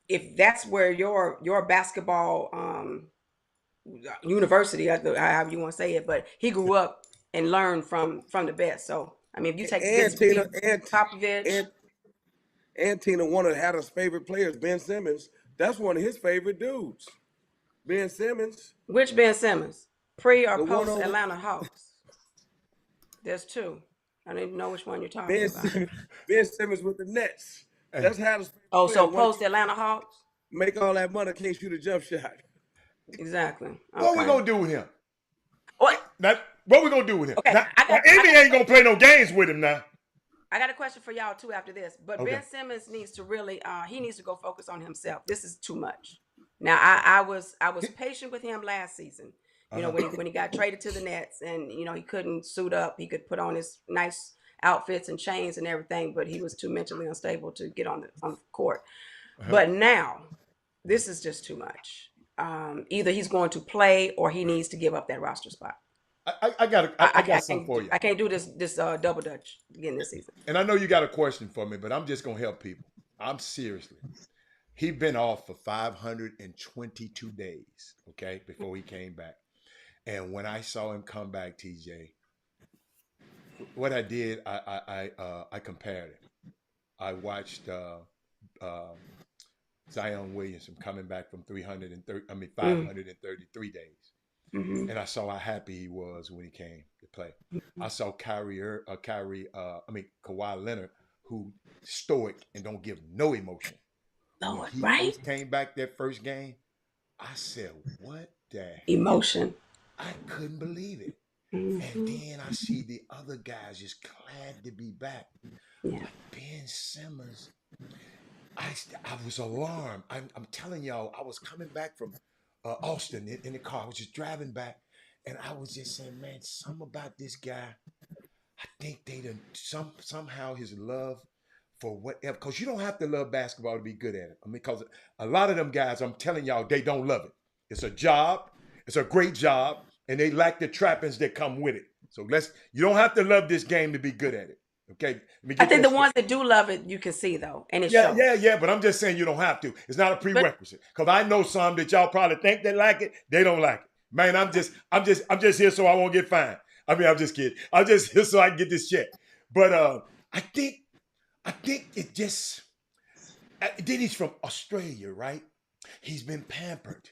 [SPEAKER 5] if that's where your basketball university, however you want to say it, but he grew up and learn from the best. So I mean, if you take Popovich
[SPEAKER 3] and Tina, one of Hatters' favorite players, Ben Simmons, that's one of his favorite dudes. Ben Simmons.
[SPEAKER 5] Which Ben Simmons? Pre or post Atlanta Hawks? There's 2. I don't even know which one you're talking about.
[SPEAKER 3] Ben Simmons with the Nets. That's Hatters' favorite player.
[SPEAKER 5] So post Atlanta Hawks?
[SPEAKER 3] Make all that money, can't shoot a jump shot.
[SPEAKER 5] Exactly. Okay.
[SPEAKER 1] What we gonna do with him?
[SPEAKER 5] What
[SPEAKER 1] we gonna do with him?
[SPEAKER 5] Okay,
[SPEAKER 1] Indy ain't gonna play no games with him now.
[SPEAKER 5] I got a question for y'all too after this. But Ben Simmons needs to really he needs to go focus on himself. This is too much. Now I was patient with him last season. You know, when he got traded to the Nets and he couldn't suit up, he could put on his nice outfits and chains and everything, but he was too mentally unstable to get on the court. But now this is just too much. Either he's going to play or he needs to give up that roster spot.
[SPEAKER 1] I got something for you.
[SPEAKER 5] I can't do this double dutch again this season.
[SPEAKER 1] And I know you got a question for me, but I'm just gonna help people. I'm seriously. He's been off for 522 days, okay, before he came back. And when I saw him come back, TJ, what I did, I compared it. I watched Zion Williamson coming back from 533 days. Mm-hmm. And I saw how happy he was when he came to play. Mm-hmm. I saw Kawhi Leonard, who stoic and don't give no emotion.
[SPEAKER 5] No,
[SPEAKER 1] he
[SPEAKER 5] right?
[SPEAKER 1] Came back that first game. I said, "What the
[SPEAKER 5] emotion?"
[SPEAKER 1] I couldn't believe it. Mm-hmm. And then I see the other guys just glad to be back. Yeah. Ben Simmons I was alarmed. I'm telling y'all, I was coming back from Austin in the car. I was just driving back, and I was just saying, man, something about this guy. I think they done somehow his love for whatever, because you don't have to love basketball to be good at it. I mean, because a lot of them guys, I'm telling y'all, they don't love it. It's a job. It's a great job, and they lack the trappings that come with it. So you don't have to love this game to be good at it. Okay,
[SPEAKER 5] I think the ones that do love it, you can see though, and it shows.
[SPEAKER 1] Yeah. But I'm just saying you don't have to. It's not a prerequisite. Because I know some that y'all probably think they like it. They don't like it. Man, I'm just here so I won't get fined. I mean, I'm just kidding. I'm just here so I can get this check. But I think it just. Then he's from Australia, right? He's been pampered.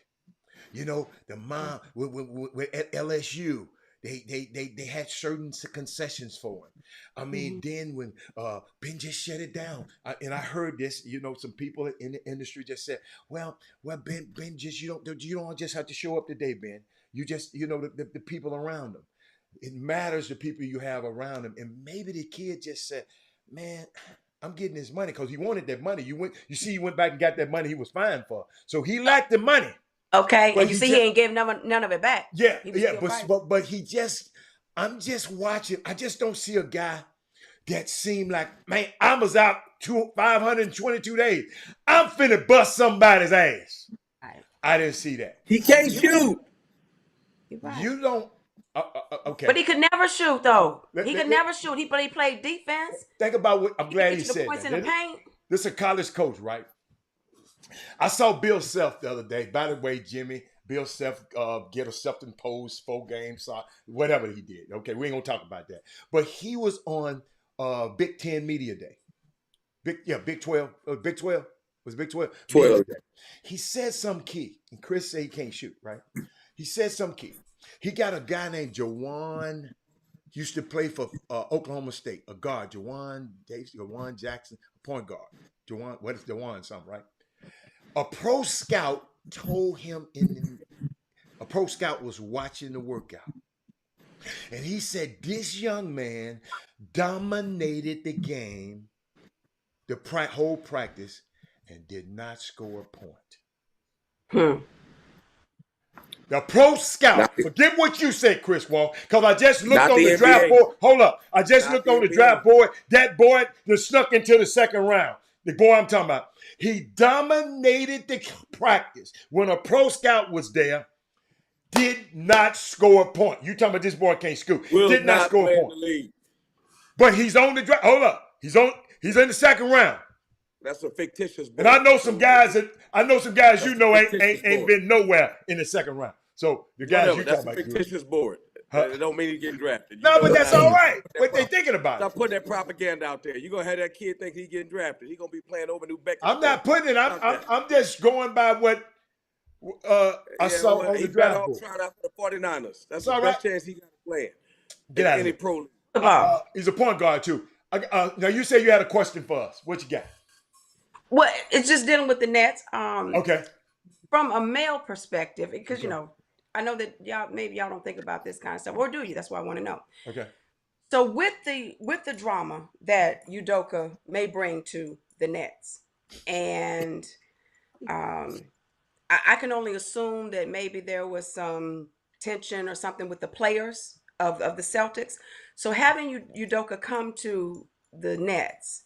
[SPEAKER 1] You know, the mom at LSU. They had certain concessions for him. I mean, then when Ben just shut it down, and I heard this, you know, some people in the industry just said, well, Ben just you don't just have to show up today, Ben. You just, you know, the people around him. It matters the people you have around him, and maybe the kid just said, man, I'm getting his money because he wanted that money. He went back and got that money he was fined for, so he lacked the money.
[SPEAKER 5] Okay, but and you see, he ain't gave none of it back.
[SPEAKER 1] Yeah, but he just, I'm just watching. I just don't see a guy that seemed like, man, I was out 522 days. I'm finna bust somebody's ass. Right. I didn't see that.
[SPEAKER 3] He can't shoot.
[SPEAKER 5] Right.
[SPEAKER 1] You don't. Okay.
[SPEAKER 5] But he could never shoot though. He could never shoot. But he played defense.
[SPEAKER 1] Think about what I'm glad he said.
[SPEAKER 5] Points in the paint.
[SPEAKER 1] This is a college coach, right? I saw Bill Self the other day. By the way, Jimmy, Bill Self get a self-imposed 4 games, whatever he did. Okay, we ain't gonna talk about that. But he was on Big 10 Media Day. Big 12. Big 12 was Big 12.
[SPEAKER 3] 12.
[SPEAKER 1] He said some key, and Chris said he can't shoot. Right? He said some key. He got a guy named Jawan. Used to play for Oklahoma State, a guard, Jawan Jackson, a point guard. What is Jawan? Something, right? A pro scout told him a pro scout was watching the workout. And he said, this young man dominated the game, the whole practice, and did not score a point. The pro scout, forget what you said, Chris Wall, because I just looked on the draft board. Hold up. I just looked on the draft board. That boy just snuck into the second round. The boy I'm talking about. He dominated the practice. When a pro scout was there, did not score a point. You talking about this boy can't scoot. Did not score a point. But he's on the draft. Hold up. He's in the second round.
[SPEAKER 3] That's a fictitious board.
[SPEAKER 1] And I know some guys you know ain't been nowhere in the second round. So the guys you talking about.
[SPEAKER 3] That's a fictitious board. It don't mean he's getting drafted.
[SPEAKER 1] No, but that's all right. What they thinking about?
[SPEAKER 3] Stop putting that propaganda out there. You're gonna have that kid think he's getting drafted. He's gonna be playing over New Beck.
[SPEAKER 1] I'm not putting it. I'm just going by what I saw on the draft board.
[SPEAKER 3] Trying out for the 49ers. That's the best chance he got to play.
[SPEAKER 1] Get out of here.
[SPEAKER 3] Pro.
[SPEAKER 1] He's a point guard too. Now you say you had a question for us. What you got?
[SPEAKER 5] Well, it's just dealing with the Nets.
[SPEAKER 1] Okay.
[SPEAKER 5] From a male perspective, because you know, I know that y'all don't think about this kind of stuff, or do you? That's why I want to know.
[SPEAKER 1] Okay.
[SPEAKER 5] So with the drama that Udoka may bring to the Nets, and I can only assume that maybe there was some tension or something with the players of the Celtics. So having Udoka come to the Nets,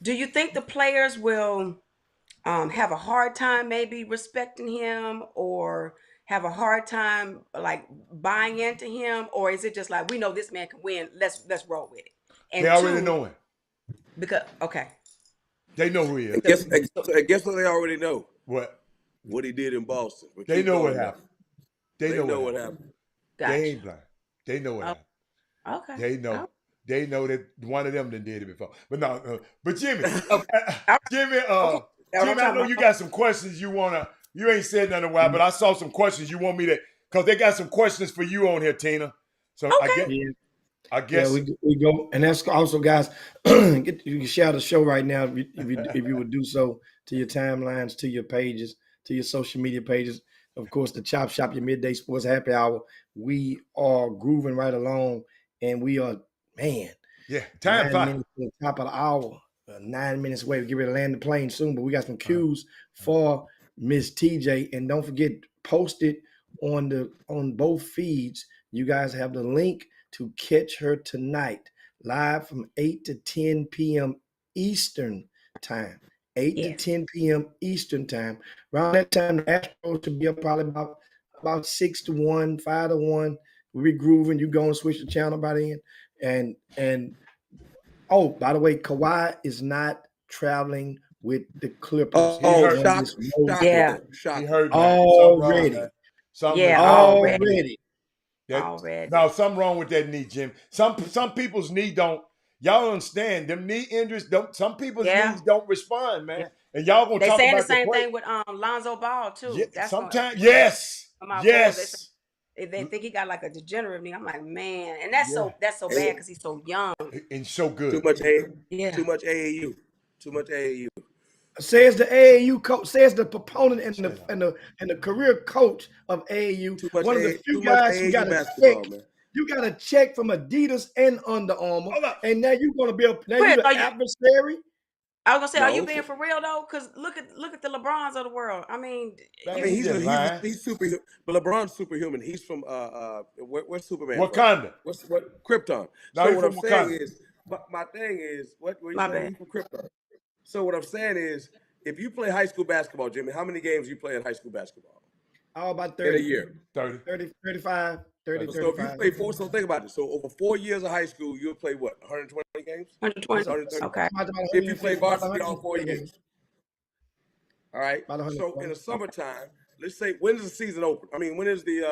[SPEAKER 5] do you think the players will have a hard time maybe respecting him, or have a hard time like buying into him, or is it just like, we know this man can win, let's roll with it? And
[SPEAKER 1] they already know him.
[SPEAKER 5] Because
[SPEAKER 1] they know who he is.
[SPEAKER 3] I guess what they already know.
[SPEAKER 1] What
[SPEAKER 3] he did in Boston.
[SPEAKER 1] They know what happened. They know what happened.
[SPEAKER 5] Gotcha.
[SPEAKER 1] They ain't blind. They know what happened.
[SPEAKER 5] Okay.
[SPEAKER 1] They know. Oh. They know that one of them done did it before. But no. But Jimmy, Jimmy, I know you got some questions you ain't said nothing in a while, but I saw some questions you want me to, because they got some questions for you on here, Tina. So I guess
[SPEAKER 4] we go, and that's also, guys. You can share the show right now if you would do so, to your timelines, to your pages, to your social media pages. Of course, the Chop Shop, your midday sports happy hour. We are grooving right along, and we are, man.
[SPEAKER 1] Yeah, time flies.
[SPEAKER 4] Top of the hour. 9 minutes away. We get ready to land the plane soon, but we got some cues for Miss TJ. And don't forget, post it on both feeds. You guys have the link to catch her tonight, live from 8 to 10 p.m. Eastern time. 8 to 10 p.m. Eastern time. Around that time, the Astros should be up probably about 6 to 1, 5 to 1. We're grooving. You go and switch the channel by then. And oh, by the way, Kawhi is not traveling with the Clippers.
[SPEAKER 1] Shock. He heard
[SPEAKER 4] already.
[SPEAKER 5] Already.
[SPEAKER 1] Now, something wrong with that knee, Jim. Some people's knee don't. Y'all understand them knee injuries? Some people's knees don't respond, man. Yeah. And y'all gonna talk about
[SPEAKER 5] the same thing with Lonzo Ball too.
[SPEAKER 1] Yeah, that's sometimes, yes.
[SPEAKER 5] They think he got like a degenerative knee. I'm like, man, and that's so bad because he's so young
[SPEAKER 1] and so good.
[SPEAKER 3] Too much AAU. Too much AAU.
[SPEAKER 4] Says the AAU coach. Says the proponent and the career coach of AAU. One of the few guys who got a check. You got a check from Adidas and Under Armour, and now you're gonna be you're the adversary.
[SPEAKER 5] I was gonna say, are you being for real though? Because look at the LeBrons of the world. I mean,
[SPEAKER 3] he's superhuman. But LeBron's superhuman. He's from where's Superman?
[SPEAKER 1] Wakanda.
[SPEAKER 3] What Krypton?
[SPEAKER 1] No,
[SPEAKER 3] so what I'm saying is, my thing is, what you saying? He's from Krypton. So what I'm saying is, if you play high school basketball, Jimmy, how many games you play in high school basketball?
[SPEAKER 4] Oh, about 30
[SPEAKER 3] in a year.
[SPEAKER 4] 30, 35. 30,
[SPEAKER 3] so if you play so think about it. So over 4 years of high school, you'll play what? 120 games?
[SPEAKER 5] 120. Okay.
[SPEAKER 3] If you play varsity all 4 years. All right. So in the summertime, let's say, when does the season open? I mean, when is the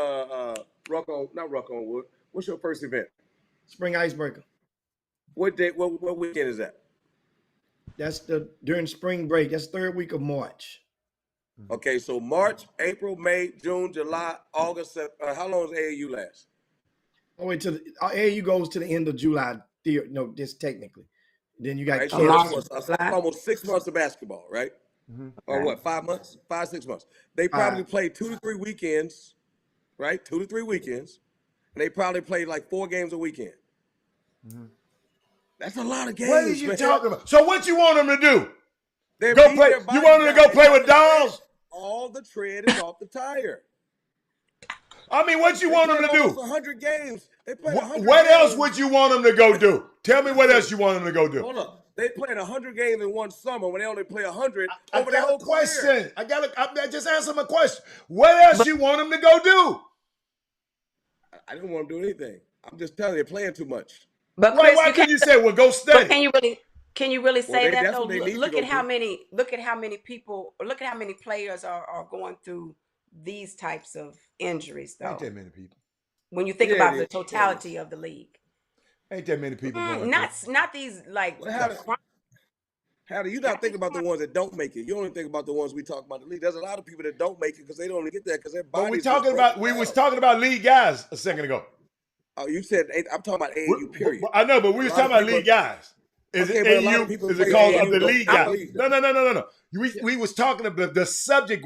[SPEAKER 3] not Ruck on Wood? What's your first event?
[SPEAKER 4] Spring Icebreaker.
[SPEAKER 3] What day? What weekend is that?
[SPEAKER 4] That's during spring break. That's third week of March.
[SPEAKER 3] Okay, so March, April, May, June, July, August. How long does AAU last?
[SPEAKER 4] Oh, wait, AAU goes to the end of July. No, just technically. Then you got
[SPEAKER 3] almost 6 months of basketball, right? Mm-hmm. Or what? 5 months? 6 months. They probably play 2 to 3 weekends, right? 2 to 3 weekends, and they probably play like 4 games a weekend. Mm-hmm. That's a lot of games.
[SPEAKER 1] What are you talking about? So what you want them to do? Go play. You want them to go play with dolls?
[SPEAKER 3] All the tread is off the tire.
[SPEAKER 1] I mean, what you want them to do?
[SPEAKER 3] 100 games. They play 100
[SPEAKER 1] What else would you want them to go do? Tell me what else you want them to go do.
[SPEAKER 3] Hold up. They played 100 games in one summer when they only play 100
[SPEAKER 1] over the whole question. I just answer my question. What else you want them to go do?
[SPEAKER 3] I didn't want them to do anything. I'm just telling you, they're playing too much.
[SPEAKER 5] But
[SPEAKER 1] Chris, why can you say, well, go study?
[SPEAKER 5] But can you really say that though? Look at how many players are going through these types of injuries though.
[SPEAKER 1] Ain't that many people.
[SPEAKER 5] When you think about the totality of the league.
[SPEAKER 1] Ain't that many people going
[SPEAKER 5] not these like
[SPEAKER 3] how do you not think about the ones that don't make it? You only think about the ones we talk about the league. There's a lot of people that don't make it because they don't even get there because their bodies.
[SPEAKER 1] We was talking about league guys a second ago.
[SPEAKER 3] Oh, you said I'm talking about AAU period.
[SPEAKER 1] I know, but we was talking about league guys. Is it AAU? Is it called of the league guys? No. We was talking about the subject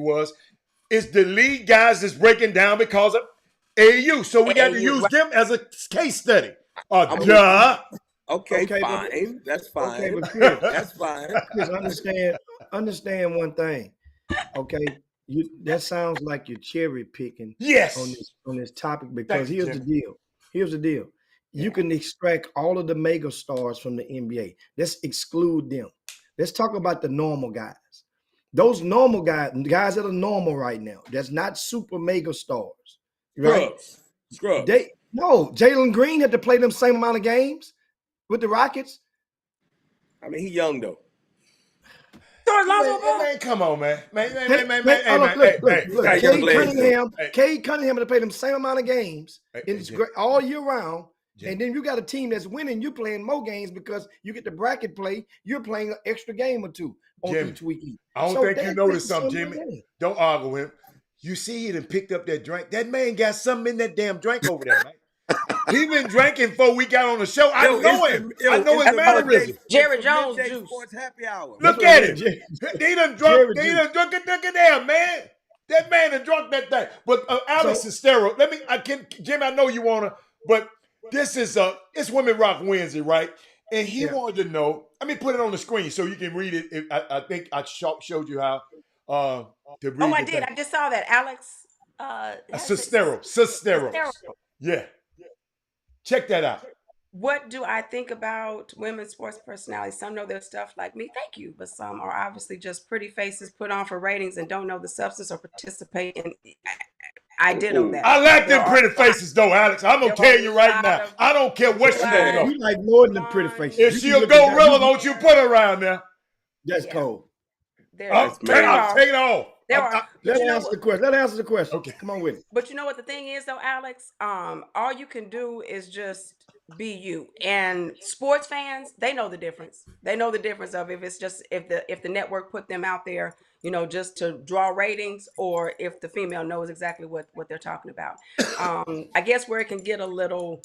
[SPEAKER 1] is the league guys that's breaking down because of AAU. So we got to use them as a case study.
[SPEAKER 3] Okay, fine. That's fine. Okay, but Chris, that's fine.
[SPEAKER 4] Chris, understand one thing. Okay, that sounds like you're cherry picking.
[SPEAKER 1] Yes.
[SPEAKER 4] On this topic because here's the deal. You can extract all of the mega stars from the NBA. Let's exclude them. Let's talk about the normal guys. Those normal guys that are normal right now. That's not super mega stars. Right?
[SPEAKER 3] Scrubs.
[SPEAKER 4] Jalen Green had to play them same amount of games with the Rockets.
[SPEAKER 3] I mean, he young though.
[SPEAKER 1] Man, come on, man.
[SPEAKER 4] Cade Cunningham had to play them same amount of games all year round. And then you got a team that's winning. You're playing more games because you get the bracket play. You're playing an extra game or two on each weekend.
[SPEAKER 1] I don't think you noticed something, Jimmy. Don't argue with him. You see he done picked up that drink. That man got something in that damn drink over there, man. He been drinking before we got on the show. I know him. I know his mannerisms.
[SPEAKER 5] Jerry Jones juice.
[SPEAKER 3] Sports happy hour.
[SPEAKER 1] Look at him. He done drunk it there, man. That man done drunk that thing. But Alex is sterile. Jimmy, I know you wanna, but this is it's Women Rock Wednesday, right? and he wanted to know. I mean, put it on the screen so you can read it. I think I showed you how to read.
[SPEAKER 5] Oh, I did. I just saw that, Alex.
[SPEAKER 1] Cisteros. Yeah, check that out.
[SPEAKER 5] What do I think about women's sports personalities? Some know their stuff like me, thank you, but some are obviously just pretty faces put on for ratings and don't know the substance or participate in. I ditto that.
[SPEAKER 1] I like them pretty faces, though, Alex. I'm gonna tell you right now. I don't care what she's gonna go.
[SPEAKER 4] You like more than the pretty faces.
[SPEAKER 1] If she'll go gorilla, don't you put her around there?
[SPEAKER 4] That's cold.
[SPEAKER 1] I'm taking it off.
[SPEAKER 4] Let her answer the question. Let her answer the question.
[SPEAKER 1] Okay,
[SPEAKER 4] come on with it.
[SPEAKER 5] But you know what the thing is, though, Alex. All you can do is just be you. And sports fans, they know the difference. They know the difference of if it's just if the network put them out there, you know, just to draw ratings, or if the female knows exactly what they're talking about. I guess where it can get a little,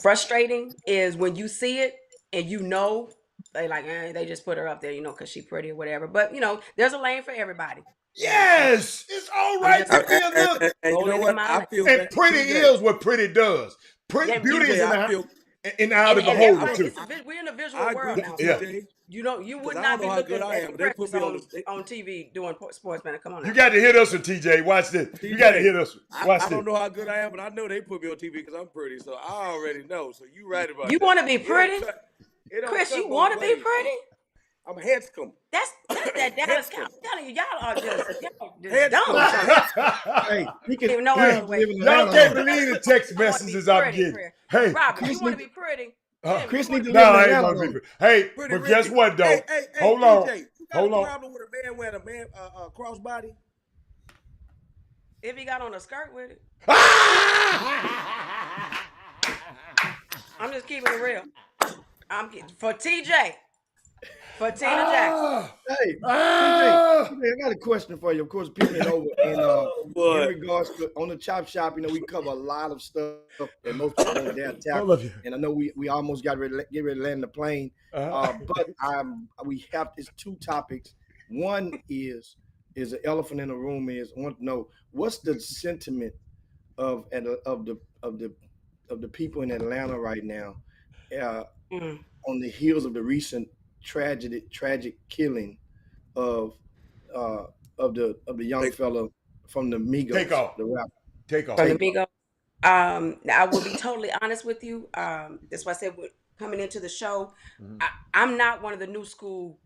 [SPEAKER 5] frustrating is when you see it and you know. They like, they just put her up there, you know, because she's pretty or whatever. But, you know, there's a lane for everybody.
[SPEAKER 1] Yes, it's all right to be a little.
[SPEAKER 3] And you know what? I feel
[SPEAKER 1] and pretty is what pretty does. Pretty beauty is in the eye of the beholder too.
[SPEAKER 5] We're in a visual world now.
[SPEAKER 1] Yeah.
[SPEAKER 5] You would not be looking at breakfast on TV doing sports, man. Come on now.
[SPEAKER 1] You got to hit us with TJ. Watch this. TJ, you got to hit us. Watch this.
[SPEAKER 3] I don't know how good I am, but I know they put me on TV because I'm pretty, so I already know. So you right about
[SPEAKER 5] that. You want to be pretty? Chris, you want to be pretty?
[SPEAKER 3] I'm handsome.
[SPEAKER 5] That's that Dallas Cow. I'm telling you, y'all are just dumb.
[SPEAKER 4] Hey, you can
[SPEAKER 5] even know
[SPEAKER 1] y'all can't believe the text messages I'm getting. Hey,
[SPEAKER 5] Robert, you want to be pretty?
[SPEAKER 4] Chris needs to
[SPEAKER 1] no, I ain't gonna be pretty. Hey, but guess what though?
[SPEAKER 3] Hey,
[SPEAKER 1] hold on.
[SPEAKER 3] Hold on. Problem with a man wearing a crossbody?
[SPEAKER 5] If he got on a skirt with it. I'm just keeping it real. I'm for TJ. For Tina Jackson.
[SPEAKER 4] Hey, TJ, I got a question for you. Of course, people over in regards to on the Chop Shop, you know, we cover a lot of stuff that most people don't dare tackle. And I know we almost get ready to land the plane. But we have these two topics. One is an elephant in the room. I want to know what's the sentiment of the people in Atlanta right now, on the heels of the recent tragic killing of the young fella from the Migos. The rapper.
[SPEAKER 5] From the Migos. I will be totally honest with you. That's why I said coming into the show, I'm not one of the new school.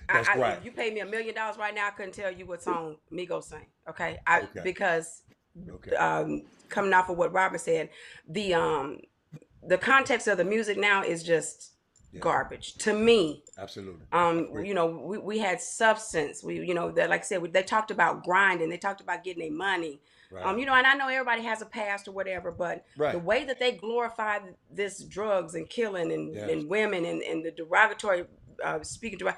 [SPEAKER 1] That's right.
[SPEAKER 5] If you paid me $1 million right now, I couldn't tell you what song Migos sang. Okay, because coming off of what Robert said, the context of the music now is just garbage to me.
[SPEAKER 1] Absolutely.
[SPEAKER 5] You know, we had substance. That, like I said, they talked about grinding. They talked about getting their money. Right. You know, and I know everybody has a past or whatever, but the way that they glorified this drugs and killing and women and the derogatory speaking to,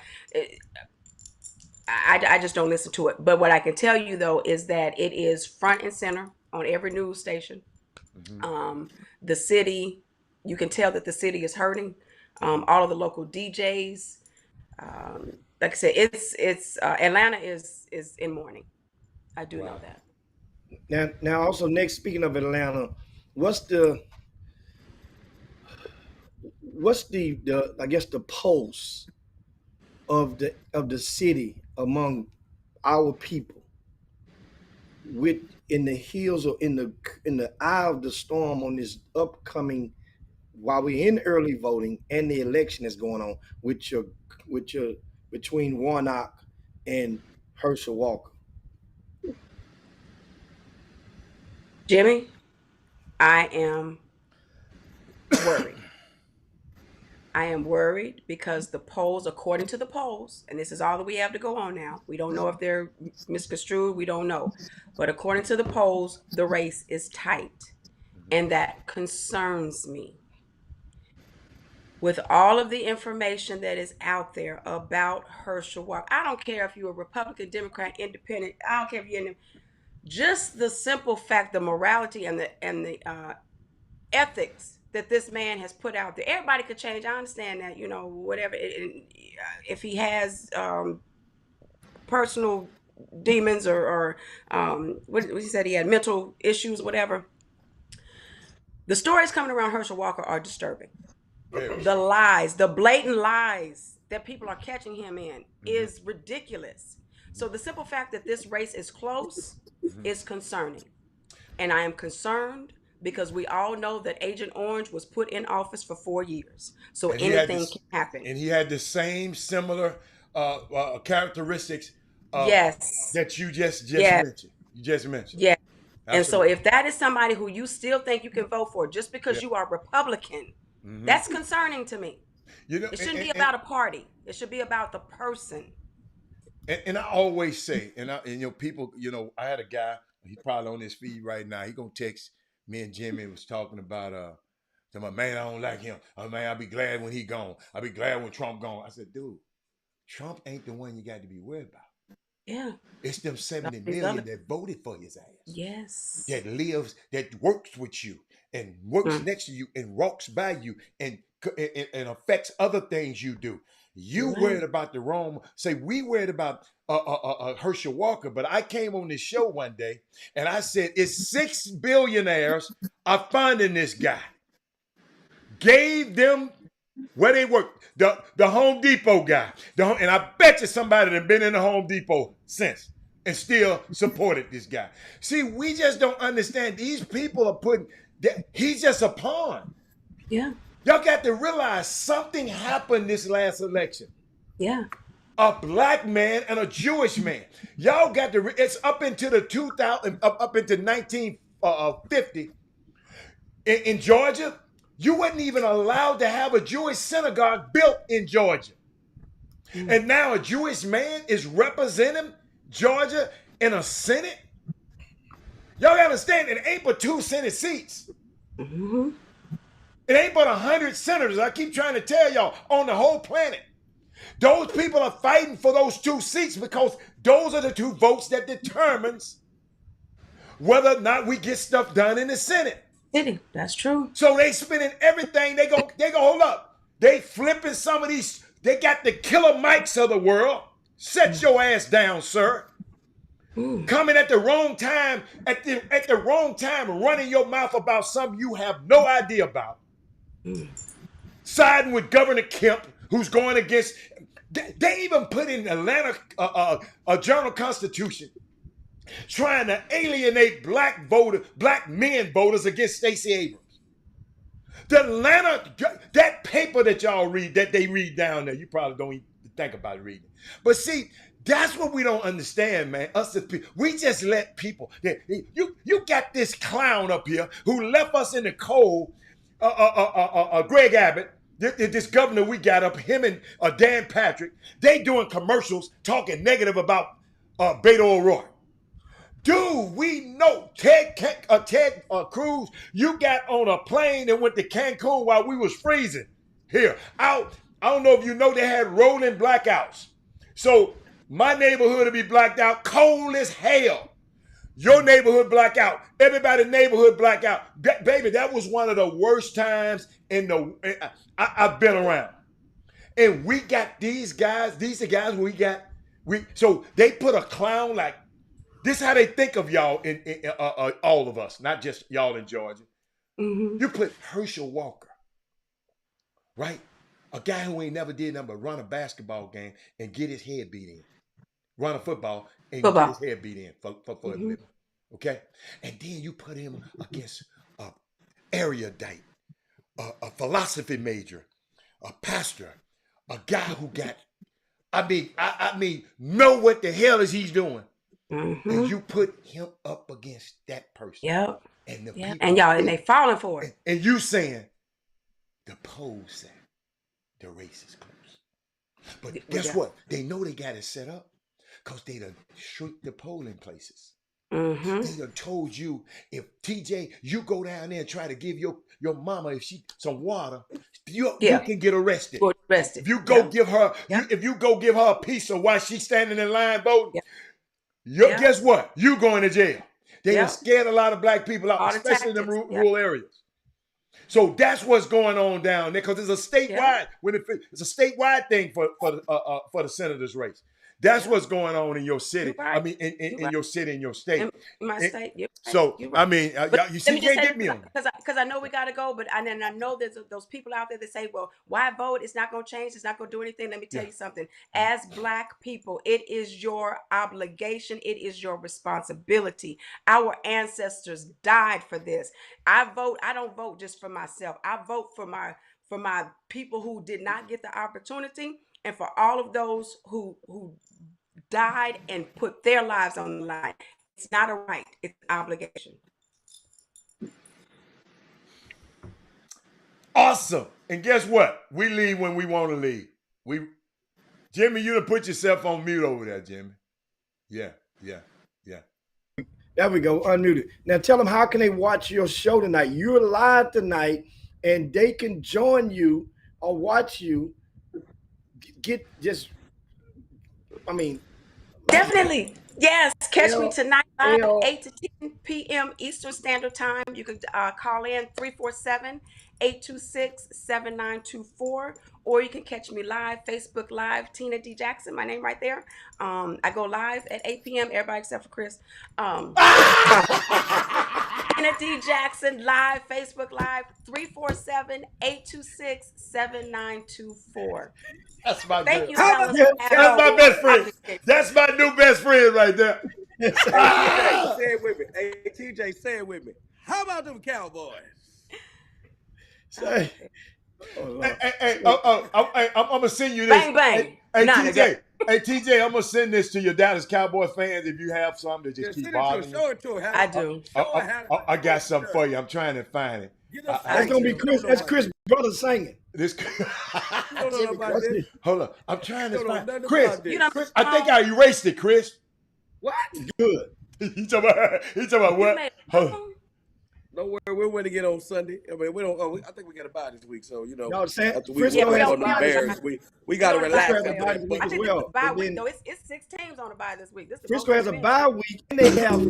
[SPEAKER 5] I just don't listen to it. But what I can tell you though is that it is front and center on every news station. The city, you can tell that the city is hurting. All of the local DJs, like I said, it's Atlanta is in mourning. I do know that.
[SPEAKER 4] Now also next, speaking of Atlanta, what's the I guess the pulse of the city among our people in the heels or in the eye of the storm on this upcoming, while we're in early voting and the election is going on with your between Warnock and Herschel Walker?
[SPEAKER 5] Jimmy, I am worried. I am worried because the polls, according to the polls, and this is all that we have to go on now. We don't know if they're misconstrued. We don't know. But according to the polls, the race is tight. And that concerns me. With all of the information that is out there about Herschel Walker, I don't care if you're a Republican, Democrat, Independent. I don't care if you're in just the simple fact, the morality and the ethics that this man has put out there. Everybody could change. I understand that, you know, whatever. If he has personal demons or what he said, he had mental issues, whatever. The stories coming around Herschel Walker are disturbing. The lies, the blatant lies that people are catching him in is ridiculous. So the simple fact that this race is close is concerning. And I am concerned because we all know that Agent Orange was put in office for 4 years. So anything can happen.
[SPEAKER 1] And he had the same similar characteristics
[SPEAKER 5] yes.
[SPEAKER 1] that you just mentioned. You just mentioned.
[SPEAKER 5] Yeah. Absolutely. And so if that is somebody who you still think you can vote for just because you are Republican, that's concerning to me. You know, it shouldn't be about a party. It should be about the person.
[SPEAKER 1] And I always say, and people, I had a guy, he's probably on his feed right now. He gonna text me and Jimmy was talking about man, I don't like him. Oh man, I'll be glad when he gone. I'll be glad when Trump gone. I said, dude, Trump ain't the one you got to be worried about.
[SPEAKER 5] Yeah.
[SPEAKER 1] It's them 70 million that voted for his ass.
[SPEAKER 5] Yes.
[SPEAKER 1] That lives, that works with you and works next to you and walks by you and affects other things you do. You worried about the wrong. Say we worried about Herschel Walker, but I came on this show one day and I said it's 6 billionaires are funding this guy. Gave them where they work. The Home Depot guy. And I bet you somebody that been in the Home Depot since and still supported this guy. See, we just don't understand. These people are putting, he's just a pawn.
[SPEAKER 5] Yeah.
[SPEAKER 1] Y'all got to realize something happened this last election.
[SPEAKER 5] Yeah.
[SPEAKER 1] A black man and a Jewish man. Y'all got to, it's up into the 2000, up into 1950 in Georgia. You wasn't even allowed to have a Jewish synagogue built in Georgia. And now a Jewish man is representing Georgia in a Senate. Y'all gotta understand, it ain't but 2 Senate seats. It ain't but 100 senators. I keep trying to tell y'all on the whole planet. Those people are fighting for those 2 seats because those are the 2 votes that determines whether or not we get stuff done in the Senate.
[SPEAKER 5] That's true.
[SPEAKER 1] So they spending everything. They go hold up. They flipping some of these. They got the killer mics of the world. Set your ass down, sir. Coming at the wrong time, at the wrong time, running your mouth about something you have no idea about. Siding with Governor Kemp, who's going against. They even put in Atlanta a Journal-Constitution trying to alienate black men voters against Stacey Abrams. The Atlanta, that paper that y'all read, that they read down there, you probably don't even think about reading. But see, that's what we don't understand, man. Us as people, we just let people. You got this clown up here who left us in the cold. Greg Abbott, this governor we got up, him and Dan Patrick, they doing commercials talking negative about Beto O'Rourke. Dude, we know Ted Cruz, you got on a plane and went to Cancun while we was freezing here. I don't know if you know they had rolling blackouts. So my neighborhood will be blacked out, cold as hell. Your neighborhood blackout, everybody's neighborhood blackout. Baby, that was one of the worst times I've been around. And we got these guys so they put a clown like, this is how they think of y'all, in all of us, not just y'all in Georgia. You put Herschel Walker, right? A guy who ain't never did nothing but run a basketball game and get his head beat in. Run a football and get his head beat in for a living. Okay? And then you put him against an erudite, a philosophy major, a pastor, a guy who got, I mean, know what the hell is he's doing. And you put him up against that person.
[SPEAKER 5] Yep.
[SPEAKER 1] And the
[SPEAKER 5] people, and they falling for it.
[SPEAKER 1] And you saying the polls say the race is close. But guess what? They know they got it set up because they done shrink the polling places. They done told you, if TJ, you go down there and try to give your mama some water, you can get arrested. If you go give her, if you go give her a piece of why she's standing in line voting, guess what? You going to jail. They have scared a lot of black people out, especially in the rural areas. So that's what's going on down there because it's a statewide it's a statewide thing for the senator's race. That's what's going on in your city.
[SPEAKER 5] Right.
[SPEAKER 1] I mean, in your city, in your state.
[SPEAKER 5] In my state. Right.
[SPEAKER 1] So,
[SPEAKER 5] right.
[SPEAKER 1] I mean, you see, you can't get me on
[SPEAKER 5] because I know we got to go, but I know there's those people out there that say, well, why vote? It's not going to change. It's not going to do anything. Let me tell you something. As Black people, it is your obligation. It is your responsibility. Our ancestors died for this. I vote. I don't vote just for myself. I vote for my people who did not get the opportunity, and for all of those who died and put their lives on the line. It's not a right, it's an obligation.
[SPEAKER 1] Awesome. And guess what? We leave when we want to leave. Jimmy, you done put yourself on mute over there, Jimmy. Yeah.
[SPEAKER 4] There we go, unmuted. Now tell them, how can they watch your show tonight? You're live tonight, and they can join you or watch you.
[SPEAKER 5] Definitely. Yes, catch me tonight live at 8 to 10 p.m. Eastern Standard Time. You can call in 347-826-7924, or you can catch me live, Facebook Live, Tina D. Jackson, my name right there. I go live at 8 p.m., everybody except for Chris. Tina D. Jackson live, Facebook Live, 347-826-7924.
[SPEAKER 1] That's my
[SPEAKER 5] Thank you.
[SPEAKER 1] That's my best friend. That's my new best friend right there.
[SPEAKER 3] Hey, TJ, say it with me. Hey, TJ, say it with me. How about them Cowboys?
[SPEAKER 4] Say,
[SPEAKER 1] I'm gonna send you this.
[SPEAKER 5] Bang bang.
[SPEAKER 1] Hey, TJ, I'm gonna send this to your Dallas Cowboys fans if you have some to just keep bothering.
[SPEAKER 3] Show it to her.
[SPEAKER 5] I do.
[SPEAKER 1] I got something for you. I'm trying to find it.
[SPEAKER 4] That's gonna be Chris. That's Chris' brother singing.
[SPEAKER 1] Hold on. I'm trying to find Chris. I think I erased it, Chris.
[SPEAKER 3] What?
[SPEAKER 4] Good.
[SPEAKER 1] He talking about what?
[SPEAKER 3] Don't worry, we're going to get on Sunday. I mean, we don't. I think we got to buy this week, so
[SPEAKER 4] after
[SPEAKER 3] we got to relax.
[SPEAKER 5] I think it's a bye week, though. It's 6 teams on the bye this week.
[SPEAKER 4] Frisco has a bye week, and they have.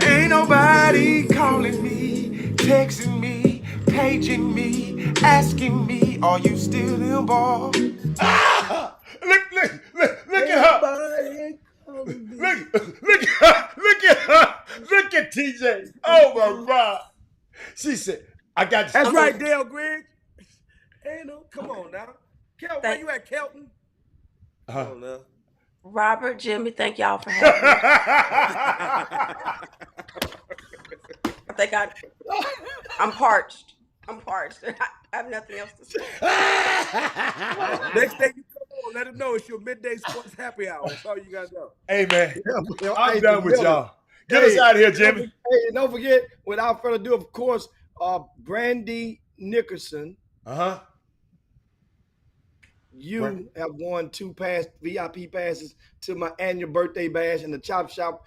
[SPEAKER 6] Ain't nobody calling me, texting me, paging me, asking me, are you still involved?
[SPEAKER 1] Look at her. Look at her. Look at TJ. Oh my God. She said, I got
[SPEAKER 3] That's right, Dale Griggs. Ain't no, come on now. Kelton, where you at, Kelton? Come on now.
[SPEAKER 5] Robert, Jimmy, thank y'all for having me. I think I'm parched. I have nothing else to say.
[SPEAKER 3] Next day you come on, let them know it's your midday sports happy hour. That's all you gotta know.
[SPEAKER 1] Hey man, I'm done with y'all. Get us out of here, Jimmy.
[SPEAKER 4] Hey, don't forget, without further ado, of course, Brandy Nickerson. You have won 2 VIP passes to my annual birthday bash and the Chop Shop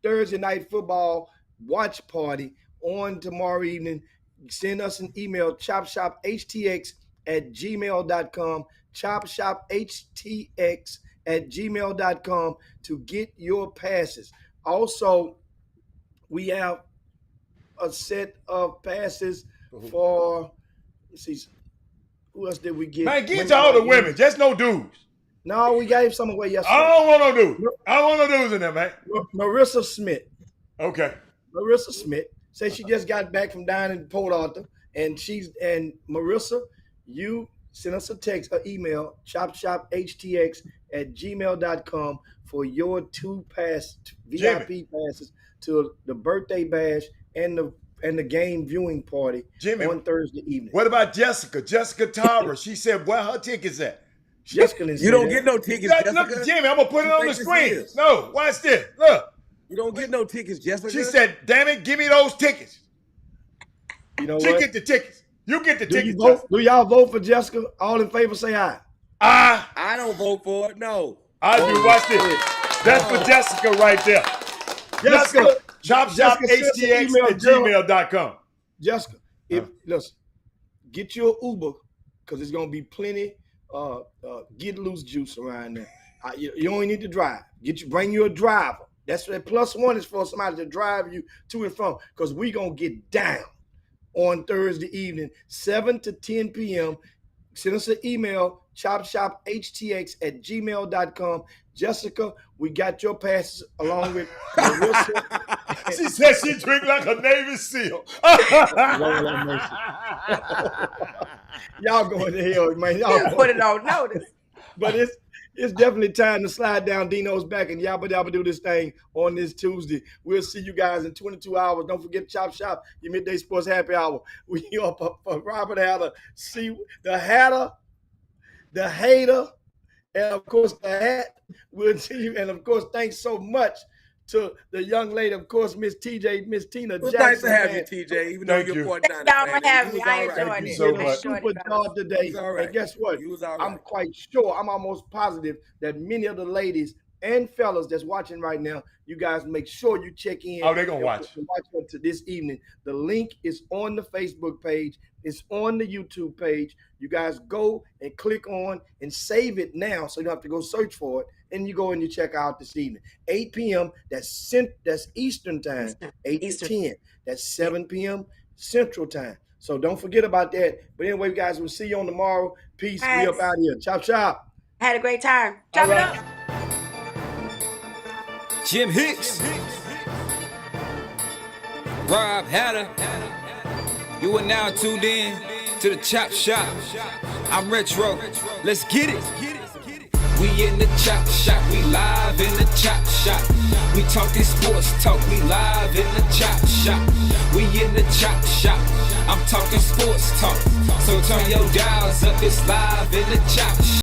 [SPEAKER 4] Thursday night football watch party on tomorrow evening. Send us an email, chopshophtx@gmail.com, chopshophtx@gmail.com to get your passes. Also, we have a set of passes for, let's see, who else did we get?
[SPEAKER 1] Man, get to all the women, just no dudes.
[SPEAKER 4] No, we gave some away yesterday.
[SPEAKER 1] I don't want no dudes. I don't want no dudes in there, man.
[SPEAKER 4] Marissa Smith.
[SPEAKER 1] Okay.
[SPEAKER 4] Marissa Smith said she just got back from down in Port Arthur, and Marissa, you send us a text or email, chopshophtx@gmail.com for your 2 VIP passes to the birthday bash and the game viewing party on Thursday evening.
[SPEAKER 1] What about Jessica? Jessica Tara. She said, where her tickets at?
[SPEAKER 3] Jessica, you don't get no tickets, Jessica.
[SPEAKER 1] Look, Jimmy, I'm going to put it on the screen. No, watch this. Look.
[SPEAKER 3] You don't get no tickets, Jessica.
[SPEAKER 1] She said, damn it, give me those tickets.
[SPEAKER 4] You know
[SPEAKER 1] she
[SPEAKER 4] what?
[SPEAKER 1] Get the tickets. You get the tickets.
[SPEAKER 4] Do y'all vote for Jessica? All in favor, say aye.
[SPEAKER 3] I don't vote for it, no.
[SPEAKER 1] I do. Watch this. That's for Jessica right there. Jessica. ChopShopHTX@gmail.com.
[SPEAKER 4] Jessica, listen, get you an Uber because there's gonna be plenty get loose juice around there. You only need to drive. Bring you a driver. That's what +1 is for, somebody to drive you to and from, because we gonna get down on Thursday evening, 7 to 10 p.m. Send us an email, chopshophtx@gmail.com. Jessica, we got your passes along with Wilson.
[SPEAKER 1] She said she drink like a Navy SEAL.
[SPEAKER 4] Y'all going to hell, man.
[SPEAKER 5] Y'all put it on notice.
[SPEAKER 4] But it's definitely time to slide down Dino's back and yabba dabba do this thing on this Tuesday. We'll see you guys in 22 hours. Don't forget Chop Shop, your midday sports happy hour. We up for Robert Hatter, see the Hatter, the Hater, and of course the Hat. We'll see you. And of course, thanks so much to the young lady, of course, Miss TJ, Miss Tina Jackson.
[SPEAKER 3] Nice to have you, TJ, even though you're 49.
[SPEAKER 5] Y'all for having me. I enjoyed it.
[SPEAKER 1] So much.
[SPEAKER 4] Super job today. And guess what? I'm quite sure, I'm almost positive that many of the ladies and fellas that's watching right now, you guys make sure you check in.
[SPEAKER 1] Oh, they're going to watch.
[SPEAKER 4] Watch to this evening. The link is on the Facebook page. It's on the YouTube page. You guys go and click on and save it now so you don't have to go search for it. And you go and you check out this evening. 8 p.m., that's Eastern time. 8 to 10, that's 7 p.m. Central time. So don't forget about that. But anyway, guys, we'll see you on tomorrow. Peace. We up out here. Chop, chop.
[SPEAKER 5] Had a great time. Chop it up.
[SPEAKER 6] Jim Hicks, Rob Hatter, you are now tuned in to the Chop Shop. I'm Retro, let's get it. We in the Chop Shop, we live in the Chop Shop. We talking sports talk, we live in the Chop Shop. We in the Chop Shop, I'm talking sports talk. So turn your dials up, it's live in the Chop Shop.